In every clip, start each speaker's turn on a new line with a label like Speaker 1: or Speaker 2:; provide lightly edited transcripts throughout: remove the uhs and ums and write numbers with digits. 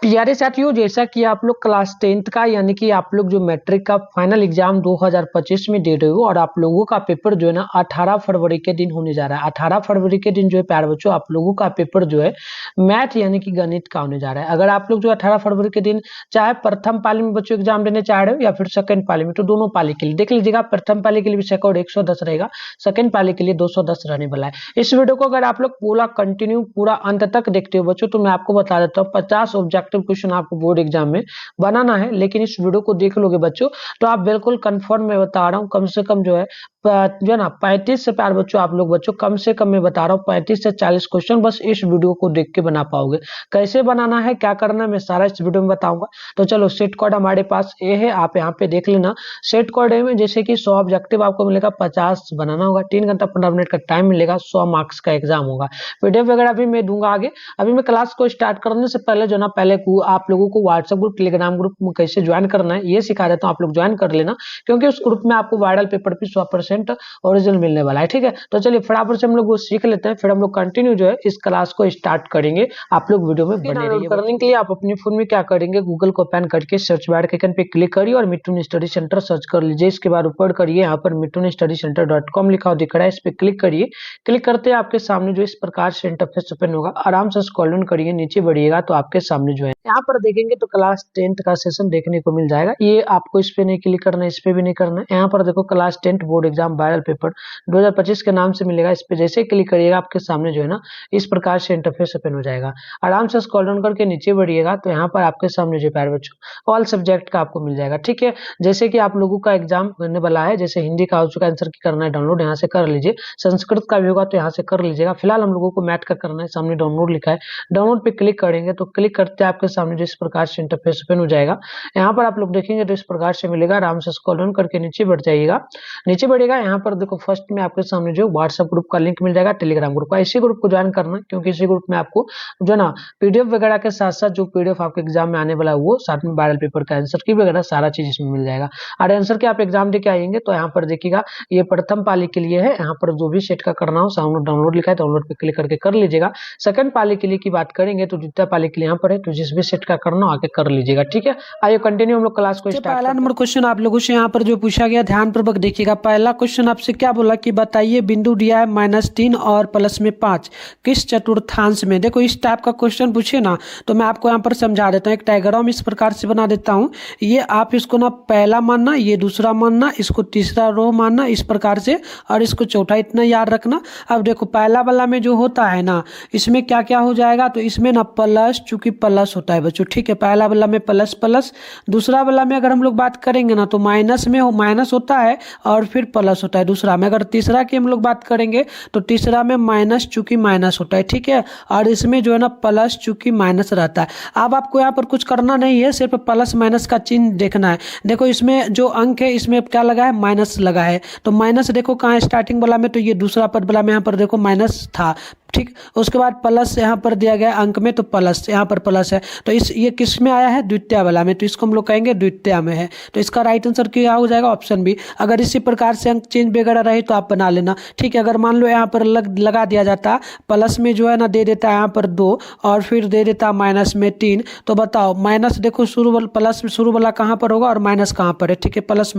Speaker 1: प्यारे साथियों, जैसा कि आप लोग क्लास 10th का यानी कि आप लोग जो मैट्रिक का फाइनल एग्जाम 2025 में दे रहे हो और आप लोगों का पेपर जो है ना 18 फरवरी के दिन होने जा रहा है। 18 फरवरी के दिन जो है प्यारे बच्चों, आप लोगों का पेपर जो है मैथ यानी कि गणित का होने जा रहा है। अगर आप लोग जो 18 फरवरी के दिन चाहे प्रथम पाली में बच्चों एग्जाम देने चाह रहे हो या फिर सेकंड पाली में, तो दोनों पाली के लिए देख लीजिएगा। प्रथम पाली के लिए भी स्कोर 110 रहेगा, सेकंड पाली के लिए 210 रहने वाला है। इस वीडियो को अगर आप लोग पूरा कंटिन्यू पूरा अंत तक देखते हो बच्चों, तो मैं आपको बता देता हूँ 50 ऑब्जेक्टिव क्वेश्चन आपको बोर्ड एग्जाम में बनाना है। लेकिन इस वीडियो को देख लोगे बच्चों तो आप बिल्कुल कंफर्म मैं बता रहा हूँ, कम से कम जो है जो है ना 35 से प्यार बच्चों, आप लोग बच्चों कम से कम मैं बता रहा हूँ 35 से 40 क्वेश्चन बस इस वीडियो को देख के बना पाओगे। कैसे बनाना है, क्या करना है, मैं सारा इस वीडियो में बताऊंगा। तो चलो, सेट कोड हमारे पास ये है, आप यहाँ पे देख लेना। सेट कोड में जैसे कि 100 ऑब्जेक्टिव आपको मिलेगा, 50 बनाना होगा, 3 घंटा 15 मिनट का टाइम मिलेगा, 100 मार्क्स का एग्जाम होगा। पीडीएफ वगैरह भी मैं दूंगा आगे। अभी मैं क्लास को स्टार्ट करने से पहले जो ना पहले आप लोगों को व्हाट्सएप ग्रुप, टेलीग्राम ग्रुप में कैसे ज्वाइन करना है ये सिखा देता हूँ। आप लोग ज्वाइन कर लेना, क्योंकि उस ग्रुप में आपको वायरल पेपर भी 100% ओरिजिनल मिलने वाला है। ठीक है, तो चलिए फटाफट से हम लोग वो सीख लेते हैं, फिर हम लोग कंटिन्यू जो है इस क्लास को स्टार्ट करेंगे। आप लोग वीडियो में बने रहिए। करने के लिए आप अपने फोन में क्या करेंगे, गूगल को ओपन करके सर्च बार के आइकन पे क्लिक करिए और मिथुन स्टडी सेंटर सर्च कर लीजिए। इसके बाद ऊपर करिए, यहाँ पर mithunsstudycenter.com लिखा हुआ दिख रहा है, इस पे क्लिक करिए। क्लिक करते हैं आपके सामने जो इस प्रकार से इंटरफेस ओपन होगा। आराम से स्क्रॉल डाउन करिए, नीचे बढ़िएगा तो आपके सामने जो है यहाँ पर देखेंगे तो क्लास 10th का सेशन देखने को मिल जाएगा। ये आपको इस पे नहीं क्लिक करना है, इस पे भी नहीं करना है। यहाँ पर देखो class 10th board exam viral paper 2025 के नाम से मिलेगा। इस पे जैसे क्लिक करिएगा आपके सामने जो है ना इस प्रकार से इंटरफेस ओपन हो जाएगा। आराम से स्क्रॉल डाउन करके नीचे बढ़िएगा तो यहाँ पर आपके सामने जो प्यारे बच्चों ऑल सब्जेक्ट का आपको मिल जाएगा। ठीक है, जैसे कि आप लोगों का एग्जाम होने वाला है, जैसे हिंदी का हो चुका है, आंसर की करना है डाउनलोड, यहाँ से कर लीजिए। संस्कृत का भी होगा तो यहाँ से कर लीजिएगा। फिलहाल हम लोगों को मैथ का करना है, सामने डाउनलोड लिखा है, डाउनलोड पे क्लिक करेंगे तो क्लिक करते आपके सामने जो इस प्रकार से इंटरफेस ओपन हो जाएगा। यहाँ पर आप लोग देखेंगे तो इस प्रकार से मिलेगा। आराम से स्क्रॉल डाउन करके नीचे बढ़ जाइएगा। नीचे बढ़ेगा, यहाँ पर देखो फर्स्ट में आपके सामने जो व्हाट्सएप ग्रुप का लिंक मिल जाएगा, टेलीग्राम ग्रुप का। इसी ग्रुप को ज्वाइन करना है, क्योंकि इसी ग्रुप में आपको जो ना पीडीएफ वगैरह के साथ साथ जो पीडीएफ आपके एग्जाम में आने वाला है वो साथ में वायरल पेपर का आंसर की वगैरह सारा चीज इसमें मिल जाएगा। और आंसर के आप एग्जाम दे के आएंगे तो यहाँ पर देखिएगा ये प्रथम पाली के लिए है। यहाँ पर जो भी सेट का करना हो सामने डाउनलोड लिखा है, डाउनलोड पे क्लिक करके कर लीजिएगा। सेकंड पाली के लिए की बात करेंगे तो द्वितीय पाली के लिए यहाँ पर है, तो जिस भी सेट का करना हो आके कर लीजिएगा। ठीक है, आइए कंटिन्यू हम लोग क्लास को स्टार्ट। पहला नंबर क्वेश्चन आप लोगों से यहाँ पर जो पूछा गया, ध्यान पूर्वक देखिएगा। पहला क्वेश्चन आपसे क्या बोला कि बताइए बिंदु दिया है -3 और +5 किस चतुर्थांश में। देखो इस टाइप का क्वेश्चन पूछे ना तो मैं आपको यहाँ पर समझा देता हूँ। एक डायग्राम इस प्रकार से बना देता हूँ। ये आप इसको ना पहला मानना, ये दूसरा मानना, इसको तीसरा रो मानना, इस प्रकार से, और इसको चौथा। इतना याद रखना। अब देखो पहला वाला में जो होता है ना, इसमें क्या क्या हो जाएगा, तो इसमें ना प्लस, चूंकि प्लस होता है बच्चों। ठीक है, पहला वाला में प्लस प्लस। दूसरा वाला में अगर हम लोग बात करेंगे ना तो माइनस में माइनस होता है और फिर प्लस होता है दूसरा में। अगर तीसरा की हम लोग बात करेंगे तो तीसरा में माइनस, चूंकि माइनस होता है। ठीक है, और इसमें जो है ना प्लस, चूंकि माइनस रहता है। अब आपको यहाँ पर कुछ करना नहीं है, सिर्फ प्लस माइनस का चिन्ह देखना है। देखो इसमें जो अंक है इसमें क्या लगा है, माइनस लगा है। तो माइनस देखो कहाँ है, स्टार्टिंग वाला में, तो ये दूसरा पद वाला में यहाँ पर देखो माइनस था। ठीक, उसके बाद प्लस यहाँ पर दिया गया अंक में, तो प्लस यहाँ पर प्लस है। तो ये किस में आया है, द्वितीय वाला में, तो इसको हम लोग कहेंगे द्वितीय में है। तो इसका राइट आंसर क्या हो जाएगा, ऑप्शन बी। अगर इसी प्रकार से अंक चेंज वगैरह रहे तो आप बना लेना। ठीक है, अगर मान लो यहाँ पर लगा दिया जाता, प्लस में जो है ना दे देता है यहाँ पर 2 और फिर दे देता माइनस में 3, तो बताओ माइनस देखो शुरू वाला, प्लस शुरू वाला कहाँ पर होगा और माइनस कहाँ पर है। ठीक है, प्लस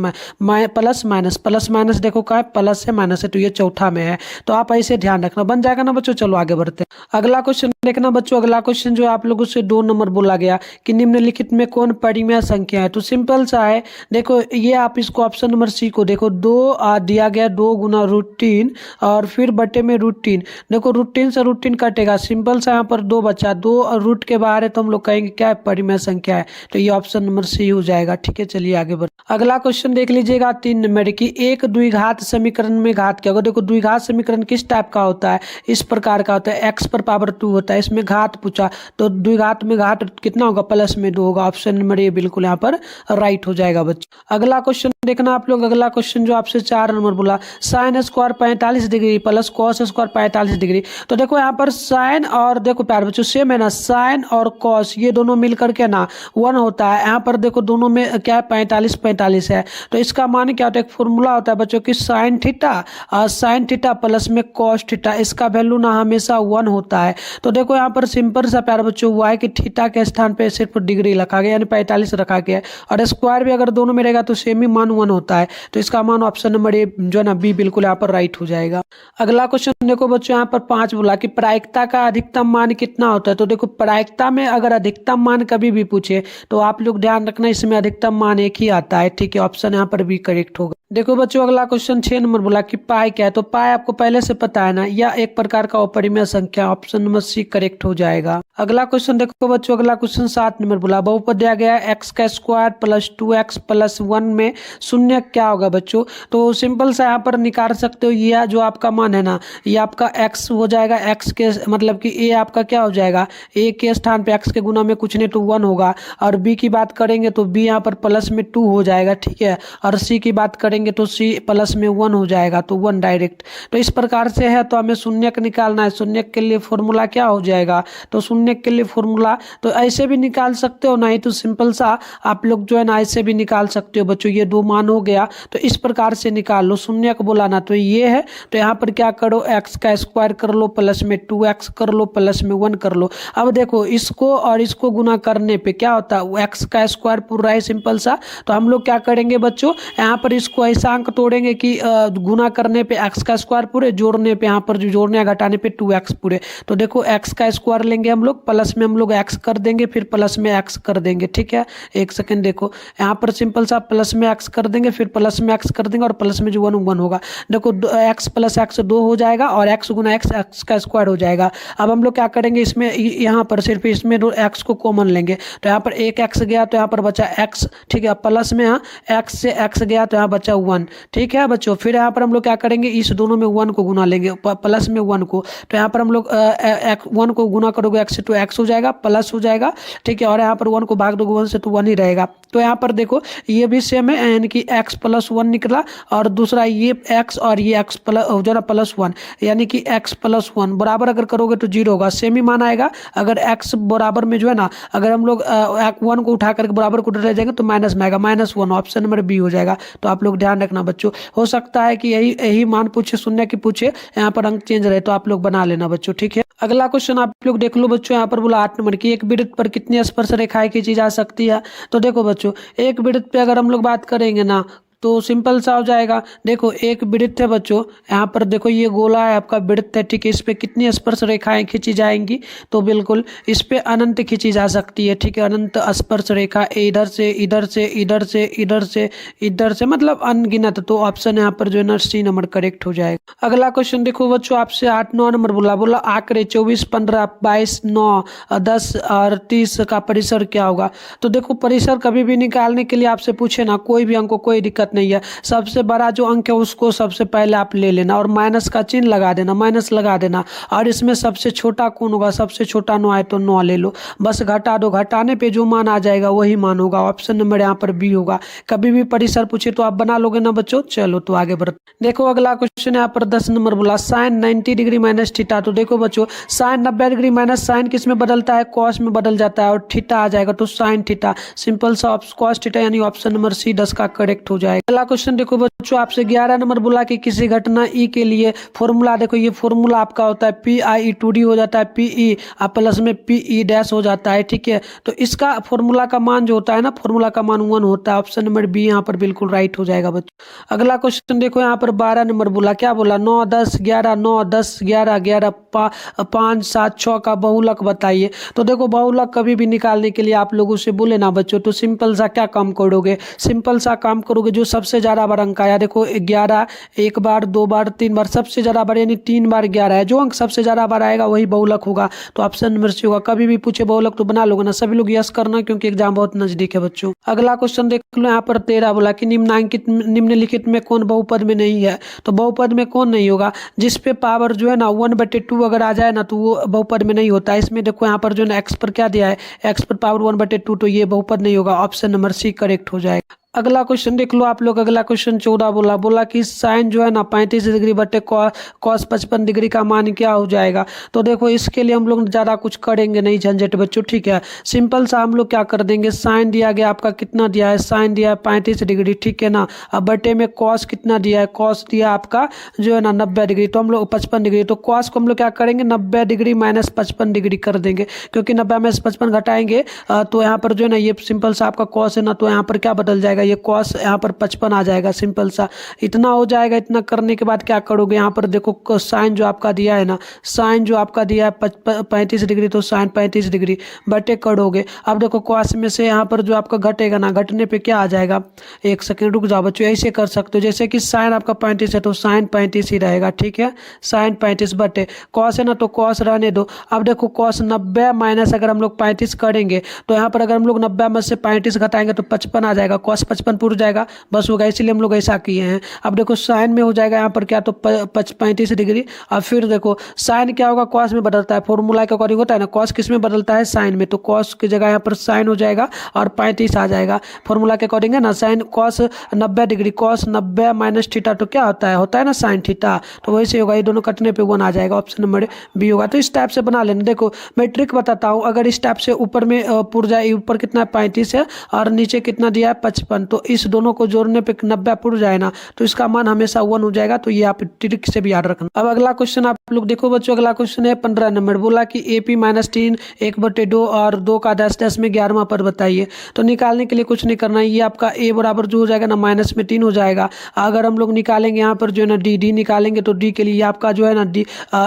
Speaker 1: माइनस देखो कहाँ है, प्लस है माइनस है, तो ये चौथा में है। तो आप ऐसे ध्यान रखना, बन जाएगा ना बच्चों। चलो आगे बढ़ते हैं। अगला क्वेश्चन देखना बच्चों। अगला क्वेश्चन जो आप लोगों से 2 नंबर बोला गया कि निम्नलिखित में कौन परिमेय संख्या है। तो सिंपल सा है, देखो ये आप इसको ऑप्शन नंबर सी को देखो, 2 दिया गया, 2 गुना √3 और फिर बटे में √3। देखो √3 से √3 कटेगा, सिंपल सा यहाँ पर 2 बचा, 2 और रूट के बाहर है तो हम लोग कहेंगे क्या है, परिमेय संख्या है। तो ये ऑप्शन नंबर सी हो जाएगा। ठीक है, चलिए आगे बढ़। अगला क्वेश्चन देख लीजिएगा 3 नंबर की, एक द्विघात समीकरण में घात क्या होगा। देखो द्विघात समीकरण किस टाइप का होता है, इस प्रकार का होता है, x पर पावर 2 होता है। इसमें घात पूछा तो द्विघात में घात कितना होगा, प्लस में 2 होगा। ऑप्शन नंबर ए बिल्कुल यहाँ पर राइट हो जाएगा बच्चों। अगला क्वेश्चन देखना आप लोग अगला क्वेश्चन जो आपसे 4 नंबर बोला, sine square 45 degree plus cos square 45 degree. तो देखो यहाँ पर साइन और देखो प्यारे बच्चों सेम है ना, साइन और कॉस ये दोनों मिलकर के ना 1 होता है। यहाँ पर देखो दोनों में क्या है 45 45 है। तो इसका मान क्या होता है, एक फॉर्मूला होता है बच्चों की साइन थीटा प्लस में कॉस थीटा, इसका वैल्यू ना हमेशा 1 होता है। तो देखो यहाँ पर सिंपल सा प्यारे बच्चों वाई की थीटा के स्थान पे सिर्फ डिग्री रखा गया यानी 45 रखा गया है, और स्क्वायर भी अगर दोनों में रहेगा तो सेम ही मान 1 होता है। तो इसका मान ऑप्शन नंबर ए जो है ना बी बिल्कुल यहाँ पर राइट हो जाएगा। अगला क्वेश्चन देखो बच्चों यहाँ पर 5 बोला कि प्रायिकता का अधिकतम मान कितना होता है। तो देखो प्रायिकता में अगर अधिकतम मान कभी भी पूछे तो आप लोग ध्यान रखना इसमें अधिकतम मान एक ही आता है, ठीक है। ऑप्शन यहाँ पर बी करेक्ट होगा। देखो बच्चों अगला क्वेश्चन 6 नंबर बोला कि पाई क्या है। तो पाई आपको पहले से पता है ना, यह एक प्रकार का अपरिमेय संख्या, ऑप्शन नंबर सी करेक्ट हो जाएगा। अगला क्वेश्चन देखो बच्चों अगला क्वेश्चन 7 नंबर बोला, बहुपद दिया गया है एक्स का स्क्वायर प्लस 2x प्लस 1 में शून्य क्या होगा बच्चों। तो सिंपल सा यहाँ पर निकाल सकते हो, यह जो आपका मान है ना ये आपका x हो जाएगा, x के मतलब कि a आपका क्या हो जाएगा, a के स्थान पे x के गुना में कुछ नहीं तो 1 होगा, और b की बात करेंगे तो b यहाँ पर प्लस में 2 हो जाएगा, ठीक है, और c की बात करेंगे तो c प्लस में 1 हो जाएगा, तो 1 डायरेक्ट। तो इस प्रकार से है, तो हमें शून्य निकालना है। शून्य के लिए फॉर्मूला क्या हो जाएगा, तो शून्य के लिए फॉर्मूला तो ऐसे भी निकाल सकते हो, नहीं तो सिंपल सा आप लोग जो है ना ऐसे भी निकाल सकते हो बच्चों। ये 2 मान हो गया तो इस प्रकार से निकाल लो। शून्य को बोला ना तो ये है, तो यहाँ पर क्या करो एक्स का स्क्वायर कर लो प्लस में 2x कर लो प्लस में 1 कर लो। अब देखो इसको और इसको गुना करने पे क्या होता है, एक्स का स्क्वायर पूरा है सिंपल सा। तो हम लोग क्या करेंगे बच्चों, यहाँ पर इसको ऐसा अंक तोड़ेंगे कि गुना करने पे एक्स का स्क्वायर पूरे, जोड़ने पे यहाँ पर जो जोड़ने या घटाने पे 2x पूरे। तो देखो एक्स का स्क्वायर लेंगे हम लोग, प्लस में हम लोग एक्स कर देंगे, फिर प्लस में एक्स कर देंगे, ठीक है। एक सेकंड देखो यहाँ पर सिंपल सा प्लस में एक्स कर देंगे, फिर प्लस में एक्स कर देंगे, और प्लस में जो 1 होगा। देखो एक्स प्लस एक्स 2 हो जाएगा, और एक्स गुना एक्स एक्स का स्क्वायर हो जाएगा। अब हम लोग क्या करेंगे इसमें, यहाँ पर सिर्फ इसमें एक्स को कॉमन लेंगे, तो यहाँ पर एक एक्स गया तो यहाँ पर बचा एक्स, ठीक है, प्लस में यहाँ एक्स से एक्स गया तो यहाँ बचा 1, ठीक है बच्चों। फिर यहाँ पर हम लोग क्या करेंगे, इस दोनों में 1 को गुना लेंगे, प्लस में 1 को, तो यहाँ पर हम लोग 1 को गुना करोगे एक्स से तो एक्स हो जाएगा, प्लस हो जाएगा, ठीक है, और यहाँ पर 1 को भाग दोगे 1 से तो 1 ही रहेगा। तो यहाँ पर देखो ये भी सेम है, यानी कि x प्लस 1 निकला, और दूसरा ये x और ये x प्लस जो ना प्लस 1, यानी कि x प्लस 1 बराबर अगर करोगे तो 0 होगा, सेम ही मान आएगा। अगर x बराबर में जो है ना, अगर हम लोग 1 को उठा करके बराबर को रह जाएंगे तो माइनस में आएगा, -1, ऑप्शन नंबर बी हो जाएगा। तो आप लोग ध्यान रखना बच्चों, हो सकता है कि यही मान पूछे, शून्य की पूछे, यहाँ पर अंक चेंज रहे, तो आप लोग बना लेना बच्चों, ठीक है। अगला क्वेश्चन आप लोग देख लो बच्चों, यहाँ पर बोला 8 नंबर की, एक वृत्त पर कितनी स्पर्श रेखाएं खींची जा सकती है। तो देखो बच्चों एक वृत्त पे अगर हम लोग बात करेंगे ना तो सिंपल सा हो जाएगा। देखो एक वृत्त है बच्चों, यहाँ पर देखो ये गोला है आपका वृत्त है, ठीक है, इस पे कितनी स्पर्श रेखाएं खींची जाएंगी, तो बिल्कुल इस पे अनंत खींची जा सकती है, ठीक है, अनंत स्पर्श रेखा, इधर से इधर से इधर से इधर से इधर से, मतलब अनगिनत। तो ऑप्शन यहाँ पर जो है ना सी नंबर करेक्ट हो जाएगा। अगला क्वेश्चन देखो बच्चों आपसे 8-9 नंबर बोला आंकड़े 24, 15, 22, 9, 10 और 30 का परिसर क्या होगा। तो देखो परिसर कभी भी निकालने के लिए आपसे पूछे ना, कोई भी अंक को कोई दिक्कत नहीं है, सबसे बड़ा जो अंक है उसको सबसे पहले आप ले लेना, और माइनस का चिन्ह लगा देना, माइनस लगा देना, और इसमें सबसे छोटा कौन होगा, सबसे छोटा 9 है तो 9 ले लो, बस घटा दो, घटाने पे जो मान आ जाएगा वही मान होगा। ऑप्शन नंबर यहाँ पर बी होगा। कभी भी परिसर पूछे तो आप बना लोगे ना बच्चों। चलो तो आगे बढ़ते देखो अगला क्वेश्चन यहाँ पर 10 नंबर बोला साइन 90 डिग्री माइनस थीटा। तो देखो बच्चों साइन 90 डिग्री माइनस साइन किस में बदलता है, कॉस में बदल जाता है, और थीटा आ जाएगा तो साइन थीटा, सिंपल सा कॉस थीटा, यानी ऑप्शन नंबर सी 10 का करेक्ट हो जाएगा। अगला क्वेश्चन देखो बच्चों आपसे 11 नंबर बोला कि किसी घटना ई के लिए फॉर्मूला, देखो ये फॉर्मूला आपका होता है PI2D हो जाता है, PE प्लस में PE डैश हो जाता है, ठीक है। तो इसका फॉर्मूला का मान जो होता है ना, फॉर्मूला का मान 1 होता है, ऑप्शन नंबर बी यहाँ पर बिल्कुल राइट हो जाएगा बच्चों। अगला क्वेश्चन देखो यहाँ पर 12 नंबर बोला, क्या बोला 9, 10, 11, 9, 10, 11, 11, 5, 7, 6 का बहुलक बताइए। तो देखो बहुलक कभी भी निकालने के लिए आप लोगों से बोले ना बच्चों, तो सिंपल सा क्या काम करोगे, सिंपल सा काम करोगे, जो सबसे ज्यादा बार अंक आया, देखो 11 एक बार, 2 बार, 3 बार, सबसे ज्यादा बार यानी 3 बार 11 है, जो अंक सबसे ज्यादा बार आएगा वही बहुलक होगा। तो ऑप्शन नंबर सी होगा। कभी भी पूछे बहुलक तो बना लोगे ना, सभी लोग यस करना क्योंकि एग्जाम बहुत नजदीक है बच्चों। अगला क्वेश्चन देख लो यहाँ पर 13 बोला कि निम्नलिखित में कौन बहुपद में नहीं है। तो बहुपद में कौन नहीं होगा, जिसपे पावर जो है ना 1/2 अगर आ जाए ना तो वो बहुपद में नहीं होता है। इसमें देखो यहाँ पर जो है ना एक्स पर क्या दिया है, एक्स पर पावर 1/2, तो ये बहुपद नहीं होगा, ऑप्शन नंबर सी करेक्ट हो जाएगा। अगला क्वेश्चन देख लो आप लोग। अगला क्वेश्चन 14 बोला कि साइन जो है ना 35 डिग्री बटे कॉस 55 डिग्री का मान क्या हो जाएगा। तो देखो इसके लिए हम लोग ज़्यादा कुछ करेंगे नहीं झंझट बच्चों, ठीक है। सिंपल सा हम लोग क्या कर देंगे, साइन दिया गया आपका कितना दिया है, साइन दिया है 35 डिग्री, ठीक है ना। अब बटे में कॉस कितना दिया है, कॉस दिया आपका जो है ना 90 डिग्री, तो हम लोग 55 डिग्री, तो कॉस को हम लोग क्या करेंगे 90 डिग्री माइनस 55 डिग्री कर देंगे, क्योंकि 90 में से 55 घटाएंगे तो यहाँ पर जो है ना ये सिंपल सा आपका कॉस है ना, तो यहाँ पर क्या बदल जाएगा, ये कॉस यहाँ पर 55 आ जाएगा, सिंपल सा इतना हो जाएगा। इतना करने के बाद क्या करोगे, यहाँ पर देखो साइन जो आपका दिया है ना, साइन जो आपका दिया है 35 डिग्री, तो साइन 35 डिग्री बटे करोगे। अब देखो कॉस में से यहाँ पर जो आपका घटेगा ना, घटने पे क्या आ जाएगा, एक सेकंड रुक जाओ बच्चों, ऐसे कर सकते हो जैसे कि साइन आपका 35 है तो साइन 35 ही रहेगा, ठीक है। साइन 35 बटे कॉस है ना, तो कॉस रहने दो। अब देखो कॉस 90 माइनस अगर हम लोग 35 करेंगे तो यहाँ पर अगर हम लोग 90 में से 35 घटाएंगे तो 55 आ जाएगा, कॉस 55 पूरा जाएगा, बस होगा, इसीलिए हम लोग ऐसा किए हैं। अब देखो साइन में हो जाएगा यहाँ पर क्या, तो 35 डिग्री। अब फिर देखो साइन क्या होगा, कॉस में बदलता है, फॉर्मूला के अकॉर्डिंग होता है ना, कॉस किस में बदलता है, साइन में, तो कॉस की जगह यहाँ पर साइन हो जाएगा और 35 आ जाएगा, फॉर्मूला के अकॉर्डिंग है ना। Sine cos 90 degree, cos 90 minus theta तो क्या होता है ना साइन थीटा, तो वैसे होगा, ये दोनों कटने पे 1 आ जाएगा, ऑप्शन नंबर बी होगा। तो इस टाइप से बना लेना। देखो मैं ट्रिक बताता हूँ, अगर इस टाइप से ऊपर में पुर जाए, ऊपर कितना 35 है और नीचे कितना दिया है 55, तो इस दोनों को जोड़ने पे 90 पुर जाए ना, तो इसका मान हमेशा 1 हो जाएगा। तो ये आप ट्रिक से भी याद रखना। अब अगला क्वेश्चन आप लोग देखो बच्चों, अगला क्वेश्चन है 15 नंबर, बोला कि AP माइनस 3 1/2 और 2 का 10 में 11वां पद बताइए। तो निकालने के लिए कुछ नहीं करना है, ये आपका A बराबर जो हो जाएगा ना माइनस में 3 हो जाएगा। अगर हम लोग निकालेंगे यहाँ पर जो है ना D निकालेंगे, तो D के लिए आपका जो है ना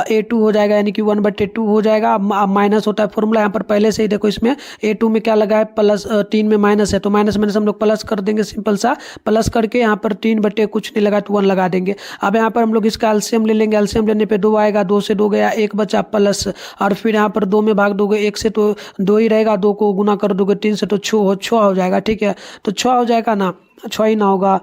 Speaker 1: A2 हो जाएगा, यानी कि 1/2 हो जाएगा। माइनस होता है फॉर्मूला यहाँ पर पहले से ही, देखो इसमें A2 में क्या लगा है प्लस, 3 में माइनस है, तो माइनस माइनस हम लोग प्लस कर देंगे, सिंपल सा प्लस करके यहाँ पर 3 बटे कुछ नहीं लगा तो 1 लगा देंगे। अब यहाँ पर हम लोग इसका एलसीएम ले लेंगे, एलसीएम लेने पे 2 आएगा, 2 से 2 गया, 1 बचा प्लस, और फिर यहाँ पर 2 में भाग दोगे, 1 से तो 2 ही रहेगा, 2 को गुना कर दोगे 3 से तो 6 हो जाएगा, ठीक है। तो 6 हो जाएगा ना, 6 ही ना होगा,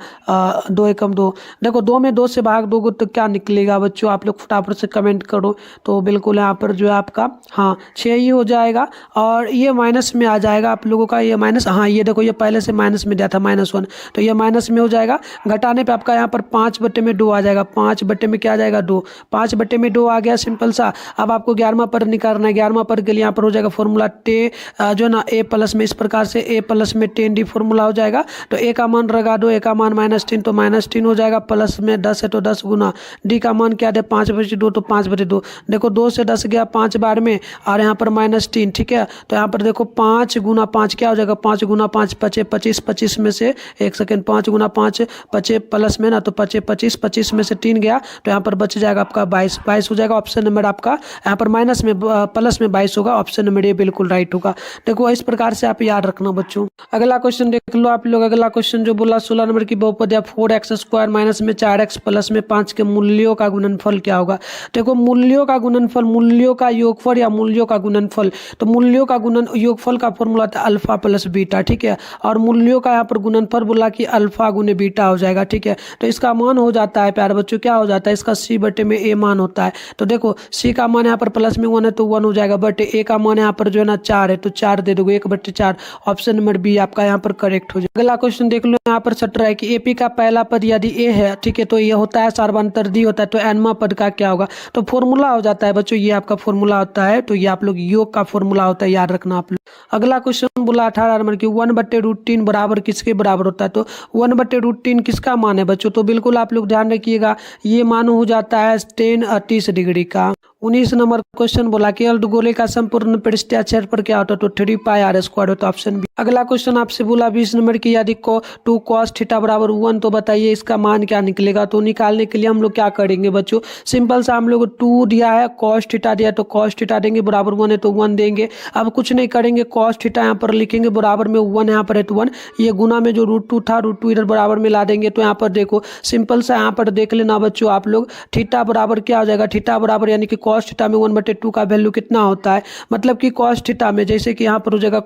Speaker 1: 2 एकम 2, देखो 2 में 2 से भाग दोगे तो क्या निकलेगा बच्चों, आप लोग फटाफट से कमेंट करो। तो बिल्कुल यहाँ पर जो है आपका हाँ 6 ही हो जाएगा, और ये माइनस में आ जाएगा आप लोगों का, ये माइनस, हाँ ये देखो ये पहले से माइनस में दिया था -1, तो ये माइनस में हो जाएगा। घटाने पे आपका यहाँ पर 5/2 आ जाएगा, 5 बटे में क्या आ जाएगा 2, 5 बटे में 2 आ गया, सिंपल सा। अब आपको 11वां पद निकालना है, 11वां पद के लिए यहाँ पर हो जाएगा फॉर्मूला जो ना A प्लस में, इस प्रकार से A प्लस में 10D फॉर्मूला हो जाएगा। तो A का मान लगा दो, A का मान -3 तो -3 हो जाएगा, प्लस में 10 है तो 10 गुना, D का मान क्या दे 5/2 तो 5/2, देखो 2 से 10 गया 5 बार में, और यहाँ पर -3, ठीक है। तो यहाँ पर देखो 5 गुना 5 क्या हो जाएगा, 5 गुना 5 पचे 25, 25 में से एक सेकेंड 5 गुना 5 पचे प्लस में ना, तो पचे 25, 25 में से 3 गया, तो यहाँ पर बच जाएगा आपका 22 हो जाएगा। ऑप्शन नंबर आपका यहाँ पर माइनस में प्लस में 22 होगा, ऑप्शन नंबर ए बिल्कुल राइट होगा। देखो इस प्रकार से आप याद रखना बच्चों। अगला क्वेश्चन देख लो आप लोग। अगला क्वेश्चन जो बोला 16 नंबर की बहुपद 4x² माइनस में 4x प्लस में 5 के मूल्यों का गुणनफल क्या होगा। देखो मूल्यों का गुणनफल, मूल्यों का योगफल या मूल्यों का गुणनफल, तो मूल्यों का योगफल का फॉर्मूला था अल्फा प्लस बीटा, ठीक है। और मूल्यों का यहाँ पर गुणनफल बोला कि अल्फा गुने बीटा हो जाएगा, ठीक है। तो इसका मान हो जाता है प्यारे बच्चों, क्या हो जाता है इसका C बटे में A मान होता है। तो देखो C का मान यहाँ पर प्लस में 1 है तो 1 हो जाएगा, बट A का मान यहाँ पर जो है ना 4 है तो 4 दे दोगे, 1/4, ऑप्शन नंबर बी आपका यहाँ पर करेक्ट हो जाएगा। अगला क्वेश्चन देख लो, यहाँ पर 17 है कि AP का पहला पद यदि A है, ठीक है, तो ये होता है सर्वांतर D होता है, तो nवां पद का क्या होगा। तो फॉर्मूला हो जाता है बच्चों, ये आपका फॉर्मूला होता है, तो ये आप लोग योग का फॉर्मूला होता है, याद रखना आप लोग। अगला क्वेश्चन बोला 18 नंबर की 1/√3 बराबर किसके बराबर होता है। तो 1/√3 किसका मान है बच्चों, तो बिल्कुल आप लोग ध्यान रखिएगा, ये मान हो जाता है 10 डिग्री का। 19 नंबर क्वेश्चन बोला कि अर्धगोले का संपूर्ण पृष्ठीय क्षेत्रफल क्या होता है, तो 3πr² होता है, ऑप्शन बी। अगला क्वेश्चन आपसे बोला 20 नंबर की यदि 2 cos थीटा बराबर 1, तो बताइए इसका मान क्या निकलेगा। तो निकालने के लिए हम लोग क्या करेंगे बच्चों, सिंपल सा हम लोग 2 दिया है, cos थीटा दिया तो cos थीटा देंगे, बराबर 1 है तो 1 देंगे। अब कुछ नहीं करेंगे, cos थीटा यहाँ पर लिखेंगे, बराबर में 1 यहाँ पर है तो 1, ये गुना में जो √2 था √2 इधर बराबर में ला देंगे। तो यहाँ पर देखो सिंपल सा यहाँ पर देख लेना बच्चों आप लोग, थीटा बराबर क्या हो जाएगा, थीटा बराबर यानी कि कॉस थीटा में 1/2 का वैल्यू कितना होता है, मतलब कि कॉस थीटा में जैसे कि यहाँ पर हो जाएगा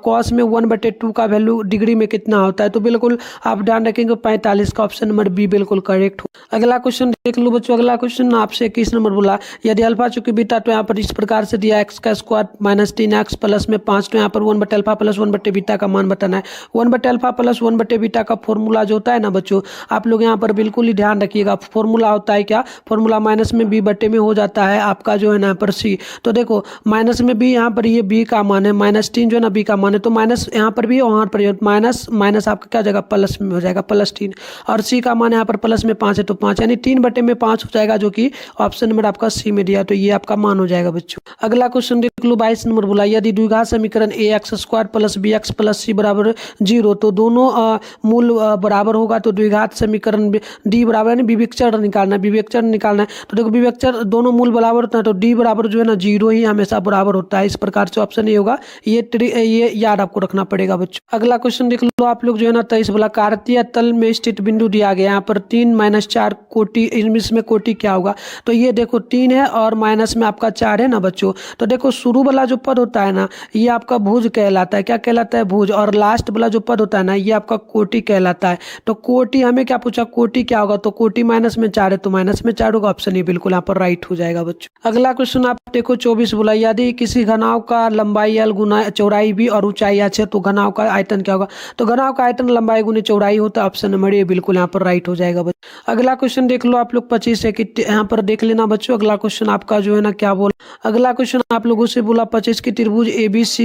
Speaker 1: कॉस में 1/2 का वैल्यू डिग्री में कितना होता है, तो बिल्कुल आप ध्यान रखेंगे 45 का ऑप्शन नंबर बी बिल्कुल करेक्ट हो। अगला क्वेश्चन देख लो बच्चों, अगला क्वेश्चन आपसे 21 नंबर बोला यदि अल्फा चूंकि बीटा, तो यहाँ पर इस प्रकार से दिया एक्स का स्क्वायर माइनस 3x प्लस में 5, तो यहाँ पर 1/अल्फा प्लस 1/बीटा का मान बताना है। 1/अल्फा प्लस 1/बीटा का फॉर्मूला जो होता है ना बच्चों, आप लोग यहाँ पर बिल्कुल ही ध्यान रखिएगा। फॉर्मूला होता है क्या, फॉर्मूला माइनस में बी बटे में हो जाता है आपका जो है ना यहाँ पर सी। तो देखो माइनस में बी, यहाँ पर ये बी का मान है, -3 जो है ना बी का मान है, तो माइनस यहाँ पर भी और वहाँ पर माइनस माइनस आपका क्या हो जाएगा प्लस में हो जाएगा +3, और सी का मान यहाँ पर प्लस में 5 है तो 5 यानी 3/5 हो जाएगा, जो कि ऑप्शन नंबर आपका सी में दिया, तो ये आपका मान हो जाएगा बच्चों। अगला क्वेश्चन देख लो 22 नंबर बोला यदि द्विघात समीकरण ax² plus bx plus c बराबर 0, तो दोनों मूल बराबर होगा, तो द्विघात समीकरण डी बराबर यानी विवेकचर निकालना है, विवेकचर निकालना है। तो देखो विवेकचर दोनों मूल बराबर होता है, तो डी बराबर जो है ना 0 ही हमेशा बराबर होता है, इस प्रकार से ऑप्शन ये होगा। ये याद आपको रखना पड़ेगा बच्चों। अगला क्वेश्चन देख लो आप लोग जो है ना 23 बोला कार्तीय तल में स्थित बिंदु दिया गया, यहाँ पर 3 - 4 कोटि, इसमें कोटि क्या होगा, तो ये देखो 3 है और माइनस में आपका 4 है ना बच्चों। तो देखो शुरू वाला जो पद होता है ना ये आपका भुज कहलाता है, क्या कहलाता है भुज, और लास्ट वाला जो पद होता है ना ये आपका कोटि कहलाता है। तो कोटि हमें क्या पूछा, कोटि क्या होगा, तो कोटि माइनस में 4 है तो माइनस में 4 होगा, ऑप्शन ये बिल्कुल यहाँ पर राइट हो जाएगा बच्चों। अगला क्वेश्चन आप देखो 24 बोला यदि किसी घनाव का लंबाई l गुना चौड़ाई b और ऊंचाई h है, तो घनाव का आयतन क्या होगा, तो घनाव का आयतन लंबाई गुने चौड़ाई होता है, ऑप्शन नंबर ए बिल्कुल यहाँ पर राइट हो जाएगा बच्चों। अगला क्वेश्चन देख लो आप लोग 25 है कि यहाँ पर देख लेना बच्चों। अगला क्वेश्चन आपका जो है ना क्या बोला, अगला क्वेश्चन आप लोगों से बोला 25 की त्रिभुज ABC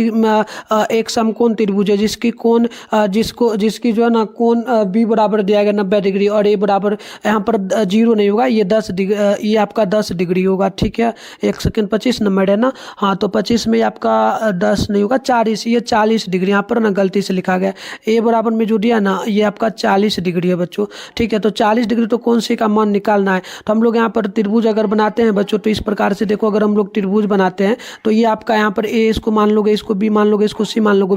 Speaker 1: एक समकोण त्रिभुज है जिसकी कोण जिसकी जो है ना कोण B बराबर दिया गया 90 डिग्री और A बराबर यहाँ पर 0 नहीं होगा, ये 10 डिग्री, ये आपका 10 डिग्री होगा, ठीक है। एक सेकंड 25 नंबर है ना, हाँ तो 25 में आपका 10 नहीं होगा 40, ये 40 डिग्री यहाँ पर ना गलती से लिखा गया। A बराबर में जो दिया ना ये आपका 40 डिग्री है बच्चों, ठीक है। तो 40 डिग्री तो कौन सी का मान निकालना है, तो हम लोग यहाँ पर त्रिभुज अगर बनाते हैं बच्चों तो इस प्रकार से देखो, अगर हम लोग त्रिभुज बनाते हैं तो ये आपका यहाँ पर ए इसको मान लोगे, इसको बी मान लोगे, इसको सी मान लोगे।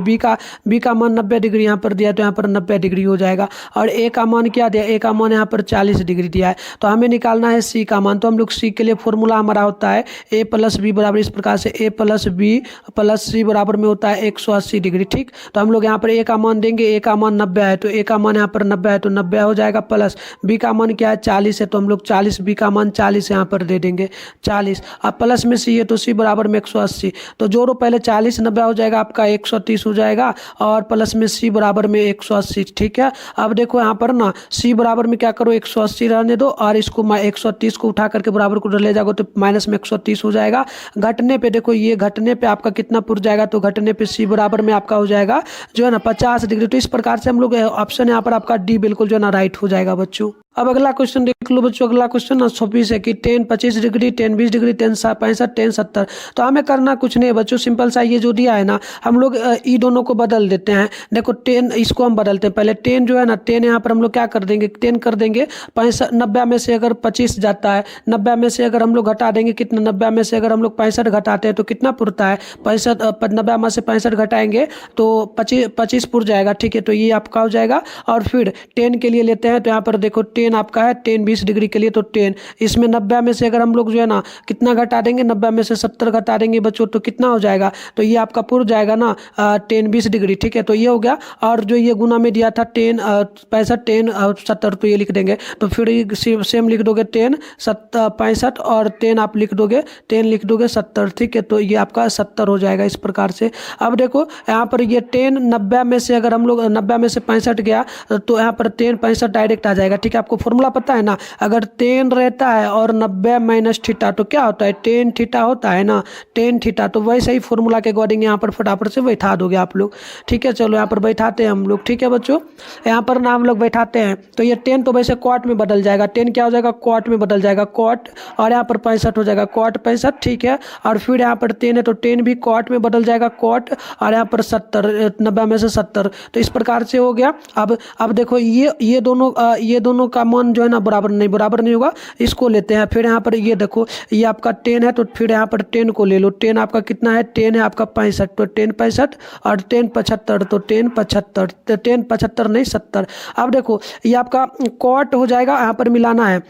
Speaker 1: बी का मान 90 डिग्री यहाँ पर दिया है तो यहाँ पर 90 डिग्री हो जाएगा, और ए का मान क्या दिया, ए का मान यहाँ पर 40 डिग्री दिया है, तो हमें निकालना है सी का मान। तो हम लोग सी के लिए फॉर्मूला हमारा होता है ए प्लस बी बराबर, इस प्रकार से ए प्लस बी प्लस सी बराबर में होता है 180 डिग्री, ठीक। तो हम लोग यहाँ पर ए का मान देंगे, ए का मान 90 है तो ए का मान यहाँ पर 90 है तो 90 हो जाएगा, प्लस बी का मान क्या है 40 है तो हम लोग 40, बी का मान 40 यहाँ पर दे देंगे 40, अब प्लस में सी है तो सी बराबर में 180, तो जोड़ो पहले 40 90 हो जाएगा आपका 130 हो जाएगा, और प्लस में सी बराबर में 180, ठीक है। अब देखो यहाँ पर ना सी बराबर में क्या करो 180 रहने दो, और इसको 130 को उठा करके बराबर को ले जाओगे तो माइनस में 130 हो जाएगा। घटने पे देखो ये घटने पे आपका कितना पुर जाएगा, तो घटने पे सी बराबर में आपका हो जाएगा जो है ना 50 डिग्री। तो इस प्रकार से हम लोग ऑप्शन यहाँ पर आपका डी बिल्कुल जो है ना राइट हो जाएगा बच्चों। अब अगला क्वेश्चन देख लो बच्चों, अगला क्वेश्चन ना 26 है कि 10 25 डिग्री 10 20 डिग्री 10 65 10 70। तो हमें करना कुछ नहीं है बच्चों, सिंपल सा ये जो दिया है ना हम लोग ई दोनों को बदल देते हैं। देखो 10 इसको हम बदलते हैं, पहले 10 जो है ना 10 यहाँ पर हम लोग क्या कर देंगे 10 कर देंगे 65, 90 में से अगर 25 जाता है, 90 में से अगर हम लोग घटा देंगे कितना, 90 में से अगर हम लोग 65 घटाते हैं तो कितना पुरता है 65, 90 में से 65 घटाएंगे तो 25 पुर जाएगा, ठीक है। तो ये आपका हो जाएगा, और फिर 10 के लिए लेते हैं तो यहाँ पर देखो 10 आपका है 10 20 डिग्री के लिए तो 10, इसमें 90 में से अगर हम लोग जो है ना कितना घटा देंगे 90 में से 70 घटा देंगे बच्चों तो कितना हो जाएगा, तो ये आपका पुर जाएगा ना 10 20 डिग्री, ठीक है। तो ये हो गया, और जो ये गुना में दिया था 10 65 10 और 70 तो ये लिख देंगे, तो फिर सेम लिख दोगे 10 65 और 10 आप लिख दोगे 10 लिख दोगे 70, ठीक है। तो ये आपका 70 हो जाएगा इस प्रकार से। अब देखो यहाँ पर ये 10 90 में से अगर हम लोग 90 में से 65 गया तो यहाँ पर 10 65 डायरेक्ट आ जाएगा, ठीक है। आपको फॉर्मूला पता है ना, अगर 10 रहता है और 90 माइनस थीटा तो क्या होता है 10 थीटा होता है ना 10 थीटा, तो वैसे ही फॉर्मूला के अकॉर्डिंग यहाँ पर फटाफट से बैठा दोगे आप लोग, ठीक है। चलो यहाँ पर बैठाते हैं हम लोग, ठीक है बच्चों। यहाँ पर ना हम लोग बैठाते हैं तो ये 10 तो वैसे क्वाट में बदल जाएगा, 10 क्या हो जाएगा क्वाट में बदल जाएगा क्वाट, और यहाँ पर 65 हो जाएगा क्वाट 65, ठीक है। और फिर यहाँ पर 10 है तो 10 भी क्वाट में बदल जाएगा क्वाट, और यहाँ पर 70 90 में से 70, तो इस प्रकार से हो गया। अब देखो ये दोनों का मान जो है ना बराबर नहीं होगा, इसको लेते हैं। फिर यहाँ पर ये देखो ये आपका 10 है तो फिर यहाँ पर 10 को ले लो, 10 आपका कितना है 10 है आपका 65, तो 10 65 और 10 75 तो 10 75 तो 10 75 नहीं 70। अब देखो ये आपका कॉट हो जाएगा, यहाँ पर मिलाना है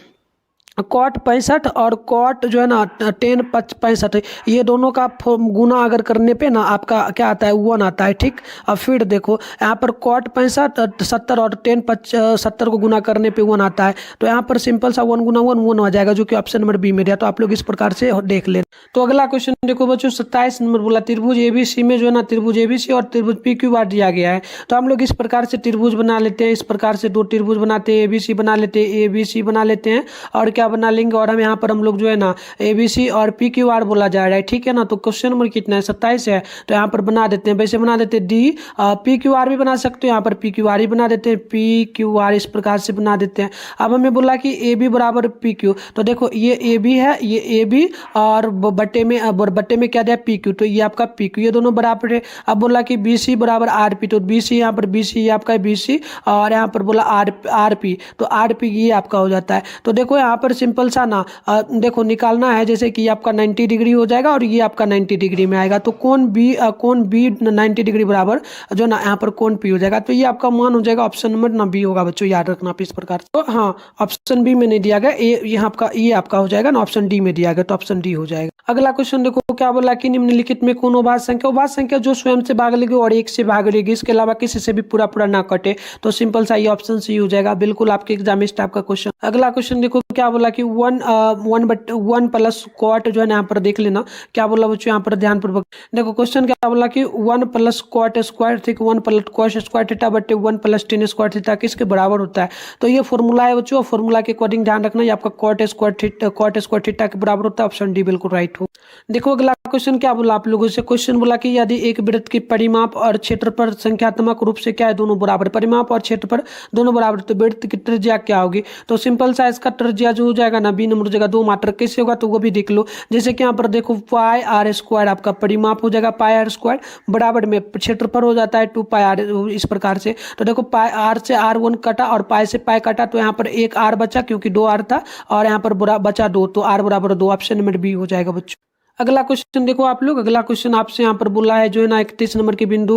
Speaker 1: कॉट 65 और कॉट जो है ना 10 65, ये दोनों का गुना अगर करने पे ना आपका क्या आता है 1 आता है। ठीक, अब फिर देखो यहाँ पर कॉट 65 70 और 10 70 को गुना करने पे 1 आता है। तो यहाँ पर सिंपल सा 1 गुना 1 1 आ जाएगा, जो कि ऑप्शन नंबर बी में दिया। तो आप लोग इस प्रकार से देख लें। तो अगला क्वेश्चन देखो बच्चों 27 नंबर बोला त्रिभुज एबीसी में जो है ना त्रिभुज एबीसी और त्रिभुज पीक्यूआर दिया गया है। तो हम लोग इस प्रकार से त्रिभुज बना लेते हैं, इस प्रकार से 2 त्रिभुज बनाते हैं, एबीसी बना लेते हैं, एबीसी बना लेते हैं और क्या बना लेंगे, और हम यहाँ पर हम लोग जो है ना एबीसी और पीक्यूआर बोला जा रहा है। ठीक है ना। तो क्वेश्चन नंबर कितना है 27 है। तो यहाँ पर बना देते हैं, वैसे बना देते हैं डी पीक्यूआर भी बना सकते हो, यहाँ पर पीक्यूआर ही बना देते हैं, पीक्यूआर इस प्रकार से बना देते हैं। अब हमें बोला कि ए बी बराबर पी क्यू। तो देखो ये ए बी है, ये ए बी और बट्टे में क्या दिया पी क्यू। तो ये आपका पी क्यू, ये दोनों बराबर है। अब बोला कि बी सी बराबर आर पी। तो बी सी यहाँ पर बी सी आपका बी सी और यहाँ पर बोला आर पी। तो आर पी ये आपका हो जाता है। तो देखो यहाँ पर सिंपल सा ना देखो निकालना है, जैसे कि आपका 90 डिग्री हो जाएगा और ये आपका 90 डिग्री में आएगा। तो कोण बी 90 डिग्री बराबर जो ना यहाँ पर कोण पी हो जाएगा। तो ये आपका मान हो जाएगा ऑप्शन नंबर ना बी होगा बच्चों, याद रखना आप इस प्रकार से। तो हाँ ऑप्शन बी में नहीं दिया गया, ये आपका हो जाएगा ना, ऑप्शन डी में दिया गया, तो ऑप्शन डी हो जाएगा। अगला क्वेश्चन देखो क्या बोला कि निम्नलिखित में कौन उभाज्य संख्या जो स्वयं से भाग लेगी और 1 से भाग लेगी, इसके अलावा किसी से भी पूरा ना कटे। तो सिंपल सा ये ऑप्शन सी हो जाएगा, बिल्कुल आपके एग्जाम में इस टाइप का क्वेश्चन। अगला क्वेश्चन देखो क्या बोला कि 1 प्लस कॉट जो है ना यहाँ पर देख लेना क्या बोला बच्चों, यहाँ पर ध्यानपूर्वक देखो। क्वेश्चन क्या बोला कि 1 प्लस कॉट स्क्वायर, ठीक 1 प्लस कॉस स्क्वायर थीटा बटे 1 प्लस टेन स्क्वायर थीटा किसके बराबर होता है। तो ये फॉर्मूला है बच्चों, फॉर्मूला के अकॉर्डिंग ध्यान रखना, ये आपका कॉट स्क्वायर थीटा के बराबर होता है। ऑप्शन डी बिल्कुल राइट हो। देखो अगला क्वेश्चन क्या बोला आप लोगों से, क्वेश्चन बोला कि यदि एक वृत्त की परिमाप और क्षेत्रफल संख्यात्मक रूप से क्या है दोनों बराबर, परिमाप और क्षेत्रफल दोनों बराबर, तो वृत्त की त्रिज्या क्या होगी। तो सिंपल सा इसका त्रिज्या जो हो जाएगा ना बी नंबर हो जाएगा 2 मात्र। कैसे होगा तो वो भी देख लो, जैसे कि यहाँ पर देखो पाई आर स्क्वायर आपका परिमाप हो जाएगा, पाई आर स्क्वायर बराबर में क्षेत्रफल हो जाता है 2 पाई आर, इस प्रकार से। तो देखो पाई आर से R1 कटा और पाई से पाई कटा, तो यहाँ पर एक आर बचा क्योंकि 2 आर था और यहाँ पर बचा 2, तो आर बराबर 2, ऑप्शन नंबर बी हो जाएगा बच्चों। अगला क्वेश्चन देखो आप लोग, अगला क्वेश्चन आपसे यहाँ पर बोला है जो है ना 31 नंबर के बिंदु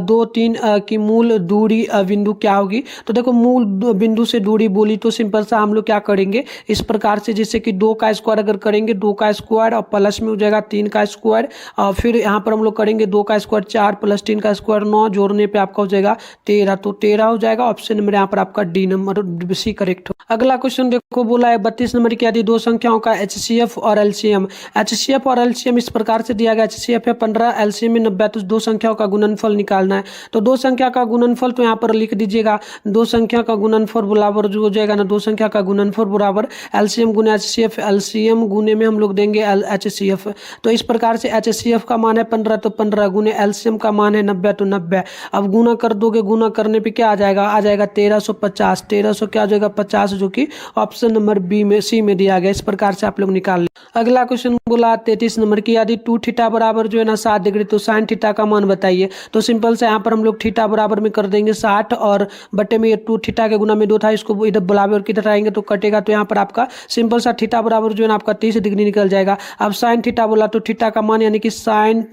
Speaker 1: 2 3 की मूल दूरी बिंदु क्या होगी। तो देखो मूल बिंदु से दूरी बोली तो सिंपल सा हम लोग क्या करेंगे इस प्रकार से, जैसे कि 2 का स्क्वायर अगर करेंगे 2 का स्क्वायर और प्लस में हो जाएगा 3 का स्क्वायर और फिर यहाँ पर हम लोग करेंगे 2 का स्क्वायर 4 प्लस 3 का स्क्वायर 9, जोड़ने पे आपका हो जाएगा 13। तो 13 हो जाएगा, ऑप्शन नंबर यहाँ पर आपका डी नंबर सी करेक्ट हो। अगला क्वेश्चन देखो बोला है 32 नंबर की यदि 2 संख्याओं का HCF और LCM, HCF और LCM इस प्रकार से दिया गया, HCF है 15, LCM में 90, तो 2 संख्याओं का गुणनफल निकालना है। तो 2 संख्या का गुणनफल तो यहाँ पर लिख दीजिएगा, 2 संख्या का गुणनफल बराबर जो हो जाएगा ना 2 संख्या का गुणनफल बराबर LCM गुने HCF, LCM गुने में हम लोग देंगे HCF। तो इस प्रकार से HCF का मान है 15, तो 15 गुने LCM का मान है 90, तो 90। अब गुना कर दोगे, गुना करने पे क्या आ जाएगा 1350, 1300 क्या हो जाएगा 50, जो कि ऑप्शन नंबर बी में सी में दिया गया। इस प्रकार से आप लोग निकाल लें। अगला क्वेश्चन बोला 33 नंबर की यदि 2 थीटा बराबर जो है ना 60 डिग्री, तो साइन थीटा का मान बताइए। तो सिंपल से यहाँ पर हम लोग थीटा बराबर में कर देंगे 60 और बटे में 2 थीटा के गुना में 2 था, इसको इधर बराबर की तरह आएंगे तो कटेगा। तो यहाँ पर आपका सिंपल सा थीटा बराबर जो है ना आपका 30 डिग्री निकल जाएगा। अब साइन थीटा बोला तो थीटा का मान यानी कि साइन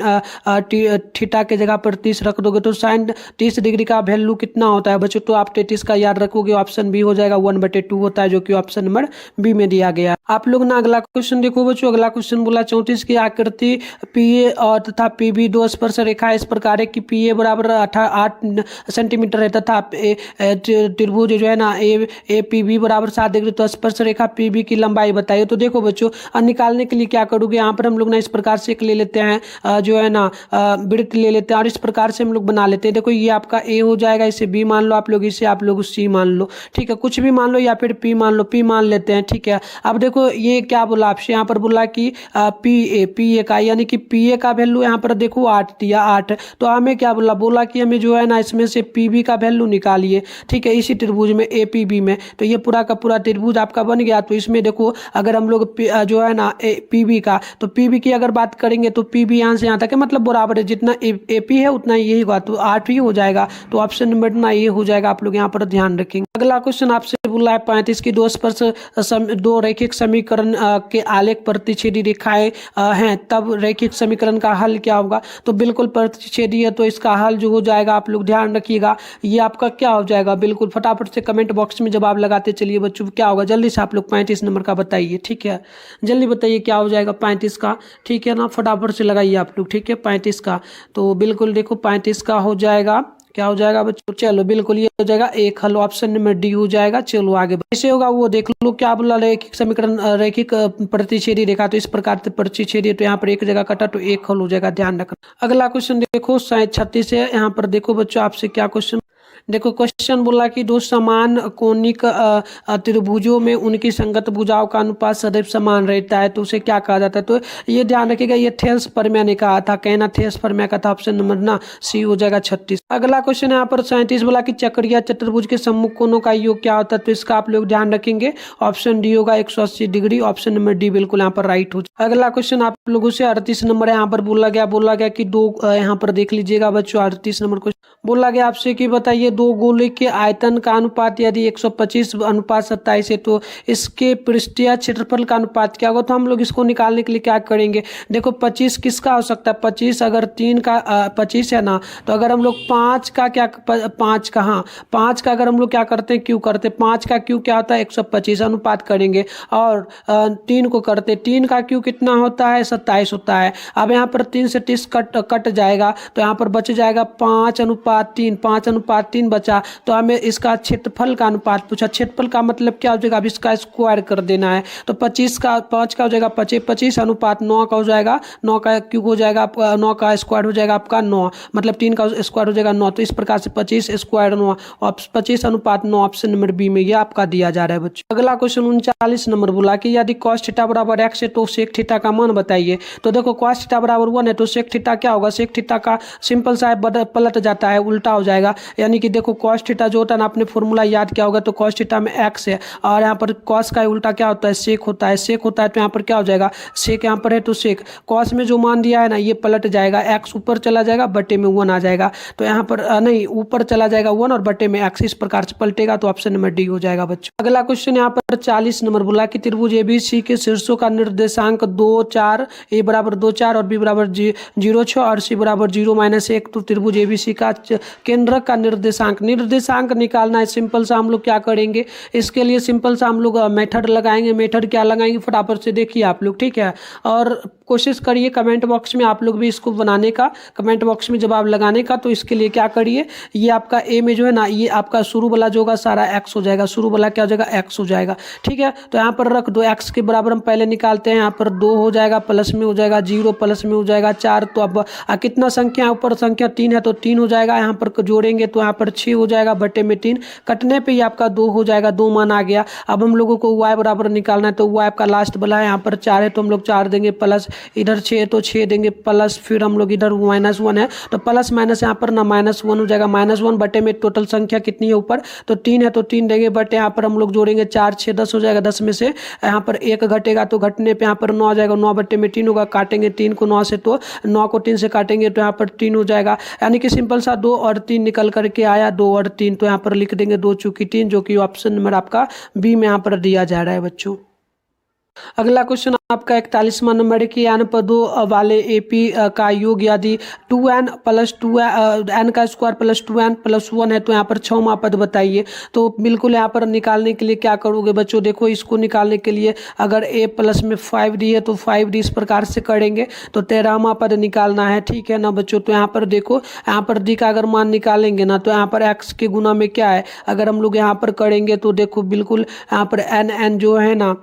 Speaker 1: थीटा के जगह पर 30 रख दोगे तो साइन 30 डिग्री का वैल्यू कितना होता है बच्चों, तो आप 33 का याद रखोगे, ऑप्शन बी हो जाएगा 1/2 होता है, जो कि ऑप्शन नंबर बी में दिया गया। आप लोग ना अगला क्वेश्चन देखो बच्चों, अगला क्वेश्चन बोला 34 की आकृति PA और तथा PB 2 स्पर्श रेखा इस प्रकार है कि PA बराबर 8 सेंटीमीटर है तथा त्रिभुज जो है ना APB बराबर 7 डिग्री, तो स्पर्श रेखा PB की लंबाई बताइए। तो देखो बच्चों निकालने के लिए क्या करोगे, यहाँ पर हम लोग ना इस प्रकार से एक ले लेते हैं जो है ना वृत्त ले लेते हैं और इस प्रकार से हम लोग बना लेते हैं। देखो ये आपका A हो जाएगा, इसे B मान लो आप लोग, इसे आप लोग C मान लो, ठीक है, कुछ भी मान लो या फिर P मान लो, P मान लेते हैं, ठीक है। अब देखो ये क्या बोला आपसे, यहाँ पर बोला कि PA का यानी कि PA का वैल्यू यहाँ पर देखो 8 दिया 8, तो हमें क्या बोला कि हमें जो है ना इसमें से PB का वैल्यू निकालिए, ठीक है, इसी त्रिभुज में APB में। तो ये पूरा का पूरा त्रिभुज आपका बन गया। तो इसमें देखो अगर हम लोग जो है ना PB का, तो PB की अगर बात करेंगे तो PB यहाँ से यहाँ तक है, मतलब बराबर है, जितना AP है उतना यही होगा, तो 8 ही हो जाएगा। तो ऑप्शन नंबर ना ये हो जाएगा, आप लोग यहाँ पर ध्यान रखेंगे। अगला क्वेश्चन आपसे बोला है 35 की 2 स्पर्श दो रैखिक समीकरण के आलेख प्रतिच्छेदी रेखाएं हैं, तब रैखिक समीकरण का हल क्या होगा। तो बिल्कुल प्रतिच्छेदी है तो इसका हल जो हो जाएगा, आप लोग ध्यान रखिएगा, ये आपका क्या हो जाएगा। बिल्कुल फटाफट से कमेंट बॉक्स में जवाब लगाते चलिए बच्चों, क्या होगा जल्दी से आप लोग 35 नंबर का बताइए। ठीक है, जल्दी बताइए क्या हो जाएगा 35 का। ठीक है ना, फटाफट से लगाइए आप लोग। ठीक है, 35 का तो बिल्कुल देखो 35 का हो जाएगा, क्या हो जाएगा बच्चों। चलो बिल्कुल ये हो जाएगा एक हल, ऑप्शन नंबर डी हो जाएगा। चलो आगे कैसे होगा वो देख लो। क्या बोला, रैखिक समीकरण रैखिक प्रतिच्छेदी रेखा, तो इस प्रकार से प्रतिच्छेदी, तो यहाँ पर एक जगह कटा तो एक हल हो जाएगा, ध्यान रखना। अगला क्वेश्चन देखो 36 है, यहाँ पर देखो बच्चों आपसे क्या क्वेश्चन। देखो क्वेश्चन बोला कि दो समान कोणिक त्रिभुजों में उनकी संगत भुजाओं का अनुपात सदैव समान रहता है, तो उसे क्या कहा जाता है। तो ये ध्यान रखिएगा, ये थेल्स प्रमेय ने कहा था, कहना थेल्स प्रमेय का था, ऑप्शन नंबर ना सी हो जाएगा 36। अगला क्वेश्चन यहाँ पर 37 बोला कि चक्रीय चतुर्भुज के सम्मुख कोणों का योग क्या होता है, तो इसका आप लोग ध्यान रखेंगे, ऑप्शन डी होगा 180 डिग्री, ऑप्शन नंबर डी बिल्कुल यहाँ पर राइट हो। अगला क्वेश्चन आप लोगों से 38 नंबर है, यहाँ पर बोला गया कि दो, यहाँ पर देख लीजिएगा बच्चों 38 नंबर क्वेश्चन बोला गया आपसे कि बताइए दो गोले के आयतन का अनुपात यदि 125 अनुपात 27 है, तो इसके पृष्ठीय क्षेत्रफल का अनुपात क्या होगा। तो हम लोग इसको निकालने के लिए क्या करेंगे, देखो 25 किसका हो सकता है, 25 अगर 3 का 25 है ना, तो अगर हम लोग 5 का क्या 5 का, हाँ 5 का अगर हम लोग क्या करते हैं, क्यू करते, 5 का क्यू क्या होता है 125 अनुपात करेंगे, और 3 को करते, 3 का क्यू कितना होता है 27 होता है। अब यहाँ पर 3 से 30 कट जाएगा, तो यहाँ पर बच जाएगा 5 अनुपात 3, 5 अनुपात 3 बचा। तो हमें इसका क्षेत्रफल का अनुपात पूछा, क्षेत्रफल का मतलब क्या हो जाएगा, अब इसका स्क्वायर कर देना है, तो 25 का 5 का हो जाएगा 25 अनुपात 9 का हो जाएगा, 9 का क्यूब हो जाएगा, 9 का स्क्वायर हो जाएगा आपका 9, मतलब 3 का स्क्वायर हो जाएगा 9। तो इस प्रकार से 25 स्क्वायर 9, 25 अनुपात 9, ऑप्शन नंबर बी में ये आपका दिया जा रहा है बच्चों। अगला क्वेश्चन 39 नंबर बोला कि यदि cos थीटा बराबर x है तो sec थीटा का मान बताइए। तो देखो cos थीटा बराबर 1 है तो sec थीटा क्या होगा, sec थीटा का सिंपल सा पलट जाता है, उल्टा हो जाएगा। यानी कि देखो cos थीटा जो होता है ना, आपने फॉर्मूला याद किया होगा, तो cos थीटा में x है और यहाँ पर cos का उल्टा क्या होता है sec होता है, sec होता है तो यहाँ पर क्या हो जाएगा sec, यहाँ पर है तो sec, cos में जो मान दिया है ना ये पलट जाएगा, x ऊपर चला जाएगा बटे में 1 आ जाएगा, तो यहाँ पर नहीं ऊपर चला जाएगा 1 और बटे में x, इस प्रकार से पलटेगा, तो ऑप्शन नंबर डी हो जाएगा बच्चों। अगला क्वेश्चन यहाँ पर 40 नंबर बोला कि त्रिभुज ABC के शीर्षों का निर्देशांक 2 4, a बराबर 2 4 और b बराबर 0 6 और c बराबर 0 -1, तो त्रिभुज ABC का केंद्रक का निर्देशांक निकालना है। सिंपल सा हम लोग क्या करेंगे, इसके लिए सिंपल सा हम लोग मेथड लगाएंगे। मेथड क्या लगाएंगे फटाफट से देखिए आप लोग, ठीक है, और कोशिश करिए कमेंट बॉक्स में आप लोग भी इसको बनाने का, कमेंट बॉक्स में जवाब लगाने का। तो इसके लिए क्या करिए, ये आपका ए में जो है ना, ये आपका शुरू वाला जो होगा सारा एक्स हो जाएगा, शुरू वाला क्या हो जाएगा एक्स हो जाएगा, ठीक है। तो यहाँ पर रख दो, एक्स के बराबर हम पहले निकालते हैं, यहाँ पर 2 हो जाएगा, प्लस में हो जाएगा 0, प्लस में हो जाएगा 4, तो अब कितना संख्या है, ऊपर संख्या 3 है तो 3 हो जाएगा, यहाँ पर जोड़ेंगे तो यहाँ पर 6 हो जाएगा बटे में 3, कटने पे ही आपका 2 हो जाएगा, 2 मान आ गया। अब हम लोगों को y बराबर निकालना है, तो y आपका लास्ट वाला है, यहाँ पर 4 है तो हम लोग 4 देंगे, प्लस इधर 6 है तो 6 देंगे, प्लस फिर हम लोग इधर -1 है तो प्लस माइनस यहाँ पर ना -1 हो जाएगा, -1 बटे में टोटल संख्या कितनी है ऊपर, तो 3 है तो 3 देंगे, बटे यहाँ पर हम लोग जोड़ेंगे 4 6 10 हो जाएगा, 10 में से यहाँ पर 1 घटेगा तो घटने पे यहाँ पर 9 आ जाएगा, 9 बटे में 3 होगा, काटेंगे 3 को 9 से, तो 9 को 3 से काटेंगे तो यहाँ पर 3 हो जाएगा। यानी कि सिंपल सा 2 और 3 निकल करके आया, 2 और 3, तो यहाँ पर लिख देंगे 2 चूंकि 3, जो कि ऑप्शन नंबर आपका बी में यहाँ पर दिया जा रहा है बच्चों। अगला क्वेश्चन आपका 41वां नंबर है कि n पदों वाले AP का योग यदि 2n प्लस 2 n का स्क्वायर प्लस 2n प्लस 1 है तो यहाँ पर 6वां पद बताइए। तो बिल्कुल यहाँ पर निकालने के लिए क्या करोगे बच्चों, देखो इसको निकालने के लिए अगर a प्लस में 5d है तो 5d इस प्रकार से करेंगे तो 13वां पद निकालना है, ठीक है ना बच्चों। तो यहाँ पर देखो, यहाँ पर d का अगर मान निकालेंगे ना तो यहाँ पर x के गुना में क्या है, अगर हम लोग यहाँ पर करेंगे तो देखो बिल्कुल यहाँ पर n जो है ना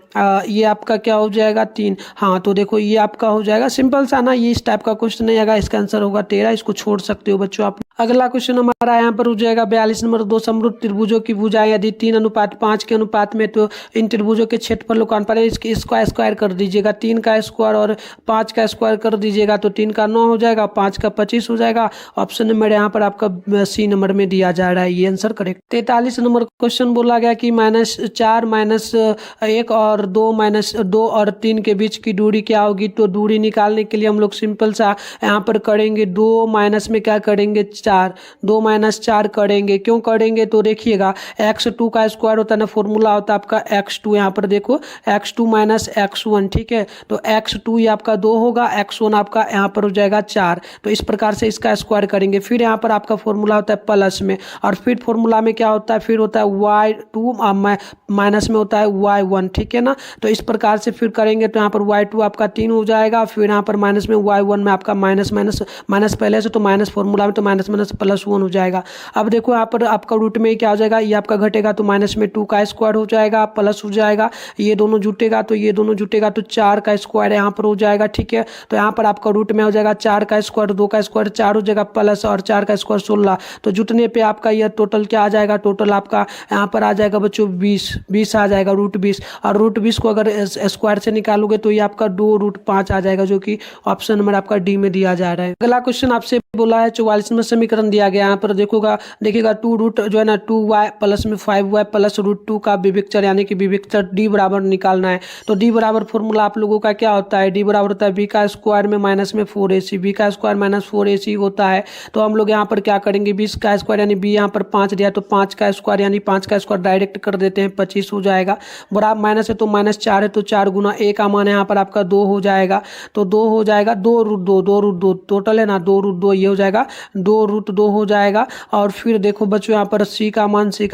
Speaker 1: ये आपका क्या हो जाएगा 3, हाँ तो देखो ये आपका हो जाएगा सिंपल सा ना, ये इस टाइप का क्वेश्चन नहीं आएगा, इसका आंसर होगा 13, इसको छोड़ सकते हो बच्चों आप। अगला क्वेश्चन हमारा यहाँ पर हो जाएगा 42 नंबर, दो समरूप त्रिभुजों की भुजाएं यदि 3:5 के अनुपात में तो इन त्रिभुजों के क्षेत्रफलों का अनुपात, इसकी इसका स्क्वायर कर दीजिएगा, 3 का स्क्वायर और 5 का स्क्वायर कर दीजिएगा तो 3 का 9 हो जाएगा, 5 का 25 हो जाएगा। ऑप्शन नंबर यहाँ पर आपका सी नंबर में दिया जा रहा है, ये आंसर करेक्ट। 43 नंबर क्वेश्चन बोला गया कि -4 -1 और 2 और 3 के बीच की दूरी क्या होगी। तो दूरी निकालने के लिए हम लोग सिंपल सा यहाँ पर करेंगे, 2 माइनस में क्या करेंगे 4, 2 माइनस 4 करेंगे, क्यों करेंगे तो देखिएगा x2 का स्क्वायर होता है ना, फॉर्मूला होता है आपका x2, यहाँ पर देखो x2 माइनस x1, ठीक है। तो x2 ये आपका 2 होगा, x1 आपका यहाँ पर हो जाएगा 4। तो इस प्रकार से इसका स्क्वायर करेंगे। फिर यहाँ पर आपका फॉर्मूला होता है प्लस में, और फिर फॉर्मूला में क्या होता है, फिर होता है y2 माइनस में होता है y1, ठीक है ना। तो इस प्रकार से फिर करेंगे तो यहाँ पर y2 आपका 3 हो जाएगा, फिर यहाँ पर माइनस में y1 में आपका माइनस माइनस माइनस पहले से, तो माइनस फॉर्मूला में तो माइनस माइनस प्लस 1 हो जाएगा। अब देखो यहाँ पर आपका रूट में क्या हो जाएगा, ये आपका घटेगा तो माइनस में 2 का स्क्वायर हो जाएगा, प्लस हो जाएगा, ये दोनों जुटेगा तो ये दोनों जुटेगा तो 4 का स्क्वायर यहाँ पर हो जाएगा, ठीक है। तो यहाँ पर आपका रूट में हो जाएगा 4 का स्क्वायर, 2 का स्क्वायर 4 हो जाएगा, प्लस और 4 का स्क्वायर 16। तो जुटने पे आपका यह टोटल क्या आ जाएगा, टोटल आपका यहाँ पर आ जाएगा बच्चों 20 आ जाएगा, रूट 20। और रूट 20 को अगर स्क्वायर से निकालोगे तो ये आपका 2√5 आ जाएगा, जो कि ऑप्शन नंबर आपका डी में दिया जा रहा है। अगला क्वेश्चन आपसे बोला है 44वां समीकरण दिया गया, यहाँ पर देखिएगा 2 रूट जो है ना 2y प्लस में 5y प्लस √2 का विविक्तर, यानी कि विविक्तर d बराबर निकालना है। तो d बराबर फॉर्मूला आप लोगों का क्या होता है, d बराबर होता है b का स्क्वायर में माइनस में 4ac, b का स्क्वायर माइनस 4ac होता है। तो हम लोग यहाँ पर क्या करेंगे, 20 का स्क्वायर यानी b यहाँ पर 5 दिया तो 5 का स्क्वायर यानी 5 का स्क्वायर डायरेक्ट कर देते हैं, 25 हो जाएगा। बराबर माइनस है तो माइनस 4 है तो 4 गुना a का मान है यहाँ पर आपका 2 हो जाएगा, तो 2 हो जाएगा, 2√2 टोटल है ना, 2√2 ये हो जाएगा, 2√2 हो जाएगा। और फिर देखो बच्चों यहाँ पर c का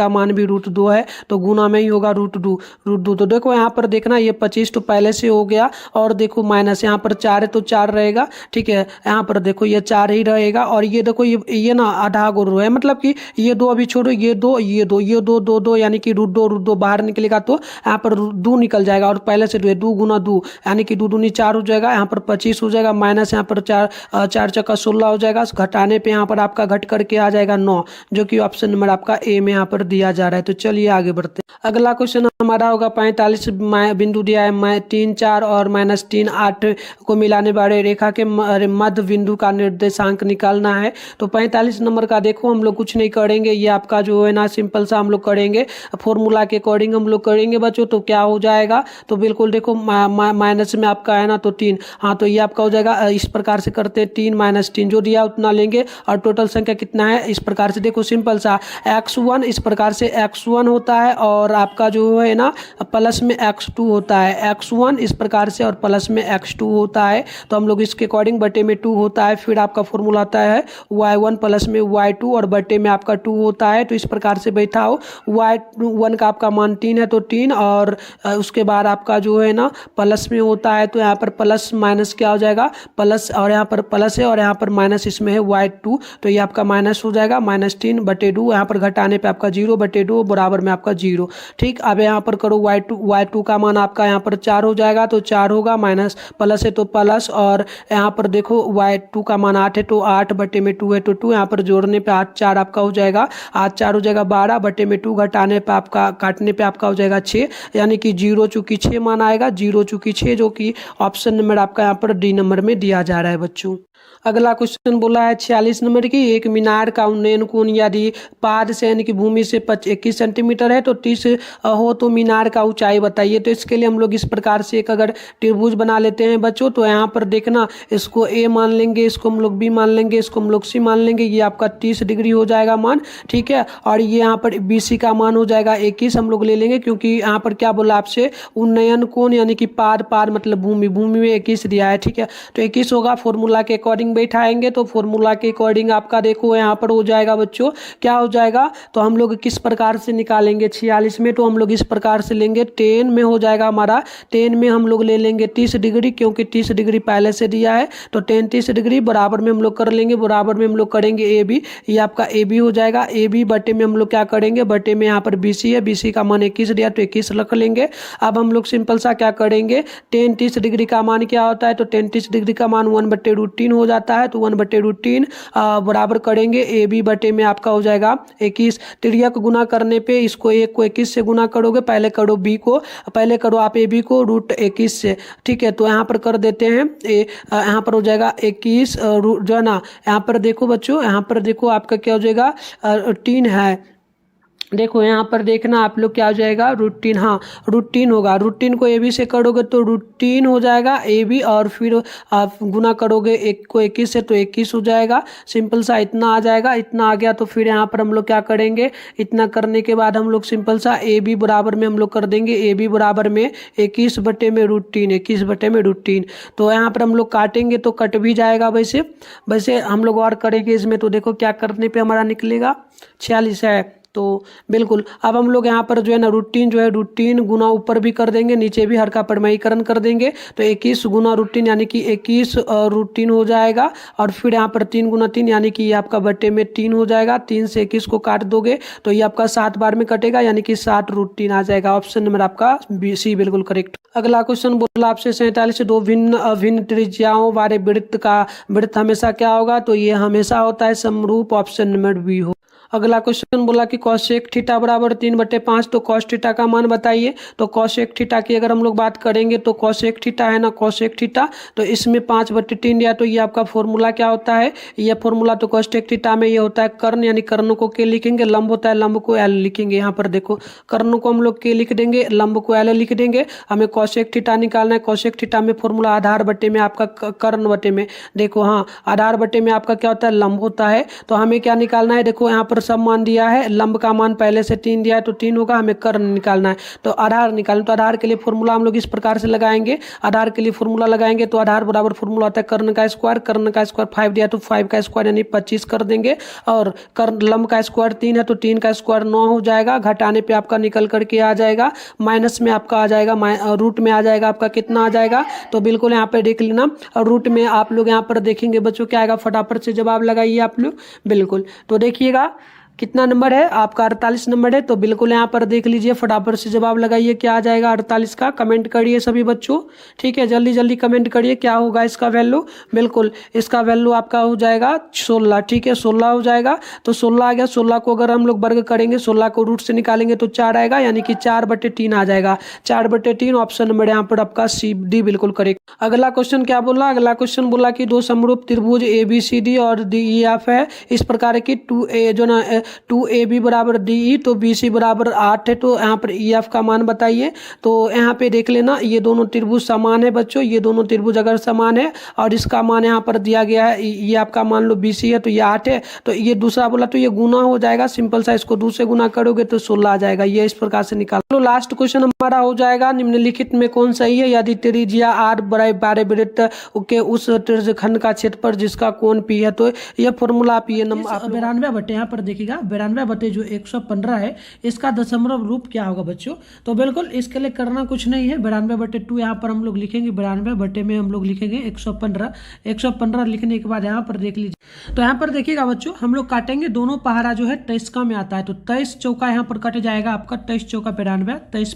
Speaker 1: मान भी √2 है, तो गुना में ही होगा √2। तो देखो यहाँ पर देखना, ये 25 तो पहले से हो गया, और देखो माइनस यहाँ पर 4 है तो 4 रहेगा, ठीक है। यहाँ पर देखो ये 4 ही रहेगा, और ये देखो ये ना आधा गो रो है, मतलब कि ये 2 अभी छोड़ो, ये 2 ये 2 ये 2 यानी कि √2 बाहर निकलेगा तो यहाँ पर 2 निकल जाएगा, और पहले से 2 गुना 2 यानी कि 2 दूनी 4 हो जाएगा, यहाँ पर 25 हो जाएगा, माइनस यहाँ पर 4 चक्का 16 हो जाएगा, घटाने पे यहाँ पर आपका घट करके आ जाएगा 9, जो कि ऑप्शन नंबर आपका ए में यहाँ पर दिया जा रहा है। तो चलिए आगे बढ़ते हैं। अगला क्वेश्चन हमारा होगा 45 बिंदु दिया है, 3 4 और -3 8 को मिलाने वाले रेखा के मध्य बिंदु का निर्देशांक निकालना है। तो 45 नंबर का देखो हम लोग कुछ नहीं करेंगे, ये आपका जो है ना सिंपल सा हम लोग करेंगे, फॉर्मूला के अकॉर्डिंग हम लोग करेंगे बच्चों। तो क्या हो जाएगा, तो बिल्कुल देखो माइनस में आपका है ना तो 3, हाँ तो ये आपका हो जाएगा, इस प्रकार से करते हैं 3 - 3 जो दिया उतना लेंगे, और टोटल संख्या कितना है इस प्रकार से देखो सिंपल सा x1 इस प्रकार से x1 होता है, और आपका जो है ना प्लस में x2 होता है, x1 इस प्रकार से और प्लस में x2 होता है। तो हम लोग इसके अकॉर्डिंग बटे में 2 होता है, फिर आपका फॉर्मूला आता है y1 प्लस में y2 और बटे में आपका 2 होता है। तो इस प्रकार से बैठा हो, y1 का आपका मान 3 है तो 3, और उसके बाद आपका जो है ना प्लस में होता है, तो यहाँ पर प्लस माइनस क्या हो जाएगा, प्लस, और यहाँ पर प्लस है और यहाँ पर माइनस इसमें है y2, तो ये आपका माइनस हो जाएगा, -3/2, यहाँ पर घटाने पे आपका 0/2 बराबर में आपका 0। ठीक, अब यहाँ पर करो y2 का मान आपका यहाँ पर 4 हो जाएगा, तो 4 होगा, माइनस प्लस है तो प्लस, और यहाँ पर देखो y2 का मान 8 है तो 8/2 है तो 2, यहाँ पर जोड़ने पे 8 4 आपका हो जाएगा, 8 4 हो जाएगा 12/2, घटाने पे आपका काटने पे आपका हो जाएगा 6, यानी कि 0 चूंकि 6 मान आएगा, 0 चूंकि 6, जो कि ऑप्शन नंबर आपका यहाँ पर डी नंबर में दिया जा रहा है बच्चों। अगला क्वेश्चन बोला है 46 नंबर की, एक मीनार का उन्नयन कोण यदि पाद से यानी कि भूमि से 21 सेंटीमीटर है तो 30 हो तो मीनार का ऊंचाई बताइए। तो इसके लिए हम लोग इस प्रकार से एक अगर त्रिभुज बना लेते हैं बच्चों, तो यहाँ पर देखना, इसको ए मान लेंगे, इसको हम लोग बी मान लेंगे, इसको हम लोग सी मान लेंगे, ये आपका 30 डिग्री हो जाएगा मान, ठीक है। और ये यहाँ पर बी सी का मान हो जाएगा 21 हम लोग ले लेंगे, क्योंकि यहाँ पर क्या बोला आपसे, उन्नयन कोण यानी कि पाद मतलब भूमि में 21 दिया है, ठीक है। तो 21 होगा, फॉर्मूला के अकॉर्डिंग बैठाएंगे, तो फॉर्मूला के अकॉर्डिंग आपका देखो यहाँ पर हो जाएगा बच्चों, क्या हो जाएगा, तो हम लोग किस प्रकार से निकालेंगे 46 में, तो हम लोग इस प्रकार से लेंगे, 10 में हो जाएगा हमारा, 10 में हम लोग ले लेंगे 30 डिग्री, क्योंकि 30 डिग्री पहले से दिया है, तो 10 30 डिग्री बराबर में हम लोग कर लेंगे, बराबर में हम लोग करेंगे ए बी, ये आपका ए बी हो जाएगा, ए बी बटे में हम लोग क्या करेंगे, बटे में यहाँ पर बी सी है, बी सी का मान 21 दिया तो 21 रख लेंगे। अब हम लोग सिंपल सा क्या करेंगे, 10 30 डिग्री का मान क्या होता है, तो 10 30 डिग्री का मान 1/√3 हो जाता है, तो 1/√3 बराबर करेंगे ए बी बटे में आपका हो जाएगा 21, तिर्यक गुना करने पे इसको 1 को 21 से गुना करोगे, पहले करो बी को, पहले करो आप ए बी को √21 से, ठीक है। तो यहाँ पर कर देते हैं, यहाँ पर हो जाएगा 21 जो है ना, यहाँ पर देखो बच्चों, यहाँ पर देखो आपका क्या हो जाएगा 3 है, देखो यहाँ पर देखना आप लोग क्या हो जाएगा, रूटीन, हाँ रूटीन होगा। रूटीन को ए बी से करोगे तो रूटीन हो जाएगा ए बी, और फिर आप गुना करोगे एक को 21 से तो 21 हो जाएगा। सिंपल सा इतना आ जाएगा, इतना आ गया तो फिर यहाँ पर हम लोग क्या करेंगे, इतना करने के बाद हम लोग सिंपल सा ए बी बराबर में हम लोग कर देंगे, ए बी बराबर में 21 बटे में रूटीन, 21 बटे में रूटीन। तो यहाँ पर हम लोग काटेंगे तो कट भी जाएगा। वैसे वैसे हम लोग और करेंगे इसमें, तो देखो क्या करने पे हमारा निकलेगा, 46 है। तो बिल्कुल अब हम लोग यहाँ पर जो है ना रूटीन जो है, रूटीन गुना ऊपर भी कर देंगे, नीचे भी हर का परिमयीकरण कर देंगे। तो 21 गुना रूटीन यानी कि 21 रूटीन हो जाएगा, और फिर यहाँ पर 3 गुना 3 यानी कि ये आपका बटे में 3 हो जाएगा। 3 से 21 को काट दोगे तो ये आपका 7 बार में कटेगा, यानी कि 7 रूटीन आ जाएगा। ऑप्शन नंबर आपका बी सी बिल्कुल करेक्ट। अगला क्वेश्चन बोला आपसे 47 से दो भिन्न अभिन्न त्रिज्याओं वाले वृत्त का वृत्त हमेशा क्या होगा, तो ये हमेशा होता है समरूप। ऑप्शन नंबर बी हो। अगला क्वेश्चन बोला कि कॉसेक थीटा बराबर 3/5, तो कॉस थीटा का मान बताइए। तो कॉसेक थीटा की अगर हम लोग बात करेंगे तो कॉसेक थीटा है ना, कॉसेक थीटा, तो इसमें 5/3 दिया, तो ये आपका फॉर्मूला क्या होता है, ये फॉर्मूला तो कॉसेक थीटा में ये होता है कर्ण, यानी कर्ण को के लिखेंगे, लंब होता है लंब को एल लिखेंगे। यहाँ पर देखो कर्ण को हम लोग के लिख देंगे, लंब को एल लिख देंगे। हमें कॉसेक थीटा निकालना है। कॉसेक थीटा में फॉर्मूला आधार बटे में आपका कर्ण बटे में, देखो हाँ आधार बटे में आपका क्या होता है, लंब होता है। तो हमें क्या निकालना है, देखो यहाँ पर सब मान दिया है, लंब का मान पहले से 3 दिया है तो 3 होगा, हमें कर्ण निकालना है। तो आधार निकालना, तो आधार के लिए फॉर्मूला हम लोग इस प्रकार से लगाएंगे। आधार के लिए फॉर्मूला लगाएंगे तो आधार बराबर फॉर्मूला होता है कर्ण का स्क्वायर, कर्ण का स्क्वायर 5 दिया तो 5 का स्क्वायर यानी 25 कर देंगे, और कर्ण लंब का स्क्वायर 3 है तो 3 का स्क्वायर 9 हो जाएगा। घटाने पे आपका निकल करके आ जाएगा, माइनस में आपका आ जाएगा, रूट में आ जाएगा आपका कितना आ जाएगा, तो बिल्कुल यहाँ पे देख लेना। और रूट में आप लोग यहाँ पर देखेंगे बच्चों क्या आएगा, फटाफट से जवाब लगाइए आप लोग बिल्कुल। तो देखिएगा कितना नंबर है आपका, 48 नंबर है। तो बिल्कुल यहाँ पर देख लीजिए, फटाफट से जवाब लगाइए क्या आ जाएगा 48 का। कमेंट करिए सभी बच्चों, ठीक है जल्दी जल्दी कमेंट करिए क्या होगा इसका वैल्यू। बिल्कुल इसका वैल्यू आपका हो जाएगा 16, ठीक है 16 हो जाएगा। तो 16 आ गया, 16 को अगर हम लोग वर्ग करेंगे, 16 को रूट से निकालेंगे तो 4 आएगा, यानी कि 4/3 आ जाएगा। 4/3 ऑप्शन नंबर यहाँ पर आपका सी डी बिल्कुल करेक्ट। अगला क्वेश्चन क्या बोला, अगला क्वेश्चन बोला कि दो समरूप त्रिभुज ए बी सी डी और डी ई एफ है, इस प्रकार की 2a जो ना 2ab बराबर DE, तो BC बराबर 8 है, तो यहाँ पर EF का मान बताइए। तो यहाँ पे देख लेना ये दोनों त्रिभुज समान है बच्चों, ये दोनों त्रिभुज अगर समान है और इसका मान यहाँ पर दिया गया है, ये आपका मान लो BC है तो ये 8 है, तो ये दूसरा बोला तो ये गुना हो जाएगा, सिंपल सा इसको 2 से गुना करोगे तो 16 आ जाएगा। ये इस प्रकार से निकाल लो। लास्ट क्वेश्चन हमारा हो जाएगा निम्नलिखित में कौन सही है, यदि त्रिज्या R बराबर वृत्त के उस त्रिज्यखंड का क्षेत्रफल जिसका कोण P है, तो यह फॉर्मूला आप ये नंबर 92 बटे, यहाँ पर देखिएगा 92 बटे जो 115 है इसका दशमलव रूप क्या होगा बच्चों। तो बिल्कुल इसके लिए करना कुछ नहीं है, 92/2 यहाँ पर हम लोग लिखेंगे, 92 बटे में हम लोग लिखेंगे 115। 115 लिखने के बाद यहाँ पर देख लीजिए, तो यहाँ पर देखिएगा बच्चों हम लोग काटेंगे, दोनों पहाड़ा जो है 23 का में आता है, तो 23 चौका यहाँ पर कट जाएगा आपका, 23 चौका 92, 23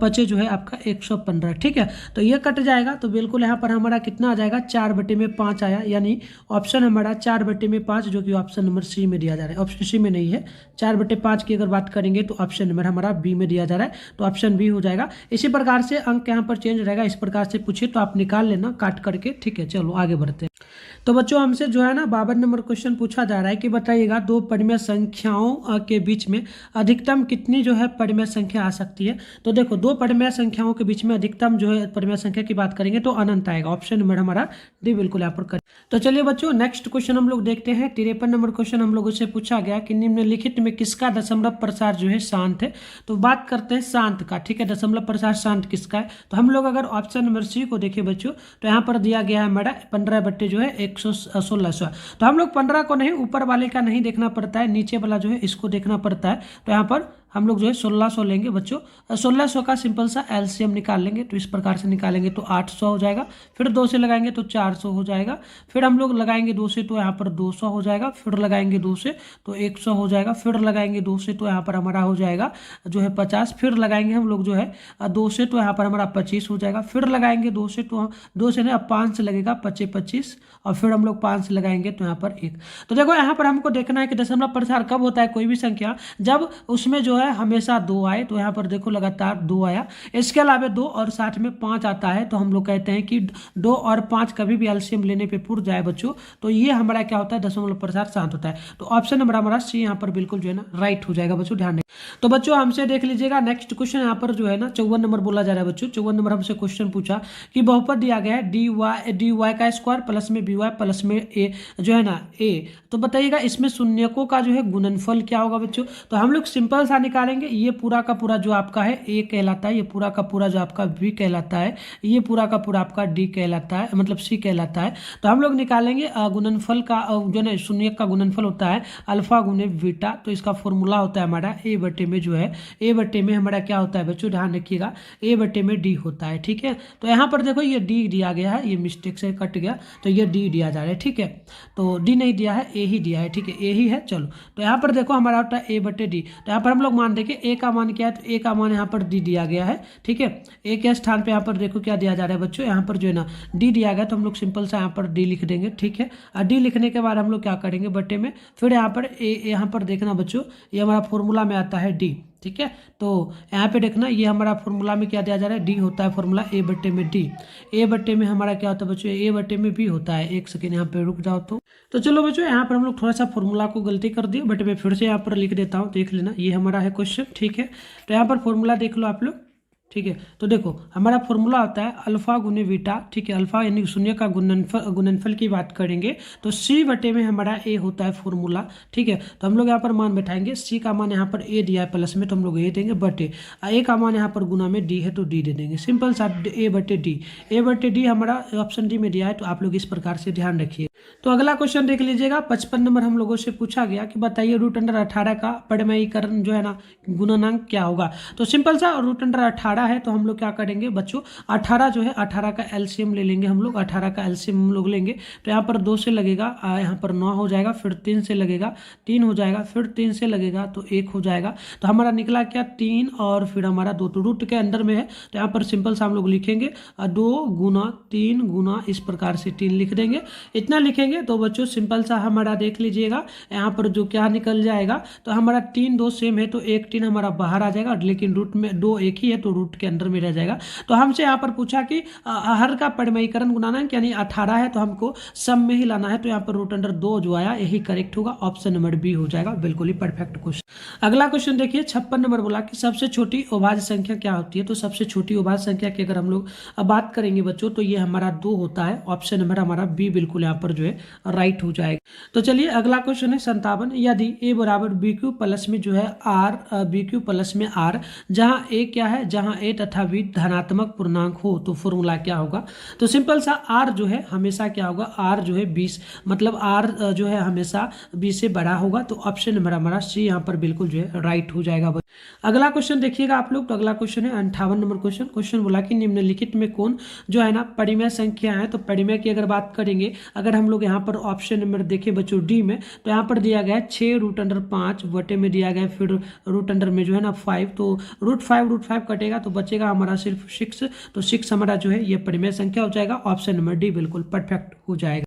Speaker 1: पचे जो है आपका 115, ठीक है। तो ये कट जाएगा, तो बिल्कुल यहाँ पर हमारा कितना आ जाएगा 4/5 आया, यानी ऑप्शन हमारा 4/5 जो कि ऑप्शन नंबर सी में दिया जा रहा है, ऑप्शन सी में नहीं है। 4/5 की अगर बात करेंगे तो ऑप्शन नंबर हमारा बी में दिया जा रहा है, तो ऑप्शन बी हो जाएगा। इसी प्रकार से अंक यहाँ पर चेंज रहेगा, इस प्रकार से पूछे तो आप निकाल लेना काट करके, ठीक है। चलो आगे बढ़ते हैं। तो बच्चों हमसे जो है ना 52 नंबर क्वेश्चन पूछा जा रहा है कि बताइएगा दो परिमेय संख्याओं के बीच में अधिकतम कितनी जो है परिमेय संख्या आ सकती है। तो देखो दो परिमेय संख्याओं के बीच में अधिकतम जो है परिमेय संख्या की बात करेंगे तो अनंत आएगा, ऑप्शन नंबर हमारा डी बिल्कुल यहाँ पर करें। तो चलिए बच्चों नेक्स्ट क्वेश्चन हम लोग देखते हैं। 53 नंबर क्वेश्चन हम लोगों से पूछा गया कि निम्नलिखित में किसका दशमलव प्रसार जो है शांत है। तो बात करते हैं शांत का, ठीक है, दशमलव प्रसार शांत किसका है। तो हम लोग अगर ऑप्शन नंबर सी को देखें बच्चों, तो यहाँ पर दिया गया है हमारा 15 बट्टे जो है 116। तो हम लोग 15 को नहीं, ऊपर वाले का नहीं देखना पड़ता है, नीचे वाला जो है इसको देखना पड़ता है। तो यहाँ पर हम लोग जो है 1600 लेंगे बच्चों, 1600 का सिंपल सा एलसीएम निकाल लेंगे, तो इस प्रकार से निकालेंगे तो 800 हो जाएगा, फिर 2 से लगाएंगे तो 400 हो जाएगा, फिर हम लोग लगाएंगे 2 से तो यहाँ पर 200 हो जाएगा, फिर लगाएंगे 2 से तो 100 हो जाएगा, फिर लगाएंगे 2 से तो यहाँ पर हमारा हो जाएगा जो है 50, फिर लगाएंगे हम लोग जो है 2 से तो यहाँ पर हमारा 25 हो जाएगा, फिर लगाएंगे 2 से तो 2 से नहीं अब 5 से लगेगा 25, और फिर हम लोग 5 से लगाएंगे तो यहाँ पर 1। तो देखो यहाँ पर हमको देखना है कि दशमलव प्रसार कब होता है कोई भी संख्या, जब उसमें जो है हमेशा 2 आए, तो यहाँ पर देखो लगातार 2 आया। इसके अलावा 2 और साथ में 5 आता है, तो हम लोग कहते हैं कि 2 और 5 कभी भी एलसीएम लेने पे पुर जाए बच्चों, तो ये हमारा क्या होता है, दशमलव प्रसार शांत होता है। तो ऑप्शन नंबर हमारा सी यहाँ पर बिल्कुल जो है ना राइट हो जाएगा बच्चों, ध्यान रखिए। तो बच्चों हमसे देख लीजिएगा नेक्स्ट क्वेश्चन यहाँ पर जो है ना 54 नंबर बोला जा रहा है बच्चों। 54 नंबर हमसे क्वेश्चन पूछा कि बहुपद दिया गया है dy का स्क्वायर प्लस में by प्लस में ए जो है ना a, तो बताइएगा इसमें शून्यकों का जो है गुणनफल क्या होगा बच्चों। तो हम लोग सिंपल सा निकालेंगे, ये पूरा का पूरा जो आपका है a कहलाता है, ये पूरा का पूरा जो आपका b कहलाता है, ये पूरा का पूरा आपका d कहलाता है, मतलब c कहलाता है। तो हम लोग निकालेंगे गुणनफल का जो है शून्यक का गुणनफल होता है अल्फा गुने बीटा, तो इसका फॉर्मूला होता है हमारा a बटे में जो है a बटे में हमारा क्या होता है बच्चों, ध्यान रखिएगा a बटे में d होता है, ठीक है। तो यहाँ पर देखो ये d दिया गया है, ये मिस्टेक से कट गया, तो ये d दिया जा रहा है, ठीक है। तो d नहीं दिया है, a ही दिया है, ठीक है, a ही है। चलो तो यहाँ पर देखो हमारा होता है a बटे d, तो यहाँ पर हम लोग मान देंगे a का मान क्या है, तो a का मान यहाँ पर d दिया गया है, ठीक है। a के स्थान पे यहाँ पर देखो क्या दिया जा रहा है बच्चों, यहाँ पर जो है ना d दिया गया, तो हम लोग सिंपल सा यहाँ पर d लिख देंगे, ठीक है। और d लिखने के बाद हम लोग क्या करेंगे बटे में, फिर यहाँ पर यहाँ पर देखना बच्चों, ये हमारा फॉर्मूला में आता है d, ठीक है। तो यहाँ पे देखना ये हमारा फॉर्मूला में क्या दिया जा रहा है, डी होता है फॉर्मूला a बटे में d, a बटे में हमारा क्या होता है बच्चों, a बटे में b होता है। एक सेकेंड यहाँ पे रुक जाओ। तो चलो बच्चों यहाँ पर हम लोग थोड़ा सा फॉर्मूला को गलती कर दिए, बट मैं फिर से यहाँ पर लिख देता हूँ, देख लेना ये हमारा है क्वेश्चन, ठीक है। तो यहाँ पर फॉर्मूला देख लो आप लोग, ठीक है। तो देखो हमारा फॉर्मूला होता है अल्फा गुने बीटा, ठीक है। अल्फा यानी शून्य का गुणनफल की बात करेंगे तो c बटे में हमारा a होता है फॉर्मूला, ठीक है। तो हम लोग यहाँ पर मान बैठाएंगे, c का मान यहाँ पर a दिया है प्लस में, तो हम लोग a देंगे बटे a का मान यहाँ पर गुना में d है, तो d दे देंगे, सिंपल सा a बटे d हमारा ऑप्शन डी में दिया है। तो आप लोग इस प्रकार से ध्यान रखिए। तो अगला क्वेश्चन देख लीजिएगा, 55 नंबर हम लोगों से पूछा गया कि बताइए √18 का परिमेयीकरण जो है ना गुणनांक क्या होगा। तो सिंपल सा √18 है, तो हम लोग क्या करेंगे बच्चों, 18 जो है 18 का एलसीएम ले लेंगे हम लोग, 18 का एलसीएम हम लोग लेंगे। तो यहाँ पर 2 से लगेगा, यहाँ पर 9 हो जाएगा, फिर 3 से लगेगा 3 हो जाएगा, फिर 3 से लगेगा तो 1 हो जाएगा। तो हमारा निकला क्या 3 और फिर हमारा 2, तो रूट के अंदर में है, तो यहाँ पर सिंपल सा हम लोग लिखेंगे 2 गुना 3 गुना इस प्रकार से 3 लिख देंगे। इतना लिखेंगे तो बच्चों सिंपल सा हमारा देख लीजिएगा यहाँ पर जो क्या निकल जाएगा, तो हमारा 3 2 सेम है, तो 1 3 हमारा बाहर आ जाएगा, लेकिन रूट में 2 एक ही है, तो रूट के अंदर में रह जाएगा। तो हमसे यहाँ पर पूछा कि हर का परिमेयीकरण गुणांक यानी 18 है, तो हमको सम में ही लाना है, तो यहाँ पर √2 जो आया यही करेक्ट होगा, ऑप्शन नंबर बी हो जाएगा, बिल्कुल ही परफेक्ट क्वेश्चन। अगला क्वेश्चन देखिए 56 नंबर बोला कि सबसे छोटी अभाज्य संख्या क्या होती है। तो सबसे छोटी अभाज्य संख्या की अगर हम लोग बात करेंगे बच्चों, तो ये हमारा 2 होता है, ऑप्शन नंबर हमारा बी बिल्कुल यहाँ पर जो है राइट हो जाएगा। तो चलिए अगला क्वेश्चन है 57, यदि a बराबर BQ प्लस में जो है r, BQ प्लस में r, जहाँ a क्या है, जहाँ a तथा b धनात्मक पूर्णांक हो, तो फॉर्मूला क्या होगा। तो सिंपल सा r जो है हमेशा क्या होगा, r जो है 20, मतलब r जो है हमेशा 20 से बड़ा होगा, तो ऑप्शन नंबर हमारा सी यहाँ पर बिल्कुल जो है राइट हो जाएगा। अगला क्वेश्चन देखिएगा आप लोग, तो अगला क्वेश्चन है 58 नंबर क्वेश्चन बोला कि निम्नलिखित में कौन जो है ना परिमेय संख्या है। तो परिमेय की अगर बात करेंगे, अगर हम लोग यहाँ पर ऑप्शन नंबर देखें बच्चों डी में, तो यहाँ पर दिया गया है 6√5 बटे में दिया गया है, फिर रूट अंडर में जो है ना 5, तो √5 कटेगा तो बचेगा हमारा सिर्फ 6, तो 6 हमारा जो है ये परिमेय संख्या हो जाएगा, ऑप्शन नंबर डी बिल्कुल परफेक्ट हो जाएगा।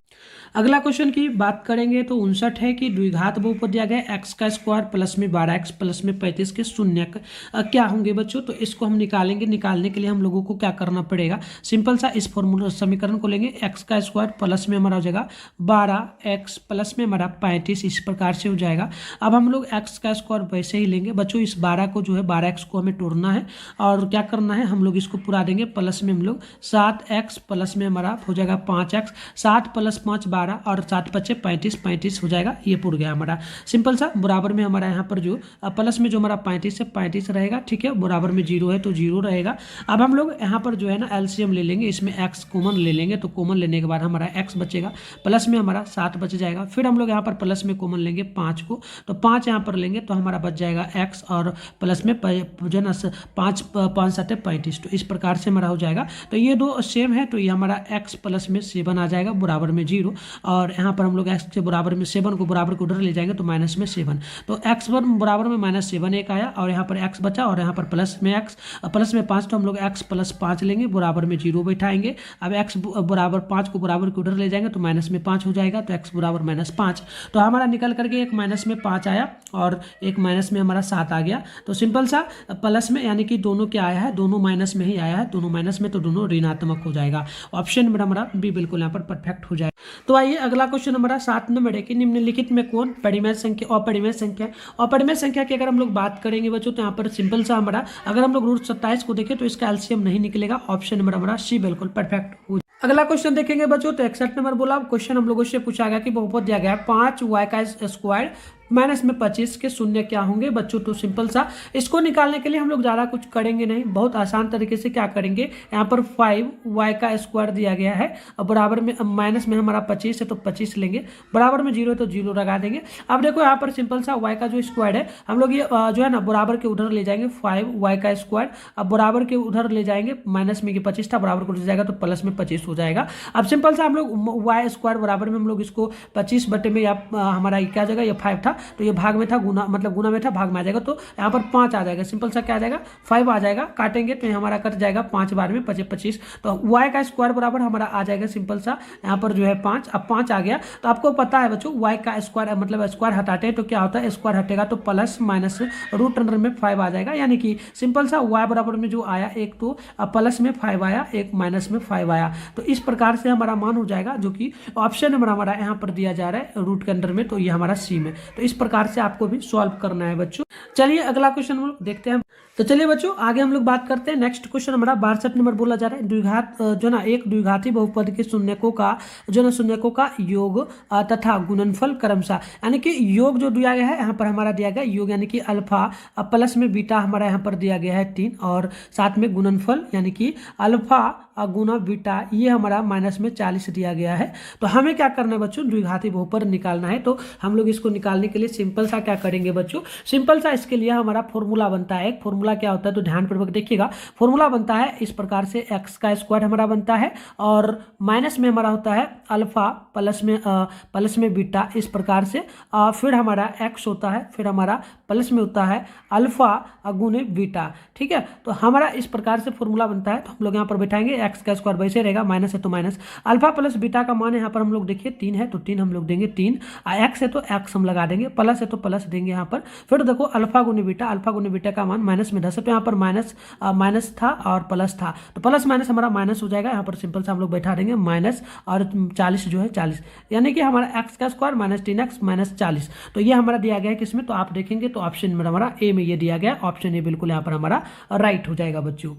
Speaker 1: अगला क्वेश्चन की बात करेंगे तो 59 है कि द्विघात बहुपद दिया गया x का स्क्वायर प्लस में 12x प्लस में 35 के शून्यक क्या होंगे बच्चों। तो इसको हम निकालेंगे, निकालने के लिए हम लोगों को क्या करना पड़ेगा, सिंपल सा इस फॉर्मूला समीकरण को लेंगे, x का स्क्वायर प्लस में हमारा हो जाएगा 12x प्लस में हमारा 35, इस प्रकार से हो जाएगा। अब हम लोग x का स्क्वायर वैसे ही लेंगे बच्चों, इस 12 को जो है 12x को हमें तोड़ना है और क्या करना है, हम लोग इसको पूरा देंगे, प्लस में हम लोग 7x प्लस में हमारा हो जाएगा 5x, 7 + 5 12 और 7 × 5 = 35 हो जाएगा, ये पूरा गया हमारा। सिंपल सा बराबर में हमारा यहाँ पर जो प्लस में जो हमारा 35 से 35 रहेगा, ठीक है, बराबर में 0 है तो 0 रहेगा। अब हम लोग यहाँ पर जो है ना एलसीएम ले लेंगे, इसमें x कॉमन ले लेंगे, तो कॉमन लेने के बाद हमारा x बचेगा, प्लस में हमारा 7 बच जाएगा। फिर हम लोग यहाँ पर प्लस में कॉमन लेंगे 5 को, तो 5 यहाँ पर लेंगे तो हमारा बच जाएगा x और प्लस में जो है ना 5 5 7 35, तो इस प्रकार से हमारा हो जाएगा। तो ये दो सेम है, तो ये हमारा x प्लस में 7 आ जाएगा बराबर में 0, और यहाँ पर हम लोग x के बराबर में 7 को बराबर को उधर ले जाएंगे तो माइनस में 7, तो x बराबर में -7 एक आया और यहाँ पर x बचा और यहाँ पर प्लस में 5, तो हम लोग x + 5 लेंगे, बराबर में 0 बैठाएंगे। अब x बराबर 5 को बराबर को उधर ले जाएंगे तो माइनस में 5 हो जाएगा, तो x बराबर -5, तो हमारा निकल करके एक माइनस में 5 आया और एक माइनस में हमारा 7 आ गया। तो सिंपल सा प्लस में यानी कि दोनों क्या आया है, दोनों माइनस में ही आया है, दोनों माइनस में तो दोनों ऋणात्मक हो जाएगा। ऑप्शन नंबर हमारा बी बिल्कुल यहाँ पर परफेक्ट हो जाएगा। तो आइए अगला क्वेश्चन हमारा 7 नंबर है कि निम्नलिखित में कौन परिमेय संख्या अपरिमेय संख्या है। अपरिमेय संख्या की अगर हम लोग बात करेंगे बच्चों तो यहाँ पर सिंपल सा हमारा अगर हम लोग रूट 27 को देखें तो इसका एलसीएम नहीं निकलेगा। ऑप्शन नंबर हमारा सी बिल्कुल परफेक्ट हो। अगला क्वेश्चन देखेंगे बच्चों तो 61 नंबर बोला क्वेश्चन हम लोगों से पूछा गया कि बहुपद दिया गया है 5y का स्क्वायर माइनस में 25 के शून्य क्या होंगे बच्चों। तो सिंपल सा इसको निकालने के लिए हम लोग ज़्यादा कुछ करेंगे नहीं, बहुत आसान तरीके से क्या करेंगे, यहाँ पर 5y का स्क्वायर दिया गया है और बराबर में माइनस में हमारा 25 है तो 25 लेंगे, बराबर में 0 है तो 0 लगा देंगे। अब देखो यहाँ पर सिंपल सा y का जो स्क्वायर है हम लोग ये जो है ना बराबर के उधर ले जाएंगे 5y का स्क्वायर, अब बराबर के उधर ले जाएंगे माइनस में 25 था बराबर को ले जाएगा तो प्लस में 25 हो जाएगा। अब सिंपल सा हम लोग y स्क्वायर बराबर में हम लोग इसको 25 बटे में या हमारा क्या जगह ये 5 था तो ये भाग में था, गुना मतलब गुना में था भाग में आ जाएगा, तो यहाँ पर 5 आ जाएगा। सिंपल सा क्या आ जाएगा 5 आ जाएगा, काटेंगे तो हमारा कट जाएगा 5 बार में 25, तो y का स्क्वायर बराबर हमारा आ जाएगा सिंपल सा यहाँ पर जो है 5। अब 5 आ गया तो आपको पता है बच्चों y का स्क्वायर मतलब स्क्वायर हटाते हैं तो क्या होता है, स्क्वायर हटेगा तो प्लस माइनस रूट अंडर में 5 आ जाएगा, यानी कि सिंपल सा y बराबर में जो आया एक तो प्लस में 5 आया एक माइनस में 5 आया, तो इस प्रकार से हमारा मान हो जाएगा जो कि ऑप्शन नंबर हमारा यहाँ पर दिया जा रहा है रूट के अंदर में, तो ये हमारा सी में। तो इस प्रकार से आपको भी सॉल्व करना है बच्चों। चलिए अगला क्वेश्चन हम लोग देखते हैं। तो चलिए बच्चों आगे हम लोग बात करते हैं। नेक्स्ट क्वेश्चन हमारा 62 नंबर बोला जा रहा है द्विघात जो ना एक द्विघाती बहुपद के शून्यकों का जो ना शून्यकों का योग तथा गुणनफल क्रमशः, यानी कि योग जो दिया गया है यहाँ पर हमारा दिया गया योग यानी कि अल्फा प्लस में बीटा हमारा यहाँ पर दिया गया है 3 और साथ में गुणनफल यानी कि अल्फा गुना बीटा ये हमारा माइनस में 40 दिया गया है। तो हमें क्या करना है बच्चों, द्विघाती बहुपद निकालना है। तो हम लोग इसको निकालने के लिए सिंपल सा क्या करेंगे बच्चों, सिंपल सा इसके लिए हमारा फॉर्मूला बनता है। एक फॉर्मूला क्या होता है तो ध्यानपूर्वक देखिएगा, फॉर्मूला बनता है इस प्रकार से x का स्क्वायर हमारा बनता है और माइनस में हमारा होता है अल्फा प्लस में बीटा इस प्रकार से, फिर हमारा x होता है, फिर हमारा प्लस में होता है अल्फा गुने बीटा, ठीक है। तो हमारा इस प्रकार से फॉर्मूला बनता है। तो हम लोग यहाँ पर बैठाएंगे x का स्क्वायर वैसे रहेगा, माइनस है तो माइनस अल्फा प्लस बीटा का मान यहाँ पर हम लोग देखिए 3 है तो 3 हम लोग देंगे 3, x है तो x हम लगा देंगे, प्लस है तो प्लस देंगे यहाँ पर। फिर देखो अल्फा गुने बीटा का मान माइनस में 10 है तो यहाँ पर माइनस था और प्लस था तो प्लस माइनस हमारा माइनस हो जाएगा। यहाँ पर सिंपल से हम लोग बैठा देंगे माइनस और 40 जो है 40, यानी कि हमारा x का स्क्वायर -3x -40, तो ये हमारा दिया गया है किसमें, तो आप देखेंगे तो ऑप्शन में हमारा ए में ये दिया गया, ऑप्शन ए बिल्कुल यहाँ पर हमारा राइट हो जाएगा बच्चों।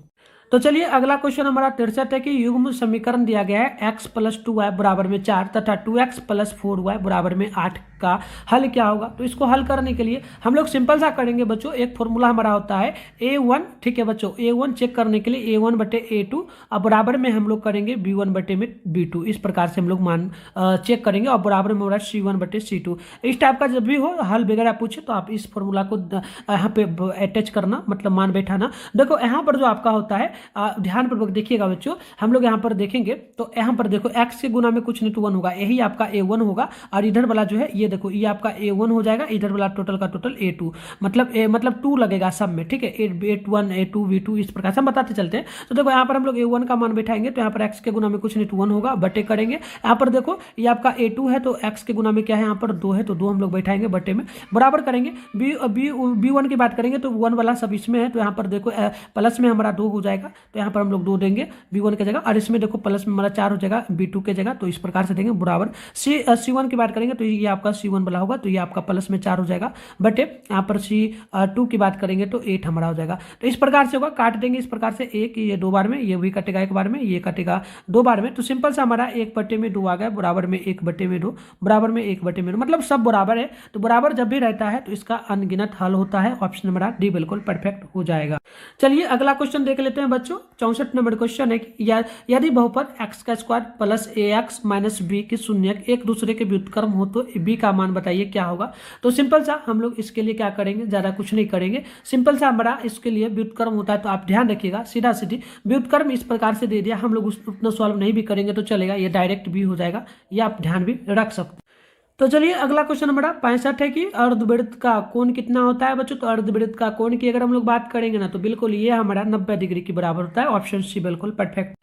Speaker 1: तो चलिए अगला क्वेश्चन हमारा 63 है कि युग्म समीकरण दिया गया है x + 2y बराबर में 4 तथा 2x + 4y बराबर में 8 का हल क्या होगा। तो इसको हल करने के लिए हम लोग सिंपल सा करेंगे बच्चों, एक फॉर्मूला हमारा होता है a1, ठीक है बच्चों, a1 चेक करने के लिए a1 बटे a2 और बराबर में हम लोग करेंगे b1 बटे में b2, इस प्रकार से हम लोग मान चेक करेंगे और बराबर में हो रहा है c1 बटे c2। इस टाइप का जब भी हो हल वगैरह पूछे तो आप इस फॉर्मूला को यहाँ पे अटैच करना, मतलब मान बैठाना। देखो यहाँ पर जो आपका होता है ध्यानपूर्वक देखिएगा बच्चों, हम लोग यहाँ पर देखेंगे तो यहाँ पर देखो x के गुना में कुछ नहीं तो 1 होगा, यही आपका a1 होगा और इधर वाला जो है ये देखो ये आपका a1 हो जाएगा, इधर वाला टोटल का टोटल a2 मतलब 2 लगेगा सब में, ठीक है, a1 a2 v2 इस प्रकार से हम बताते चलते हैं। तो देखो यहाँ पर हम लोग a1 का मान बैठाएंगे तो यहाँ पर x के गुना में कुछ नहीं तो 1 होगा, बटे करेंगे। यहाँ पर देखो ये आपका a2 है तो x के गुना में क्या है यहाँ पर 2 है तो 2 हम लोग बैठाएंगे बटे में, बराबर करेंगे। b1 की बात करेंगे तो 1 वाला सब इसमें है तो यहाँ पर देखो प्लस में हमारा 2 हो जाएगा तो यहाँ पर हम लोग 2 देंगे b1 की जगह, और इसमें देखो प्लस में हमारा 4 हो जाएगा b2 की जगह, तो इस प्रकार से देंगे बराबर। c1 की बात करेंगे तो ये आपका c1 वाला होगा तो ये आपका प्लस में 4 हो जाएगा, बटे यहाँ पर c2 की बात करेंगे तो 8 हमारा हो जाएगा। तो इस प्रकार से होगा, काट देंगे इस प्रकार से, एक ये 2 बार में, ये भी कटेगा 1 बार में, ये कटेगा 2 बार में। तो सिंपल सा हमारा 1 बटे में 2 आ गया, बराबर में 1 बटे में 2, बराबर में 1 बटे में 2, मतलब सब बराबर है। तो बराबर जब भी रहता है तो इसका अनगिनत हल होता है, ऑप्शन नंबर डी बिल्कुल परफेक्ट हो जाएगा। चलिए अगला क्वेश्चन देख लेते हैं बच्चों। 64 नंबर क्वेश्चन है कि यदि बहुपद x का square plus ax minus b के शून्यक एक दूसरे के व्युत्क्रम हो तो b का मान बताइए क्या होगा। तो सिंपल सा हम लोग इसके लिए क्या करेंगे, ज़्यादा कुछ नहीं करेंगे, सिंपल सा हमारा इसके लिए व्युत्क्रम होता है। तो आप ध्यान रखिएगा, सीधा सीधी व्युत्क्रम इस प्रकार से दे दिया, हम लोग उतना सॉल्व नहीं भी करेंगे तो चलेगा, ये डायरेक्ट भी हो जाएगा, ये आप ध्यान भी रख सकते हैं। तो चलिए अगला क्वेश्चन हमारा 65 है कि अर्धवृत्त का कोण कितना होता है बच्चों। तो अर्धवृत्त का कोण की अगर हम लोग बात करेंगे ना तो बिल्कुल ये हमारा 90 डिग्री के बराबर होता है। ऑप्शन सी बिल्कुल परफेक्ट।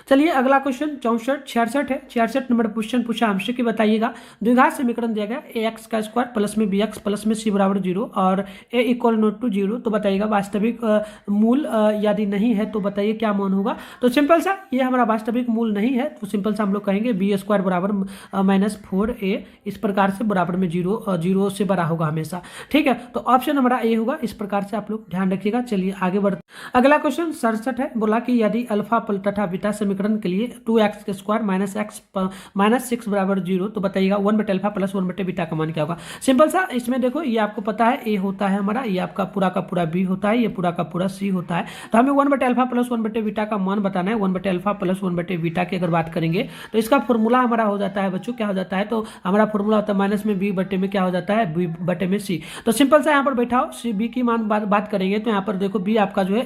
Speaker 1: चलिए अगला क्वेश्चन 66 है। 66 नंबर क्वेश्चन पूछा हमसे कि बताइएगा द्विघात समीकरण दिया गया ए एक्स का स्क्वायर प्लस में बी एक्स प्लस में सी बराबर 0 और ए इक्वल नॉट टू 0। तो बताइएगा वास्तविक मूल यदि नहीं है तो बताइए क्या मान होगा। तो सिंपल सा ये हमारा वास्तविक मूल नहीं है, तो सिंपल सा हम लोग कहेंगे बी स्क्वायर बराबर -4a इस प्रकार से बराबर में 0 से बड़ा होगा हमेशा। ठीक है, तो ऑप्शन हमारा ए होगा। इस प्रकार से आप लोग ध्यान रखिएगा। चलिए आगे बढ़ते। अगला क्वेश्चन 67 है। बोला कि यदि अल्फा तथा बीटा समीकरण के लिए 2x के स्क्वायर -6 बराबर 0 तो बताइएगा 1/अल्फा प्लस 1/बीटा का मान क्या होगा। सिंपल सा इसमें देखो ये आपको पता है ए होता है हमारा, ये आपका पूरा का पूरा बी होता है, ये पूरा का पूरा सी होता है। तो हमें 1/अल्फा प्लस 1/बीटा का मान बताना है। 1/अल्फा प्लस 1/बीटा की अगर बात करेंगे तो इसका फॉर्मूला हमारा हो जाता है बच्चों, क्या हो जाता है, तो हमारा फॉर्मूला होता है माइनस में बी बटे में क्या हो जाता है, बी बटे में सी। तो सिंपल सा यहाँ पर बैठाओ, सी बी की मान बात करेंगे तो यहाँ पर देखो बी आपका जो है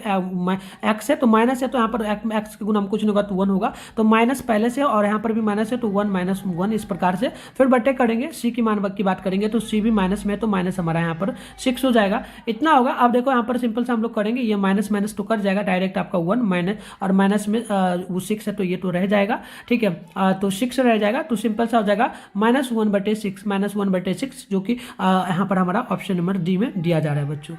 Speaker 1: एक्स है तो माइनस है, तो यहाँ पर एक्स के गुना कुछ नहीं होगा तो 1 होगा, तो माइनस पहले से और यहाँ पर भी माइनस है तो 1 - 1 इस प्रकार से फिर बटे करेंगे। सी की मान की बात करेंगे तो सी भी माइनस में है तो माइनस हमारा यहाँ पर 6 हो जाएगा, इतना होगा। अब देखो यहाँ पर सिंपल से हम लोग करेंगे, ये माइनस माइनस तो कर जाएगा डायरेक्ट आपका 1 माइनस और माइनस में वो 6 है तो ये तो रह जाएगा। ठीक है, तो 6 रह जाएगा, तो सिंपल सा हो जाएगा -1/6 जो कि यहाँ पर हमारा ऑप्शन नंबर डी में दिया जा रहा है बच्चों।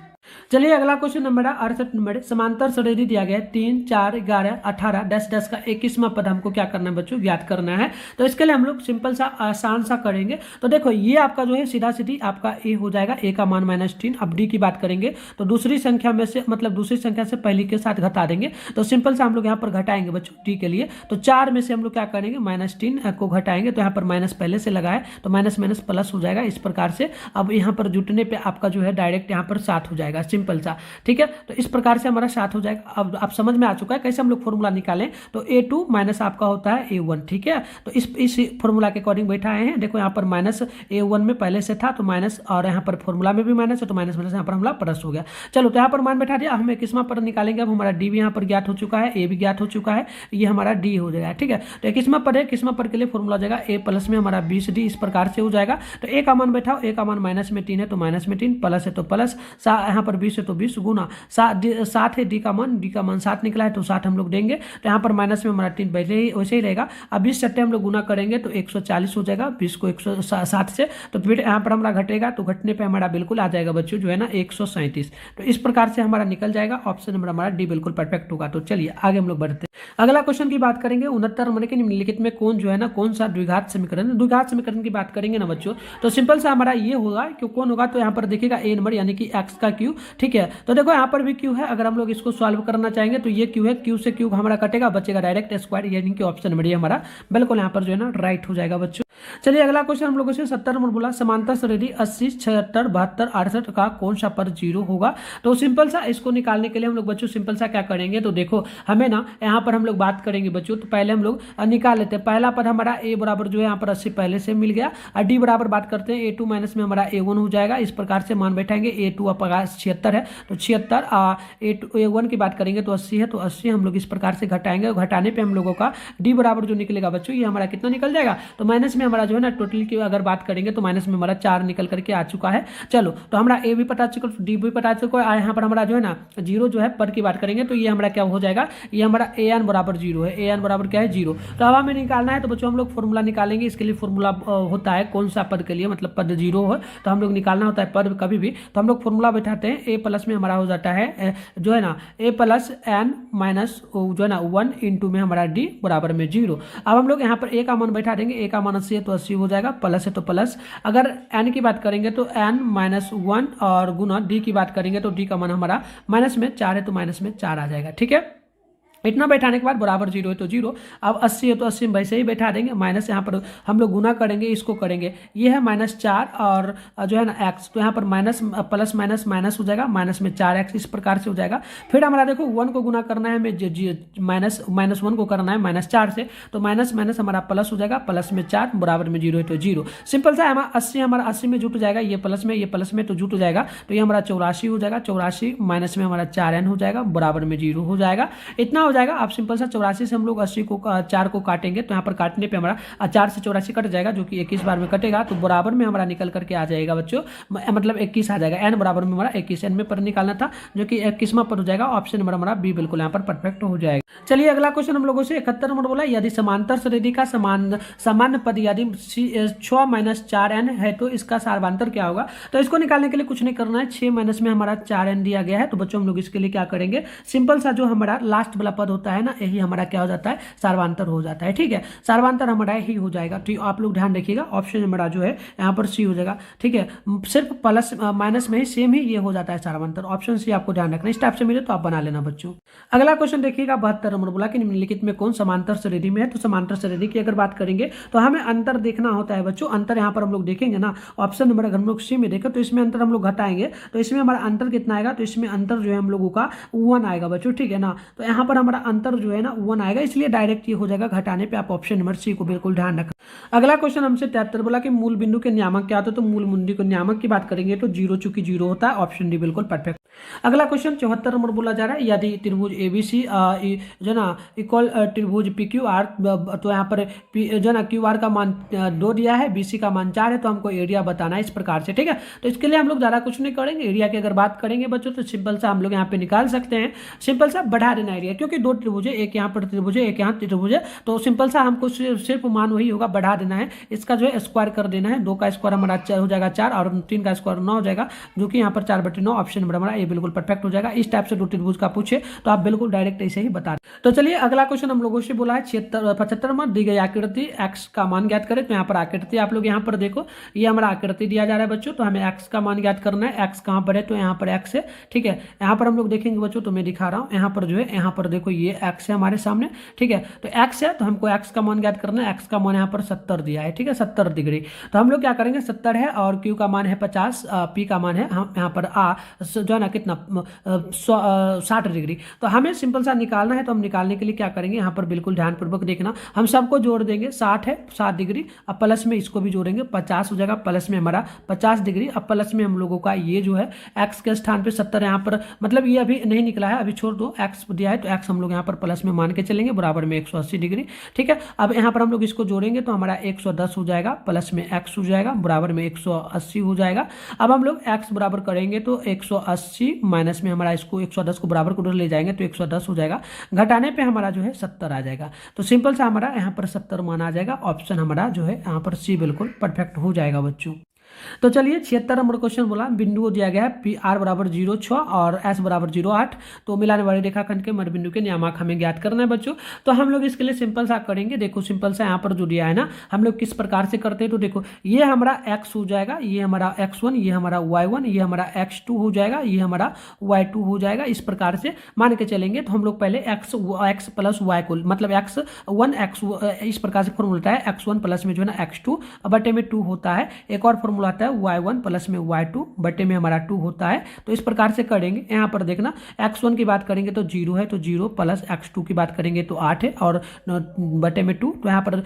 Speaker 1: चलिए अगला क्वेश्चन नंबर 68 नंबर समांतर श्रेणी दिया गया है 3, 4, 11, 18 10 का 21वां पद हमको क्या करना है बच्चों, ज्ञात करना है। तो इसके लिए हम लोग सिंपल सा आसान सा करेंगे। तो देखो ये आपका जो है सीधा सीधी आपका ए हो जाएगा, ए का मान -3। अब डी की बात करेंगे तो दूसरी संख्या में से मतलब दूसरी संख्या से पहली के साथ घटा देंगे। तो सिंपल सा हम लोग यहाँ पर घटाएंगे बच्चों डी के लिए, तो 4 में से हम लोग क्या करेंगे -3 को घटाएंगे, तो यहाँ पर माइनस पहले से लगाए तो माइनस माइनस प्लस हो जाएगा इस प्रकार से। अब यहाँ पर जुटने पर आपका जो है डायरेक्ट यहाँ पर 7 हो जाएगा सिंपल सा। ठीक है, तो इस प्रकार से हमारा 7 हो जाएगा। अब आप समझ में आ चुका है कैसे हम लोग फॉर्मूला निकालें। तो a2 माइनस आपका होता है a1। ठीक है, तो इस फॉर्मूला के अकॉर्डिंग बैठा आए हैं। देखो यहाँ पर -a1 में पहले से था तो माइनस, और यहाँ पर फॉर्मूला में भी माइनस है तो माइनस माइनस यहाँ पर हमारा प्लस हो गया। चलो तो यहाँ पर मान बैठा दिया, हम 21वां पद निकालेंगे। अब हमारा डी भी यहाँ पर ज्ञात हो चुका है, ए भी ज्ञात हो चुका है, ये हमारा डी हो जाएगा। ठीक है, तो 21वां पद है, 21वां पद के लिए फॉर्मूला हो जाएगा ए प्लस में हमारा 20 डी इस प्रकार से हो जाएगा। तो ए का मान बैठाओ, ए का मान -3 है तो -3, प्लस है तो प्लस, यहाँ पर 20 है तो 20 गुना 7 है, डी का मान 7 निकला है तो 7 हम लोग देंगे। तो यहाँ पर माइनस में हमारा 3 पहले ही वैसे ही रहेगा। अब 20 सट्टे हम लोग गुना करेंगे तो 140 हो जाएगा 20 को 160 से, तो फिर यहाँ पर हमारा घटेगा तो घटने पे हमारा बिल्कुल आ जाएगा बच्चों जो है ना 137। तो इस प्रकार से हमारा निकल जाएगा, ऑप्शन नंबर हमारा डी बिल्कुल परफेक्ट होगा। तो चलिए आगे हम लोग बढ़ते हैं। अगला क्वेश्चन की बात करेंगे 69 नंबर के निम्नलिखित में कौन जो है ना कौन सा द्विघात समीकरण, द्विघात समीकरण की बात करेंगे ना बच्चों तो सिंपल सा हमारा ये होगा कि कौन होगा। तो यहाँ पर देखिएगा ए नंबर यानी कि एक्स का क्यू। ठीक है, तो देखो यहाँ पर भी क्यू है, अगर हम लोग इसको सॉल्व करना चाहेंगे तो ये क्यू है, क्यू से क्यू हमारा कटेगा, बचेगा डायरेक्ट स्क्वायर, यानी कि ऑप्शन नंबर ये हमारा बिल्कुल यहाँ पर जो है ना राइट हो जाएगा बच्चों। चलिए अगला क्वेश्चन हम लोगों से 70 नंबर बोला समांतर श्रेणी 80, 76, 72, 68 का कौन सा पद 0 होगा। तो सिंपल सा इसको निकालने के लिए हम लोग बच्चों सिंपल सा क्या करेंगे, तो देखो हमें ना यहाँ पर हम लोग बात करेंगे बच्चों, तो पहले हम लोग निकाल लेते हैं। पहला पद हमारा ए बराबर जो है यहाँ पर 80 पहले से मिल गया, और डी बराबर बात करते हैं a2 माइनस में हमारा a1 हो जाएगा। इस प्रकार से मान बैठाएंगे, a2 आपका 76 है तो 76, a1 की बात करेंगे तो 80 है तो 80 हम लोग इस प्रकार से घटाएंगे। घटाने पे हम लोगों का डी बराबर जो निकलेगा बच्चों ये हमारा कितना निकल जाएगा, तो माइनस में हमारा जो है ना टोटल की अगर बात करेंगे तो माइनस में हमारा 4 निकल करके आ चुका है। चलो तो हमारा ए भी पता चुका, डी भी पता चुका है, यहाँ पर हमारा जो है ना 0 जो है पद की बात करेंगे तो ये हमारा क्या हो जाएगा, ये हमारा an बराबर 0 है, an बराबर क्या है 0। तो अब हमें निकालना है तो बच्चों हम लोग फॉर्मूला निकालेंगे। इसके लिए फॉर्मूला होता है कौन सा पद के लिए, मतलब पद 0 हो तो हम लोग निकालना होता है पद कभी भी, तो हम लोग फॉर्मूला बैठाते हैं। ए प्लस में हमारा हो जाता है जो है ना ए प्लस एन माइनस जो है ना 1 इंटू में हमारा डी बराबर में 0। अब हम लोग यहाँ पर ए का मान बैठा देंगे, ए का मान 80 है तो 80 हो जाएगा, प्लस है तो प्लस, अगर एन की बात करेंगे तो एन -1 और गुना डी की बात करेंगे तो डी का मान हमारा माइनस में 4 है तो माइनस में 4 आ जाएगा। ठीक है, इतना बैठाने के बाद बराबर जीरो है तो जीरो। अब 80 है तो 80 में वैसे ही बैठा देंगे, माइनस यहाँ पर हम लोग गुना करेंगे, इसको करेंगे, ये है -4 और जो है ना x, तो यहाँ पर माइनस प्लस माइनस माइनस हो जाएगा, माइनस में 4x, इस प्रकार से हो जाएगा। फिर हमारा देखो 1 को गुना करना है हमें माइनस 1 को करना है -4 से, तो माइनस माइनस हमारा प्लस हो जाएगा, प्लस में 4 बराबर में जीरो है तो जीरो। सिंपल सा हमारा 80 में जुट जाएगा, ये प्लस में तो जुट जाएगा, तो ये हमारा 84 हो जाएगा, 84 माइनस में हमारा 4n हो जाएगा, बराबर में जीरो हो जाएगा। इतना हो जाएगा। आप सिंपल सा 84 से हम लोग 80 को 4 को काटेंगे, तो यहाँ पर काटने पे हमारा 4 से 84 कट जाएगा, जो कि 21 बार में कटेगा, तो बराबर में हमारा निकल करके आ जाएगा बच्चों, मतलब 21 आ जाएगा। एन बराबर में हमारा 21 एन में पर निकालना था, जो कि 21वां पर हो जाएगा। ऑप्शन नंबर हमारा बी बिल्कुल यहाँ पर परफेक्ट हो जाएगा। चलिए अगला क्वेश्चन हम लोगों से 71 नंबर बोला, यदि समांतर श्रेणी का सामान्य पद यदि 6 - 4n है तो इसका सार्वंतर क्या होगा। तो इसको निकालने के लिए कुछ नहीं करना है, 6 माइनस में हमारा 4n दिया गया है, तो बच्चों हम लोग इसके लिए क्या करेंगे, सिंपल सा जो हमारा लास्ट वाला पद होता है ना, यही हमारा क्या हो जाता है, सार्वंतर हो जाता है। ठीक है, सार्वंतर हमारा ही हो जाएगा। तो आप लोग ध्यान रखिएगा, ऑप्शन हमारा जो है यहाँ पर सी हो जाएगा। ठीक है, सिर्फ प्लस माइनस में ही सेम ही ये हो जाता है सार्वंतर। ऑप्शन सी आपको ध्यान रखना, इस टाइप से मिले तो आप बना लेना बच्चों। अगला क्वेश्चन देखिएगा 72 नंबर बोला कि निम्नलिखित में कौन समांतर श्रेणी में है। तो समांतर श्रेणी की अगर बात करेंगे तो हमें अंतर देखना होता है बच्चों। अंतर यहाँ पर हम लोग देखेंगे ना, ऑप्शन नंबर अगर हम लोग सी में देखें तो इसमें अंतर हम लोग घटाएंगे, तो इसमें हमारा अंतर कितना आएगा, तो इसमें अंतर जो है हम लोगों का 1 आएगा बच्चों। ठीक है ना, तो यहाँ पर हमारा अंतर जो है ना 1 आएगा, इसलिए डायरेक्ट ये हो जाएगा घटाने पे। आप ऑप्शन नंबर सी को बिल्कुल ध्यान रखें। अगला क्वेश्चन हमसे 73 बोला कि मूल बिंदु के नियामक क्या होता है। तो मूल बिंदु के नियामक की बात करेंगे तो जीरो, चूंकि जीरो होता है, ऑप्शन डी बिल्कुल परफेक्ट। अगला क्वेश्चन 74 नंबर बोला जा रहा है, यदि त्रिभुज एबीसी जो ना इक्वल त्रिभुज PQR, तो यहाँ पर जो ना QR का मान 2 दिया है, BC का मान 4 है, तो हमको एरिया बताना है इस प्रकार से। ठीक है, तो इसके लिए हम लोग ज़्यादा कुछ नहीं करेंगे। एरिया की अगर बात करेंगे बच्चों तो सिंपल सा हम लोग यहाँ पे निकाल सकते हैं, सिंपल सा बढ़ा देना एरिया, क्योंकि 2 त्रिभुज है, एक यहाँ पर त्रिभुज है, एक यहाँ त्रिभुज है, तो सिंपल सा हमको सिर्फ मान वही होगा, बढ़ा देना है, इसका जो है स्क्वायर कर देना है। 2 का स्क्वायर हमारा हो जाएगा 4 और 3 का स्क्वायर 9 हो जाएगा, जो कि यहाँ पर 4/9। ऑप्शन नंबर हमारा ये बिल्कुल परफेक्ट हो जाएगा। इस टाइप से 2 त्रिभुज का पूछे तो आप बिल्कुल डायरेक्ट ऐसे ही बता दें। तो चलिए अगला क्वेश्चन हम लोगों से बोला है 75 नंबर, दी गई आकृति x का मान ज्ञात करें। तो यहाँ पर आकृति आप लोग यहाँ पर देखो, ये हमारा आकृति दिया जा रहा है बच्चों, तो हमें x का मान ज्ञात करना है। x कहाँ पर है, तो यहाँ पर x है। ठीक है, यहाँ पर हम लोग देखेंगे बच्चों, तो मैं दिखा रहा हूँ, यहाँ पर जो है, यहाँ पर देखो ये x है हमारे सामने। ठीक है, तो x है, तो हमको x का मान ज्ञात करना है। x का मान यहाँ पर 70 दिया है। ठीक है, 70 डिग्री, तो हम लोग क्या करेंगे, 70 है और q का मान है 50, p का मान है हम यहाँ पर जो है ना कितना 60 डिग्री। तो हमें सिंपल सा निकालना है, तो हम निकालने के लिए क्या करेंगे, यहाँ पर बिल्कुल ध्यानपूर्वक देखना, हम सबको जोड़ देंगे। 60 है, 60 डिग्री, अब प्लस में इसको भी जोड़ेंगे, 50 हो जाएगा, प्लस में हमारा 50 डिग्री, अब प्लस में हम लोगों का ये जो है x के स्थान पे 70 यहाँ पर, मतलब ये अभी नहीं निकला है, अभी छोड़ दो, x दिया है तो x हम लोग यहाँ पर प्लस में मान के चलेंगे, बराबर में 180 डिग्री। ठीक है, अब यहाँ पर हम लोग इसको जोड़ेंगे तो हमारा 110 हो जाएगा, प्लस में x हो जाएगा, बराबर में 180 हो जाएगा। अब हम लोग x बराबर करेंगे तो 180 माइनस में हमारा इसको 110 को बराबर को ले जाएंगे तो 110 हो जाएगा, घटाने पे हमारा जो है 70 आ जाएगा। तो सिंपल सा हमारा यहाँ पर 70 मान आ जाएगा। ऑप्शन हमारा जो है यहाँ पर सी बिल्कुल परफेक्ट हो जाएगा बच्चों। तो चलिए 76 नंबर क्वेश्चन बोला, बिंदु दिया गया है PR बराबर 0,6 और S बराबर 0,8, तो मिलाने वाले रेखाखंड के मध्य बिंदु के नियामक हमें ज्ञात करना है बच्चों। तो हम लोग इसके लिए सिंपल सा करेंगे, देखो सिंपल सा यहाँ पर जो दिया है ना, हम लोग किस प्रकार से करते हैं, तो देखो ये हमारा x हो जाएगा, ये हमारा x1, ये हमारा y1, ये हमारा x2 हो जाएगा, ये हमारा y2 हो जाएगा। इस प्रकार से मान के चलेंगे तो हम लोग पहले x प्लस y को, मतलब x1 x इस प्रकार से फॉर्मूला होता है, x1 प्लस में जो है ना x2 बटे में 2 होता है। एक और फॉर्मूला आता है y1 प्लस में y2 बटे में हमारा 2 होता है। तो इस प्रकार से करेंगे। यहाँ पर देखना x1 की बात करेंगे तो 0 है, तो 0 प्लस x2 की बात करेंगे तो 8 है और बटे में 2, तो यहाँ पर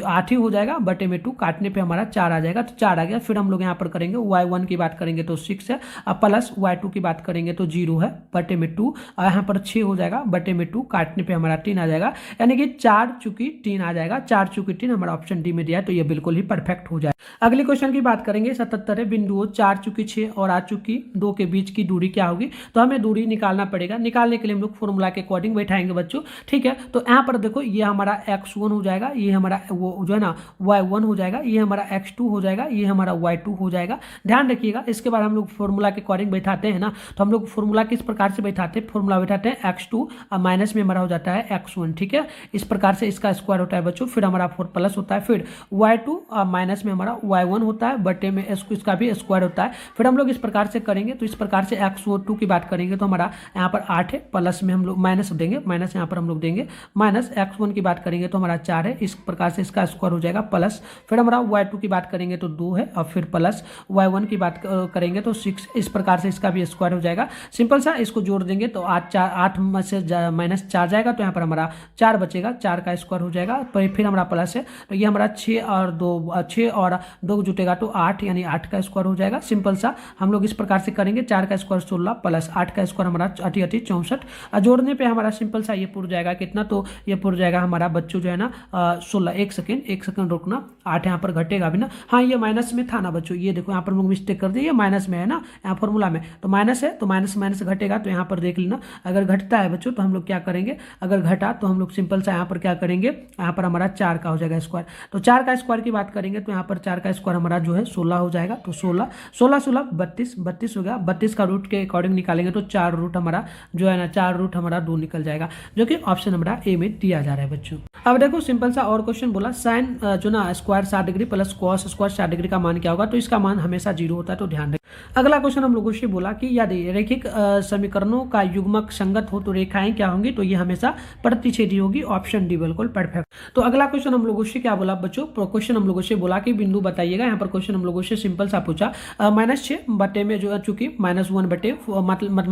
Speaker 1: 8 ही हो जाएगा, बटे में 2 काटने पे हमारा 4 आ जाएगा, तो 4 आ गया। फिर हम लोग यहाँ पर करेंगे y1 की बात करेंगे तो 6 है, प्लस y2 की बात करेंगे तो 0 है, बटे में 2, यहाँ पर 6 हो जाएगा, बटे में 2 काटने पे हमारा 3 आ जाएगा, यानी कि 4 चूंकि 3 आ जाएगा। 4 चूंकि 3 हमारा ऑप्शन डी में दिया है, तो ये बिल्कुल ही परफेक्ट हो जाए। अगले क्वेश्चन की बात करेंगे 77 है, बिंदुओं 4 चूंकि 6 और 8 चूंकि 2 के बीच की दूरी क्या होगी। तो हमें दूरी निकालना पड़ेगा, निकालने के लिए हम लोग फॉर्मूला के अकॉर्डिंग बैठाएंगे बच्चों। ठीक है, तो यहाँ पर देखो ये हमारा x1 हो जाएगा, ये हमारा वो जो है ना y1 हो जाएगा, ये हमारा x2 हो जाएगा, ये हमारा y2 हो जाएगा। ध्यान रखिएगा, इसके बाद हम लोग फॉर्मूला के अकॉर्डिंग बैठाते हैं ना, तो हम लोग फॉर्मूला किस प्रकार से बैठाते हैं, फॉर्मूला बैठाते हैं x2 माइनस में हमारा हो जाता है x1। ठीक है, इस प्रकार से इसका स्क्वायर होता है बच्चों, फिर हमारा 4 प्लस होता है, फिर y2 माइनस में हमारा y1 होता है, बटे बटे में इसका भी स्क्वायर होता है। फिर हम लोग इस प्रकार से करेंगे, तो इस प्रकार से x2 की बात करेंगे तो हमारा यहाँ पर 8 है, प्लस में हम लोग माइनस देंगे, माइनस यहाँ पर हम लोग देंगे, माइनस x1 की बात करेंगे तो हमारा 4 है, इस प्रकार से इसका स्क्वायर हो जाएगा प्लस। फिर हमारा y2 की बात करेंगे तो 2 है, और फिर प्लस y1 की बात करेंगे तो 6, इस प्रकार से इसका भी स्क्वायर हो जाएगा। सिंपल सा इसको जोड़ देंगे तो 8 में से माइनस 4 जाएगा, तो यहाँ पर हमारा 4 बचेगा, 4 का स्क्वायर हो जाएगा। फिर हमारा प्लस है, तो ये हमारा 6 और 2 जुटेगा तो 8, यानी 8 का स्क्वायर हो जाएगा। सिंपल सा हम लोग इस प्रकार से करेंगे, 4 का स्क्वायर 16 प्लस 8 का स्क्वायर हमारा 8 64, जोड़ने पे हमारा सिंपल सा ये पूरा जाएगा कितना, तो ये पूरा जाएगा हमारा बच्चों जो है ना 16। एक सेकेंड रुकना, 8 यहाँ पर घटेगा भी ना, हाँ ये माइनस में था ना बच्चों, ये देखो यहाँ पर हम लोग मिस्टेक कर दिए, ये माइनस में है ना यहाँ फॉर्मूला में, तो माइनस है तो माइनस घटेगा, तो यहाँ पर देख लेना अगर घटता है बच्चों तो हम लोग क्या करेंगे, अगर घटा तो हम लोग सिंपल सा यहाँ पर क्या करेंगे, यहाँ पर हमारा 4 का हो जाएगा स्क्वायर। तो 4 का स्क्वायर की बात करेंगे तो यहाँ पर 4 का स्क्वायर हमारा जो है 16 हो जाएगा, तो 16 32 हो गया, 32 का रूट के अकॉर्डिंग निकालेंगे तो 4 रूट हमारा जो है ना 4 रूट हमारा 2 निकल जाएगा, जो कि ऑप्शन हमारा ए में दिया जा रहा है बच्चों। अब देखो सिंपल सा और क्वेश्चन बोला, साइन जो ना square 60 degree plus cos square 60 degree का मान क्या होगा, तो इसका मान हमेशा 0 होता है, तो ध्यान रखें। अगला क्वेश्चन हम लोगों से बोला कि यदि रैखिक समीकरणों का युग्मक संगत हो तो रेखाएं क्या होंगी, तो ये हमेशा प्रतिच्छेदी होगी, ऑप्शन डी बिल्कुल परफेक्ट। तो अगला क्वेश्चन हम लोगों से क्या बोला बच्चों, क्वेश्चन हम लोगों से बोला कि बिंदु बताइएगा। यहाँ पर क्वेश्चन हम लोगों से सिंपल सा पूछा, -6 बटे में जो चूंकि -1 बटे मतलब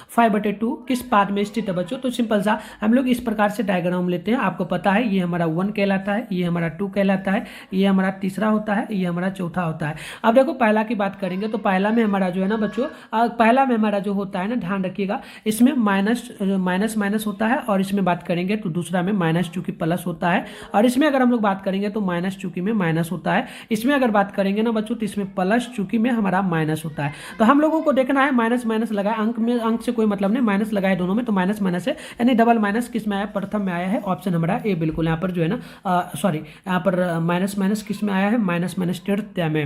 Speaker 1: -5/2 किस पाद में स्थित है बच्चों, तो सिंपल सा हम लोग इस प्रकार से डायग्राम लेते हैं। आपको पता है ये हमारा 1 कहलाता है, ये हमारा 2 कहलाता है, ये हमारा तीसरा होता है, ये हमारा चौथा होता है। अब देखो पहला की बात करेंगे तो पहला में हमारा जो है ना बच्चों, पहला में हमारा जो होता है ना, ध्यान रखिएगा इसमें माइनस होता है, और इसमें बात करेंगे तो दूसरा में माइनस चूंकि प्लस होता है, और इसमें अगर हम लोग बात करेंगे तो माइनस चूंकि में माइनस होता है। इसमें अगर बात करेंगे ना बच्चों तो इसमें प्लस चूंकि में हमारा माइनस होता है। तो हम लोगों को देखना है माइनस लगाए, अंक से कोई मतलब नहीं, माइनस लगाए दोनों में, तो माइनस है, यानी डबल माइनस किस में आया, प्रथम में आया है, ऑप्शन हमारा ए बिल्कुल यहाँ पर जो है ना सॉरी यहाँ पर माइनस किस में आया है, माइनस तृतीय में।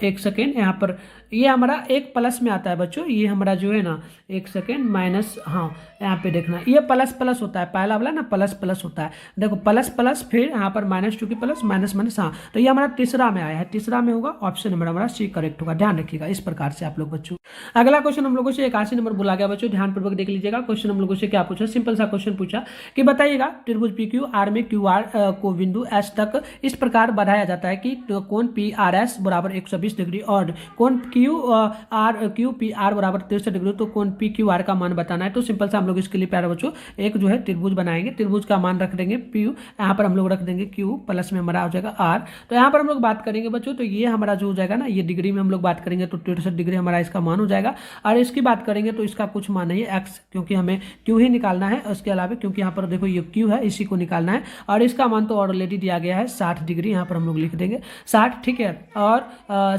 Speaker 1: एक सेकेंड, यहाँ पर ये हमारा एक प्लस में आता है बच्चों, ये हमारा जो है ना एक सेकेंड माइनस, हाँ यहाँ पे देखना ये प्लस होता है, पहला वाला ना प्लस होता है, देखो प्लस फिर यहाँ पर माइनस चूंकि प्लस माइनस, हाँ तो ये हमारा तीसरा में आया है, तीसरा में होगा, ऑप्शन हमारा सी करेक्ट होगा, ध्यान रखिएगा इस प्रकार से आप लोग बच्चों। अगला क्वेश्चन हम लोगों से 81 नंबर बोला गया बच्चों, ध्यानपूर्वक देख लीजिएगा। क्वेश्चन हम लोगों से क्या पूछा, सिंपल सा क्वेश्चन पूछा कि बताइएगा त्रिभुज PQR में QR को बिंदु S तक इस प्रकार बढ़ाया जाता है कि कोण PRS बराबर 120 डिग्री और कोण QPR बराबर 63 डिग्री, तो कोण PQR का मान बताना है। तो सिंपल सा हम लोग इसके लिए प्यारे बच्चों एक जो है त्रिभुज बनाएंगे, त्रिभुज का मान रख देंगे P, यहाँ पर हम लोग रख देंगे Q, प्लस में हमारा हो जाएगा R। तो यहाँ पर हम लोग बात करेंगे बच्चों, तो ये हमारा जो हो जाएगा ना, ये डिग्री में हम लोग बात करेंगे तो 63 डिग्री हमारा इसका मान हो जाएगा। और इसकी बात करेंगे तो इसका कुछ मान नहीं है x, क्योंकि हमें Q ही निकालना है, उसके अलावा क्योंकि यहाँ पर देखो ये Q है, इसी को निकालना है, और इसका मान तो ऑलरेडी दिया गया है 60 डिग्री, यहाँ पर हम लोग लिख देंगे 60, ठीक है, और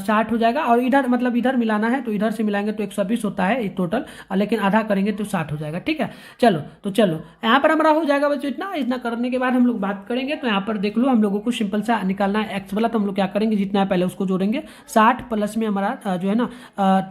Speaker 1: 60 हो जाएगा। और इधर मतलब इधर मिलाना है, तो इधर से मिलाएंगे तो 120 होता है टोटल, लेकिन आधा करेंगे तो 60 हो जाएगा, ठीक है। चलो यहाँ पर हमारा हो जाएगा बच्चों इतना करने के बाद हम लोग बात करेंगे, तो यहाँ पर देख लो हम लोगों को सिंपल सा निकालना है एक्स वाला, तो हम लोग क्या करेंगे, जितना है पहले उसको जोड़ेंगे, 60 प्लस में हमारा जो है ना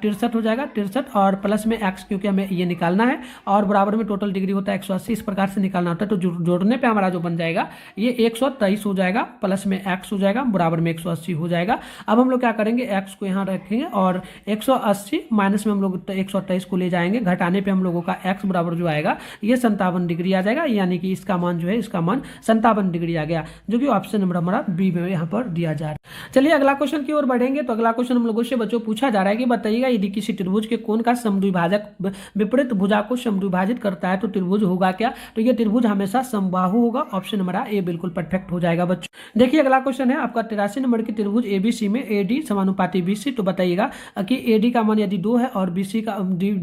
Speaker 1: 63 हो जाएगा, 63 और प्लस में एक्स, क्योंकि हमें ये निकालना है, और बराबर में टोटल डिग्री होता है 180, इस प्रकार से निकालना होता है। तो जोड़ने पे हमारा जो बन जाएगा ये 123 हो जाएगा, प्लस में एक्स हो जाएगा, बराबर में 180 हो जाएगा। अब हम लोग क्या करेंगे, एक्स को यहाँ रखेंगे और 180 माइनस में हम लोग 128 को ले जाएंगे, घटाने पे हम लोगों का एक्स बराबर जो आएगा ये 57 डिग्री आ जाएगा, यानी कि इसका मान जो है, इसका मान 57 डिग्री आ गया, जो कि ऑप्शन नंबर हमारा बी में यहाँ पर दिया जा रहा है। चलिए अगला क्वेश्चन की ओर बढ़ेंगे। तो अगला क्वेश्चन हम लोगों से बच्चों पूछा जा रहा है कि बताइएगा यदि किसी त्रिभुज के कोण का समद्विभाजक विपरीत भुजा को समद्विभाजित करता है तो त्रिभुज होगा क्या, तो ये त्रिभुज हमेशा समबाहु होगा, ऑप्शन हमारा ए बिल्कुल परफेक्ट हो जाएगा बच्चों। देखिए अगला क्वेश्चन है आपका 83 नंबर की त्रिभुज ABC में AD समानुपाती BC, तो बताइएगा कि AD का मान यदि 2 है और BC का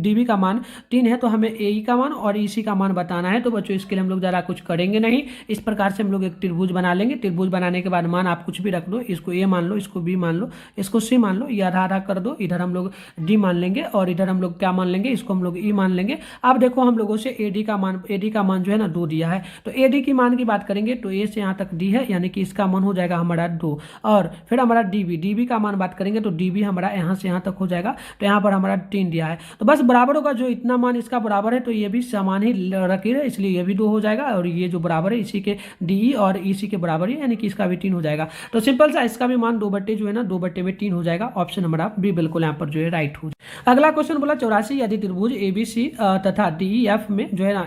Speaker 1: DB का मान 3 है, तो हमें AE का मान और EC का मान बताना है। तो बच्चों इसके लिए हम लोग ज़्यादा कुछ करेंगे नहीं, इस प्रकार से हम लोग एक त्रिभुज बना लेंगे। त्रिभुज बनाने के बाद मान आप कुछ भी रख दो, इसको A मान लो, इसको B मान लो, इसको C मान लो, ये आधा आधा कर दो, इधर हम लोग D मान लेंगे और इधर हम लोग क्या मान लेंगे, इसको हम लोग E मान लेंगे। अब देखो हम लोगों से AD का मान जो है ना 2 दिया है, तो AD की मान की बात करेंगे तो A से यहाँ तक D है, यानी कि इसका मान हो जाएगा हमारा 2, और फिर हमारा DB डी बी का मान बात करेंगे तो डी बी हमारा यहाँ से यहाँ तक हो जाएगा। तो यहाँ पर हमारा 3 दिया है, तो बस बराबर होगा, जो इतना मान इसका बराबर है तो ये भी समान ही रखी है, इसलिए ये भी 2 हो जाएगा, और ये जो बराबर है इसी के डी और इसी के बराबर ही, यानी कि इसका भी 3 हो जाएगा। तो सिंपल सा इसका भी मान 2/, जो है ना 2/3 हो जाएगा। ऑप्शन नंबर बी बिल्कुल यहाँ पर जो है राइट हो जाएगा। अगला क्वेश्चन बोला 84 यदि त्रिभुज ABC तथा DEF में जो है ना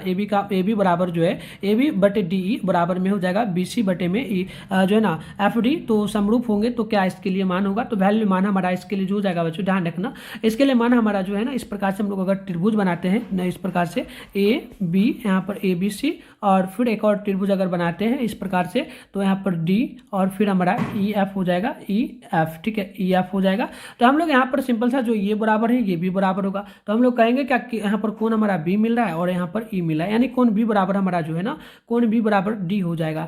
Speaker 1: AB बराबर जो है AB/DE बराबर में हो जाएगा BC/में E जो है ना FD, तो समरूप होंगे तो क्या इसके लिए मान होगा। तो वैल्यू मान हमारा इसके लिए जो हो जाएगा बच्चों, ध्यान रखना, इसके लिए मान हमारा जो है ना इस प्रकार से हम लोग अगर त्रिभुज बनाते हैं ना, इस प्रकार से AB यहाँ पर ABC और फिर एक और त्रिभुज अगर बनाते हैं इस प्रकार से, तो यहाँ पर D और फिर हमारा EF हो जाएगा, EF, ठीक है, EF हो जाएगा। तो हम लोग यहाँ पर सिंपल सा जो ये बराबर है ये भी बराबर होगा, तो हम लोग कहेंगे क्या कि यहाँ पर कोण हमारा B मिल रहा है और यहाँ पर E मिल रहा है, यानी कोण B बराबर हमारा जो है ना कोण B बराबर D हो जाएगा।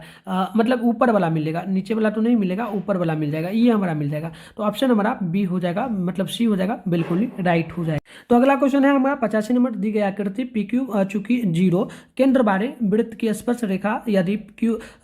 Speaker 1: मतलब ऊपर वाला मिलेगा, नीचे वाला तो नहीं मिलेगा, ऊपर वाला मिल जाएगा, ये हमारा मिल जाएगा। तो ऑप्शन हमारा B हो जाएगा, मतलब C हो जाएगा, बिल्कुल ही राइट हो जाएगा। तो अगला क्वेश्चन है हमारा 85 नंबर, दी गई आकृति PQ चूंकि 0 केंद्र बारे वृत्त की स्पर्श रेखा यदि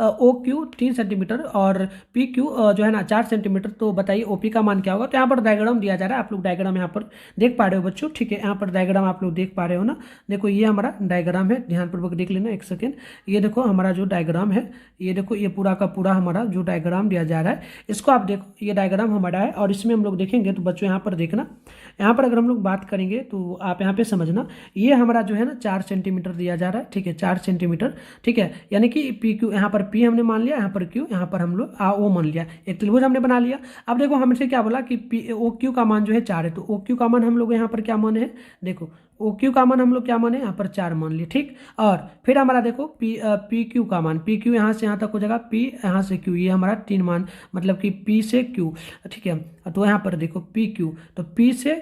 Speaker 1: OQ 3 सेंटीमीटर और PQ जो है ना 4 सेंटीमीटर, तो बताइए OP का मान क्या होगा। तो यहाँ पर डायग्राम दिया जा रहा है, आप लोग डायग्राम यहाँ पर देख पा रहे हो बच्चों, ठीक है, यहाँ पर डायग्राम आप लोग देख पा रहे हो ना। देखो ये हमारा डायग्राम है, ध्यानपूर्वक देख लेना, एक सेकेंड। ये देखो हमारा जो डायग्राम है, ये देखो ये पूरा का पूरा हमारा जो डायग्राम दिया जा रहा है, इसको आप देखो, ये डायग्राम हमारा है और इसमें हम लोग देखेंगे तो बच्चों यहाँ पर देखना, यहाँ पर अगर हम लोग बात करेंगे तो आप यहाँ पे समझना, ये हमारा जो है ना 4 सेंटीमीटर दिया जा रहा है, ठीक है, 4 सेंटीमीटर, ठीक है, यानी कि PQ यहाँ पर P हमने मान लिया, यहाँ पर Q, यहाँ पर हम लोग O मान लिया, एक त्रिभुज हमने बना लिया। अब देखो हमसे क्या बोला कि OQ का मान जो है 4 है, तो OQ का मान हम लोग यहाँ पर क्या माने हैं, देखो OQ का मान हम लोग क्या माने, यहाँ पर 4 मान लिए, ठीक। और फिर हमारा देखो PQ का मान, PQ यहाँ से यहाँ तक हो जाएगा, P यहाँ से Q, ये हमारा 3 मान, मतलब कि P से Q, ठीक है। तो यहाँ पर देखो PQ, तो P से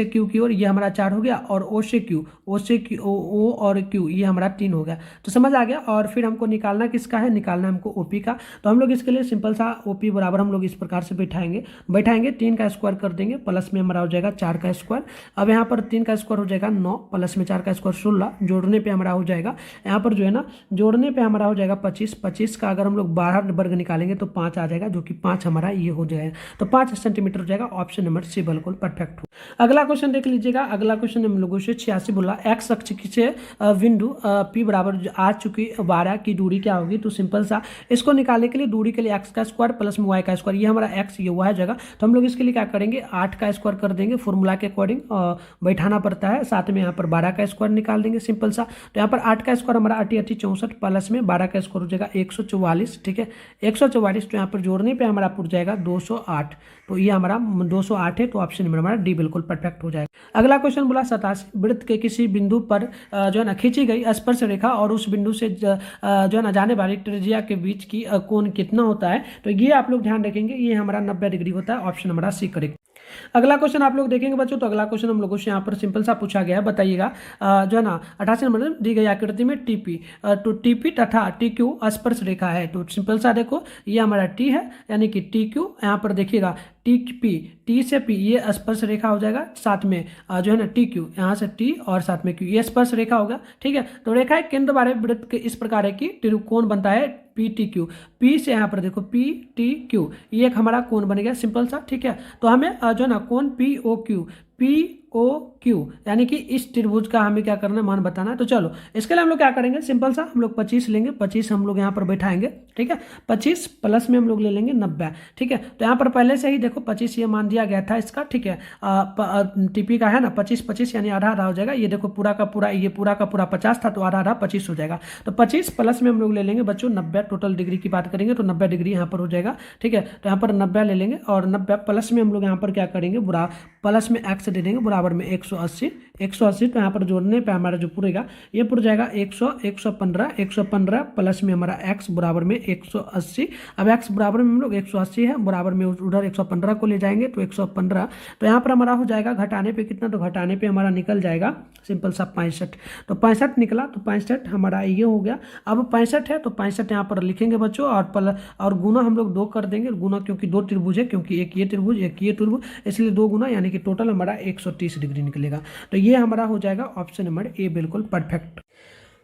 Speaker 1: Q की ओर ये हमारा 4 हो गया, और O से Q O और Q ये हमारा 3 हो गया, तो समझ आ गया। और फिर हमको निकालना किसका है, निकालना हमको OP का। तो हम लोग इसके लिए सिंपल सा OP बराबर हम लोग इस प्रकार से बैठाएंगे 3 का स्क्वायर कर देंगे, प्लस में हमारा हो जाएगा 4 का स्क्वायर। अब यहाँ पर 3 का स्क्वायर हो जाएगा 9, प्लस में 4 का स्क्वायर 16, जोड़ने पर हमारा हो जाएगा, यहाँ पर जो है ना जोड़ने पर हमारा हो जाएगा 25 का अगर हम लोग 12 वर्ग निकालेंगे तो 5 आ जाएगा, जो कि 5 हमारा ये हो जाएगा, तो 5 सेंटीमीटर हो जाएगा। ऑप्शन नंबर C बिल्कुल परफेक्ट हो। अगला क्वेश्चन देख लीजिएगा, अगला क्वेश्चन हम लोगों से 86 बोला, एक्स अक्ष से बिंदु P बराबर आ चुकी 12 की दूरी क्या होगी। तो सिंपल सा इसको निकालने के लिए दूरी के लिए एक्स का स्क्वायर प्लस में वाई का स्क्वायर, ये हमारा एक्स ये वाई जगह, तो हम लोग इसके लिए क्या करेंगे 8 का स्क्वायर कर देंगे, फॉर्मूला के अकॉर्डिंग बैठाना पड़ता है, साथ में यहाँ पर 12 का स्क्वायर निकाल देंगे सिंपल सा। तो यहाँ पर 8 का स्क्वायर हमारा 8 64 प्लस में 12 का स्क्वायर हो जाएगा 144, ठीक है, 144। तो यहाँ पर जोड़ने पर हमारा पुट जाएगा 208, तो ये हमारा 208 है, तो ऑप्शन नंबर हमारा डी बिल्कुल परफेक्ट हो जाएगा। अगला क्वेश्चन बोला 87 वृत्त के किसी बिंदु पर जो है ना खींची गई स्पर्श रेखा और उस बिंदु से जो है ना जाने वाली त्रिज्या के बीच की कोण कितना होता है। तो ये आप लोग ध्यान रखेंगे, ये हमारा 90 डिग्री होता है, ऑप्शन हमारा C करेक्ट। अगला क्वेश्चन आप लोग देखेंगे बच्चों, तो अगला क्वेश्चन हम लोगों से यहाँ पर सिंपल सा पूछा गया है, बताइएगा जो है ना 88 नंबर दी गई आकृति में TP तो TP तथा TQ स्पर्श रेखा है। तो सिंपल सा देखो ये हमारा T है, यानी कि TQ, यहाँ पर देखिएगा TP, T से P ये स्पर्श रेखा हो जाएगा, साथ में जो है ना TQ, यहाँ से T और साथ में Q ये स्पर्श रेखा होगा, ठीक है। तो रेखा एक केंद्र बारे वृत्त के इस प्रकार है कि त्रिकोण बनता है PTQ, P से यहाँ पर देखो PTQ ये एक हमारा कोण बन गया सिंपल सा, ठीक है। तो हमें जो है ना कोण POQ यानी कि इस त्रिभुज का हमें क्या करना है मान बताना है। तो चलो इसके लिए हम लोग क्या करेंगे, सिंपल सा हम लोग 25 लेंगे, 25 हम लोग यहाँ पर बैठाएंगे, ठीक है, 25 प्लस में हम लोग ले लेंगे 90, ठीक है। तो यहाँ पर पहले से ही देखो 25 ये मान दिया गया था इसका, ठीक है, TP का है ना 25 यानी आधा आधा हो जाएगा, ये देखो पूरा का पूरा, ये पूरा का पूरा 50 था, तो आधा आधा 25 हो जाएगा। तो 25 प्लस में हम लोग ले लेंगे बच्चों 90, टोटल डिग्री की बात करेंगे तो 90 डिग्री यहाँ पर हो जाएगा, ठीक है। तो यहाँ पर 90 ले लेंगे और 90 प्लस में हम लोग यहाँ पर क्या करेंगे प्लस में एक्स दे देंगे बराबर में 180। तो यहाँ पर जोड़ने पे हमारा जो पूरेगा ये पूरा जाएगा 115 प्लस में हमारा x बराबर में 180। अब x बराबर में हम लोग 180 है, बराबर में उधर 115 को ले जाएंगे तो 115। तो यहाँ पर हमारा हो जाएगा घटाने पे कितना, तो घटाने पे हमारा निकल जाएगा सिंपल सा 65। तो 65 निकला, तो 65 हमारा ये हो गया। अब 65 है तो 65 यहाँ पर लिखेंगे बच्चों, और गुना हम लोग 2 कर देंगे, गुना क्योंकि 2 त्रिभुज है, क्योंकि एक ये त्रिभुज एक ये त्रिभुज, इसलिए 2 गुना, यानी कि टोटल हमारा 130 डिग्री निकलेगा। तो ये हमारा हो जाएगा ऑप्शन नंबर A बिल्कुल परफेक्ट।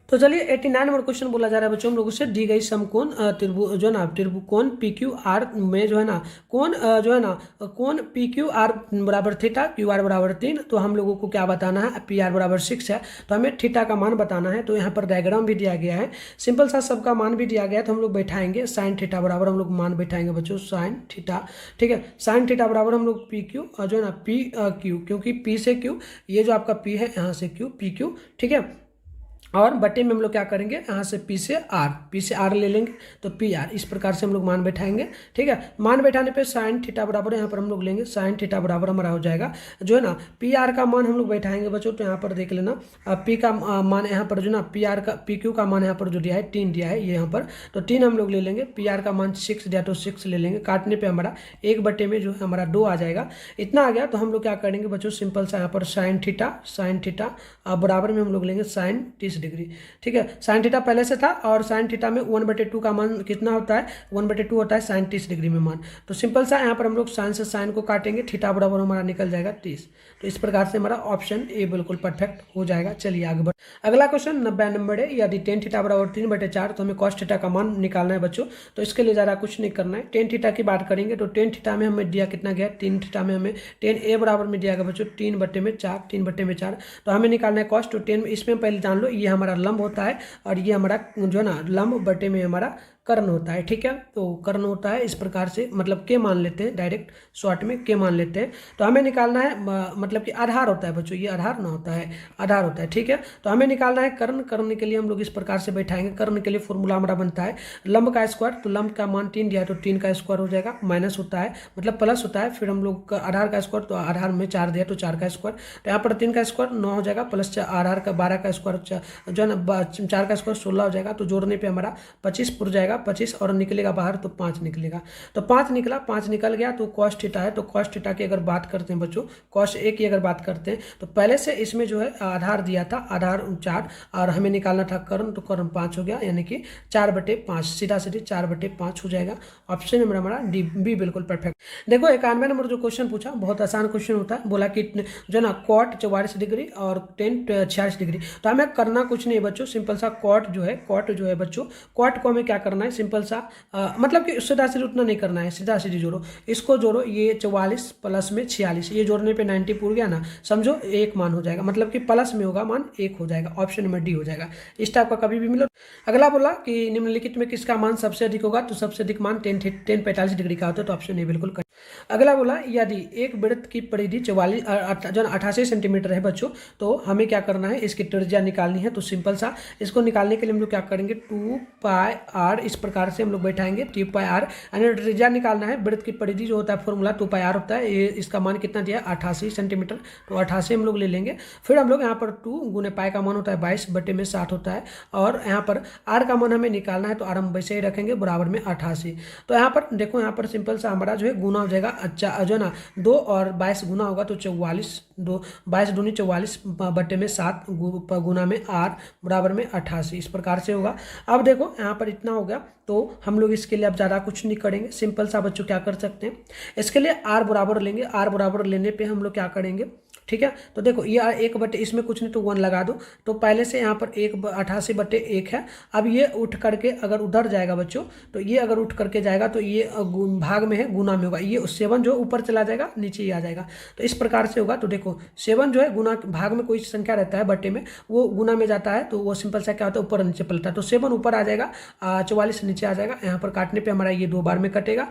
Speaker 1: तो चलिए 89 नंबर क्वेश्चन बोला जा रहा है बच्चों हम लोगों से, दी गई समकोण त्रिभुज जो है ना त्रिभुजकोण पी क्यू आर में जो है ना कोण जो है ना कोण पी क्यू आर बराबर थीटा, क्यू आर बराबर 3, तो हम लोगों को क्या बताना है, पी आर बराबर 6 है, तो हमें थीटा का मान बताना है। तो यहाँ पर डायग्राम भी दिया गया है, सिंपल सा सबका मान भी दिया गया है, तो हम लोग बैठाएंगे साइन थीटा बराबर हम लोग मान बैठाएंगे बच्चों साइन थीटा, ठीक है। साइन थीटा बराबर हम लोग पी क्यू जो है ना पी क्यू, क्योंकि पी से क्यू, ये जो आपका पी है यहाँ से क्यू, पी क्यू, ठीक है, और बटे में हम लोग क्या करेंगे, यहाँ से पी से आर ले लेंगे, तो पी आर, इस प्रकार से हम लोग मान बैठाएंगे, ठीक है। मान बैठाने पे साइन थीटा बराबर यहाँ पर हम लोग लेंगे, साइन थीटा बराबर हमारा हो जाएगा जो है ना पी आर का मान हम लोग बैठाएंगे बच्चों, तो यहाँ पर देख लेना पी का मान यहाँ पर जो ना पी आर का पी क्यू का मान यहाँ पर जो दिया है 3 दिया है ये यहाँ पर, तो 3 हम लोग ले लेंगे। पी आर का मान 6 दिया तो 6 ले लेंगे, काटने पर हमारा 1 बटे में जो है हमारा 2 आ जाएगा, इतना आ गया। तो हम लोग क्या करेंगे बच्चों, सिंपल सा यहाँ पर साइन थीटा बराबर में हम लोग लेंगे साइन 30 डिग्री, ठीक है। साइन थीटा पहले से था, और साइन थीटा में 1/2 का मान कितना होता है, 1/2 होता है साइन 30 डिग्री में मान। तो सिंपल सा यहाँ पर हम लोग साइन से साइन को काटेंगे, थीटा बराबर हमारा निकल जाएगा 30। तो इस प्रकार से हमारा ऑप्शन ए बिल्कुल परफेक्ट हो जाएगा। चलिए आगे बढ़, अगला क्वेश्चन 90 नंबर है, यदि टेन थीटा बराबर 3/4, तो हमें कॉस थीटा का मान निकालना है बच्चों। तो इसके लिए ज़्यादा कुछ नहीं करना है, टेन थीटा की बात करेंगे तो टेन थीटा में हमें दिया कितना गया, 3 थीटा में हमें टेन ए बराबर में दिया गया बच्चों 3/4, तो हमें निकालना है कॉस। तो टेन इसमें पहले जान लो, ये हमारा लंब होता है और ये हमारा जो है ना लंब बटे में हमारा कर्ण होता है, ठीक है। तो कर्ण होता है, इस प्रकार से मतलब के मान लेते हैं, डायरेक्ट शॉर्ट में के मान लेते हैं। तो हमें निकालना है मतलब कि आधार होता है बच्चों, ये आधार ना होता है, आधार होता है, ठीक है। तो हमें निकालना है कर्ण, करने के लिए हम लोग इस प्रकार से बैठाएंगे। कर्ण के लिए फॉर्मूला हमारा बनता है लंब का स्क्वायर, तो लंब का मान 3 दिया है तो 3 का स्क्वायर हो जाएगा, माइनस होता है मतलब प्लस होता है, फिर हम लोग आधार का स्क्वायर, तो आधार में 4 दिया तो 4 का स्क्वायर, तो यहाँ पर 3 का स्क्वायर 9 हो जाएगा, प्लस आधार का 12 का स्क्वायर जो है ना 4 का स्क्वायर 16 हो जाएगा। तो जोड़ने पे हमारा 25 पुर जाएगा, 25 और निकलेगा बाहर तो 5 निकलेगा। तो 5 निकला, 5 निकल गया तो कॉस थीटा है। तो कॉस थीटा की अगर बात करते हैं बच्चों, कॉस ए की अगर बात करते हैं, तो पहले से इसमें जो है आधार दिया था, आधार 4, और हमें निकालना था कर्ण, तो कर्ण 5 हो गया, यानी कि 4/5, सीधा सीधी 4/5 हो जाएगा। ऑप्शन नंबर हमारा डी बी बिल्कुल परफेक्ट। देखो 91 नंबर जो क्वेश्चन पूछा, बहुत आसान क्वेश्चन होता है, बोला कि जो ना कॉट 44 डिग्री और टेन 46 डिग्री। तो हमें करना कुछ नहीं बच्चों, सिंपल सा कॉट जो है बच्चों, कॉट को हमें क्या करना है, सिंपल सा मतलब कि सीधा सीधा उतना नहीं करना है, सीधा सीधी जोड़ो, इसको जोड़ो, ये 44 प्लस में 46, ये जोड़ने पे 90 पूर गया ना, समझो एक मान हो जाएगा, मतलब कि प्लस में होगा मान 1 हो जाएगा, ऑप्शन नंबर डी हो जाएगा। इस टाइप का कभी भी मिलो। अगला बोला कि निम्नलिखित में किसका मान सबसे अधिक होगा, तो सबसे अधिक मान 45 डिग्री का होता है, तो ऑप्शन ए बिल्कुल। अगला बोला यदि एक वृत्त की परिधि 88 सेंटीमीटर है बच्चों, तो हमें क्या करना है, इसकी त्रिज्या निकालनी है। तो सिंपल सा इसको निकालने के लिए हम लोग क्या करेंगे, 2πr, इस प्रकार से हम लोग बैठाएंगे 2πr, यानी त्रिज्या निकालना है। वृत्त की परिधि जो होता है फॉर्मूला 2πr होता है, ये इसका मान कितना दिया है 88 सेंटीमीटर, तो 88 हम लोग ले लेंगे। फिर हम लोग यहाँ पर 2 गुने पाई का मान होता है 22/60 होता है, और यहाँ पर r का मान हमें निकालना है, तो r हम वैसे ही रखेंगे बराबर में 88। तो यहाँ पर देखो, यहाँ पर सिंपल सा हमारा जो है गुना हो जाएगा, अच्छा जो है ना 2 और 22 गुना होगा तो 44, 22 दूनी 44/7 गुना में r बराबर में 88, इस प्रकार से होगा। अब देखो यहाँ पर इतना हो गया, तो हम लोग इसके लिए अब ज़्यादा कुछ नहीं करेंगे, सिंपल सा बच्चों क्या कर सकते हैं, इसके लिए r बराबर लेंगे। r बराबर लेने पे हम लोग क्या करेंगे, ठीक है। तो देखो ये 1 इसमें कुछ नहीं तो 1 लगा दो, तो पहले से यहाँ पर 88/1 है। अब ये उठ करके अगर उधर जाएगा बच्चों, तो ये अगर उठ करके जाएगा तो ये भाग में है, गुना में होगा, ये 7 जो ऊपर चला जाएगा नीचे ही आ जाएगा, तो इस प्रकार से होगा। तो देखो 7 जो है गुना, भाग में कोई संख्या रहता है बट्टे में, वो गुना में जाता है, तो वो सिंपल सा क्या होता है, ऊपर नीचे पलटा है, तो 7 ऊपर आ जाएगा, 44 नीचे आ जाएगा। यहाँ पर काटने पर हमारा ये 2 बार में कटेगा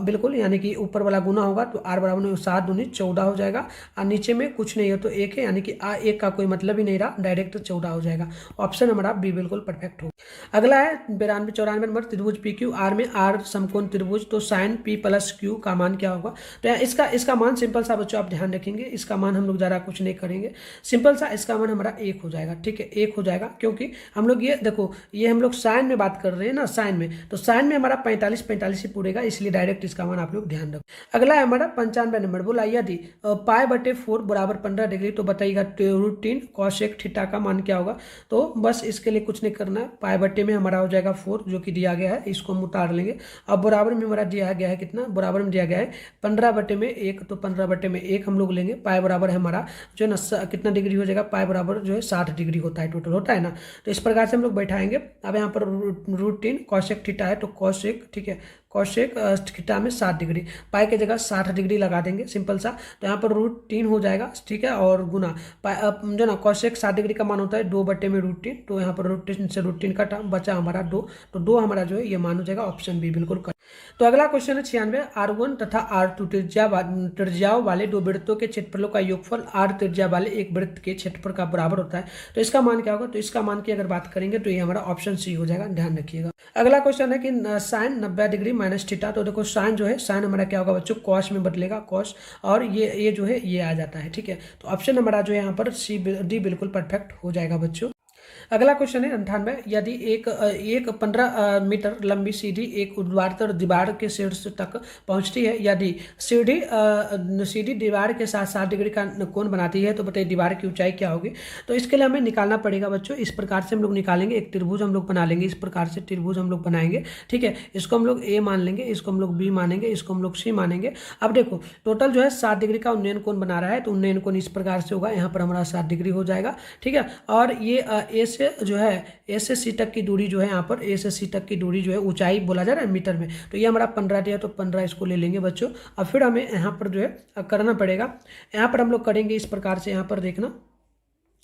Speaker 1: बिल्कुल, यानी कि ऊपर वाला गुना होगा, तो r बराबर में 7 दूनी 14 हो जाएगा, और नीचे में कुछ नहीं है तो 1 है, यानी कि 1 का कोई मतलब ही नहीं रहा, डायरेक्ट 14 हो जाएगा। ऑप्शन हमारा बी बिल्कुल परफेक्ट हो। अगला है 94 नंबर, त्रिभुज पी क्यू आर में आर समकोण त्रिभुज, तो साइन पी प्लस क्यू का मान क्या होगा। तो इसका मान सिंपल सा बच्चों आप ध्यान रखेंगे, इसका मान हम लोग ज़्यादा कुछ नहीं करेंगे, सिंपल सा इसका मान हमारा 1 हो जाएगा, ठीक है, 1 हो जाएगा, क्योंकि हम लोग ये देखो, ये हम लोग साइन में बात कर रहे हैं ना, साइन में, तो साइन में हमारा 45 ही पूरेगा, इसलिए डायरेक्ट इसका मान आप लोग ध्यान रखो। अगला है हमारा 95 नंबर, बोला यदि π/4 बराबर 15 डिग्री, तो बताइएगा √3 कॉसेक थीटा का मान क्या होगा। तो बस इसके लिए कुछ नहीं करना है, पाई बटे में हमारा हो जाएगा 4 जो कि दिया गया है, इसको हम उतार लेंगे। अब बराबर में हमारा दिया गया है कितना, बराबर में दिया गया है 15 बटे में 1, तो 15 बटे में 1 हम लोग लेंगे। पाई बराबर है हमारा जो है ना कितना डिग्री हो जाएगा, पाई बराबर जो है 60 डिग्री होता है, टोटल होता है ना। तो इस प्रकार से हम लोग बैठाएंगे। अब यहाँ पर √3 कॉसेक थीटा है, तो कॉसेक, ठीक है, कॉसेक थीटा में 60 डिग्री, पाई की जगह 60 डिग्री लगा देंगे, सिंपल सा। तो यहाँ पर √3 हो जाएगा, ठीक है, और गुना जो ना कॉसेक 60 डिग्री का मान होता है 2 बटे में √3, तो यहाँ पर √3 से √3 का टर्म बचा हमारा 2, तो 2 हमारा जो है ये मान हो जाएगा, ऑप्शन बी बिल्कुल करेक्ट। तो अगला क्वेश्चन है 96, R1 तथा R2 त्रिज्याओं वाले दो वृत्तों के क्षेत्रफलों का योगफल R त्रिज्या वाले एक वृत्त के क्षेत्रफल का बराबर होता है, तो इसका मान क्या होगा। तो इसका मान की अगर बात करेंगे तो ये हमारा ऑप्शन सी हो जाएगा, ध्यान रखिएगा। अगला क्वेश्चन है कि साइन 90 डिग्री माइनस थीटा, तो देखो साइन जो है, साइन हमारा क्या होगा बच्चों, कॉस में बदलेगा, कॉस, और ये जो है ये आ जाता है, ठीक है। तो ऑप्शन हमारा जो है यहाँ पर सी डी बिल्कुल परफेक्ट हो जाएगा बच्चों। अगला क्वेश्चन है 98, यदि एक 15 मीटर लंबी सीढ़ी एक ऊर्ध्वाधर दीवार के शीर्ष तक पहुंचती है, यदि सीढ़ी दीवार के साथ 60 डिग्री का कोण बनाती है, तो बताइए दीवार की ऊंचाई क्या होगी। तो इसके लिए हमें निकालना पड़ेगा बच्चों, इस प्रकार से हम लोग निकालेंगे। एक त्रिभुज हम लोग बना लेंगे, इस प्रकार से त्रिभुज हम लोग बनाएंगे, ठीक है। इसको हम लोग ए मान लेंगे, इसको हम लोग बी मानेंगे, इसको हम लोग सी मानेंगे। अब देखो टोटल जो है 60 डिग्री का उन्नयन कोण बना रहा है, तो उन्नयन कोण इस प्रकार से होगा, यहाँ पर हमारा 60 डिग्री हो जाएगा, ठीक है। और ये ए से जो है ए से सी तक की दूरी जो है, यहाँ पर ए से सी तक की दूरी जो है ऊंचाई बोला जा रहा है मीटर में, तो ये हमारा 15 दिया, तो 15 इसको ले लेंगे बच्चों। अब फिर हमें यहाँ पर जो है करना पड़ेगा, यहाँ पर हम लोग करेंगे इस प्रकार से, यहाँ पर देखना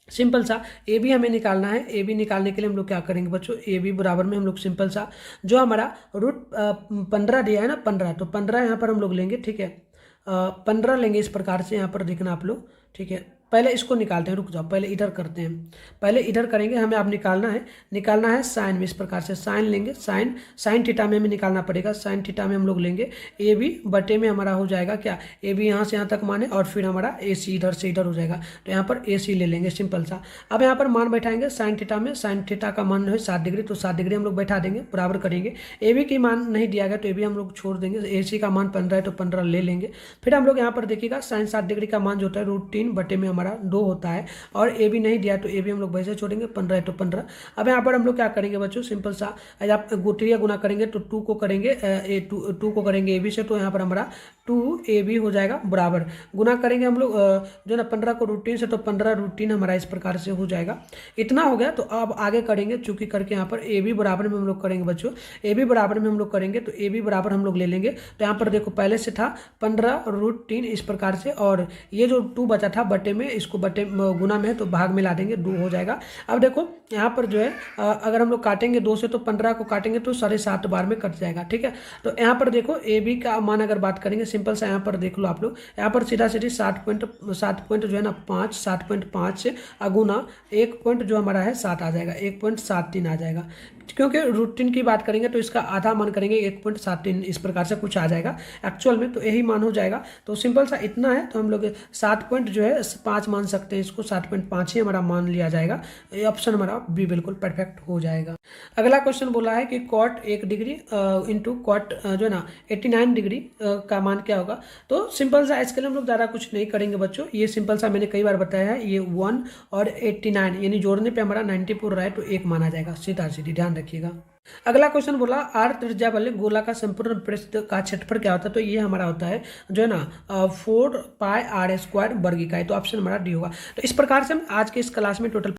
Speaker 1: सिंपल सा ए बी हमें निकालना है। ए बी निकालने के लिए हम लोग क्या करेंगे बच्चों, ए बी बराबर में हम लोग सिंपल सा जो हमारा √15 दिया है ना 15, तो 15 यहाँ पर हम लोग लेंगे, ठीक है, 15 लेंगे इस प्रकार से, यहाँ पर देखना आप लोग, ठीक है। पहले इसको निकालते हैं, रुक जाओ, पहले इधर करते हैं, पहले इधर करेंगे। हमें अब निकालना है साइन में, इस प्रकार से साइन लेंगे, साइन थीटा में हमें निकालना पड़ेगा। साइन थीटा में हम लोग लेंगे ए बी बटे में हमारा हो जाएगा क्या, ए बी यहाँ से यहाँ तक माने, और फिर हमारा ए सी इधर से इधर हो जाएगा, तो यहाँ पर ए सी ले लेंगे, सिंपल सा। अब यहाँ पर मान बैठाएंगे साइन थीटा में, साइन थीटा का मान है 60 डिग्री, तो 60 डिग्री हम लोग बैठा देंगे, बराबर करेंगे। ए बी की मान नहीं दिया गया, तो ए बी हम लोग छोड़ देंगे। ए सी का मान 15 है, तो 15 ले लेंगे। फिर हम लोग यहाँ पर देखिएगा साइन 60 डिग्री का मान जो होता है √3 बटे में हमारा 2 होता है, और ए बी नहीं दिया, तो ए बी हम लोग वैसे छोड़ेंगे, 15 है तो 15। अब यहाँ पर हम लोग क्या करेंगे बच्चों, सिंपल सा आप गुटिया गुना करेंगे, तो 2 को करेंगे टू को करेंगे ए बी से, तो यहाँ पर हमारा 2ab हो जाएगा, बराबर गुना करेंगे हम लोग जो ना 15 को √3 से, तो 15 √3 हमारा इस प्रकार से हो जाएगा। इतना हो गया, तो अब आगे करेंगे, चूंकि करके यहाँ पर ए बी बराबर में हम लोग करेंगे बच्चों, ए बी बराबर में हम लोग करेंगे, तो ए बी बराबर हम लोग ले लेंगे। तो यहाँ पर देखो पहले से था 15 √3 इस प्रकार से, और ये जो 2 बचा था बटे में, इसको बटे गुना में है तो भाग में ला देंगे, 2 हो जाएगा। अब देखो यहाँ पर जो है अगर हम लोग काटेंगे 2 से, तो 15 को काटेंगे तो 7.5 बार में कट जाएगा, ठीक है। तो यहाँ पर देखो ए बी का मान अगर बात करेंगे, सिंपल सा यहाँ पर देख लो आप लोग, यहाँ पर सीधा सीधी 7 पॉइंट जो है ना 7.5 से अगुना 1 पॉइंट जो हमारा है 7 आ जाएगा, 1.73 आ जाएगा। क्योंकि √3 की बात करेंगे तो इसका आधा मान करेंगे 1.73 इस प्रकार से कुछ आ जाएगा एक्चुअल में, तो यही मान हो जाएगा। तो सिंपल सा इतना है, तो हम लोग 7 पॉइंट जो है 5 मान सकते हैं, इसको 7.5 ही हमारा मान लिया जाएगा। ये ऑप्शन हमारा बी बिल्कुल परफेक्ट हो जाएगा। अगला क्वेश्चन बोला है कि कॉट 1 डिग्री इंटू कॉट जो है ना 89 डिग्री का मान क्या होगा। तो सिंपल सा इसके लिए हम लोग ज़्यादा कुछ नहीं करेंगे बच्चों, ये सिंपल सा मैंने कई बार बताया है, ये 1 और 89 यानी जोड़ने पे हमारा 94 रहा है, तो 1 माना जाएगा, सीधा सीधी ध्यान रखिएगा। अगला क्वेश्चन बोला आर त्रिज्या वाले गोला का संपूर्ण पृष्ठ का क्षेत्रफल क्या होता है। तो ये हमारा होता है जो है ना 4 πr² वर्ग इकाई, तो ऑप्शन हमारा डी होगा। तो इस प्रकार से हम आज के इस क्लास में टोटल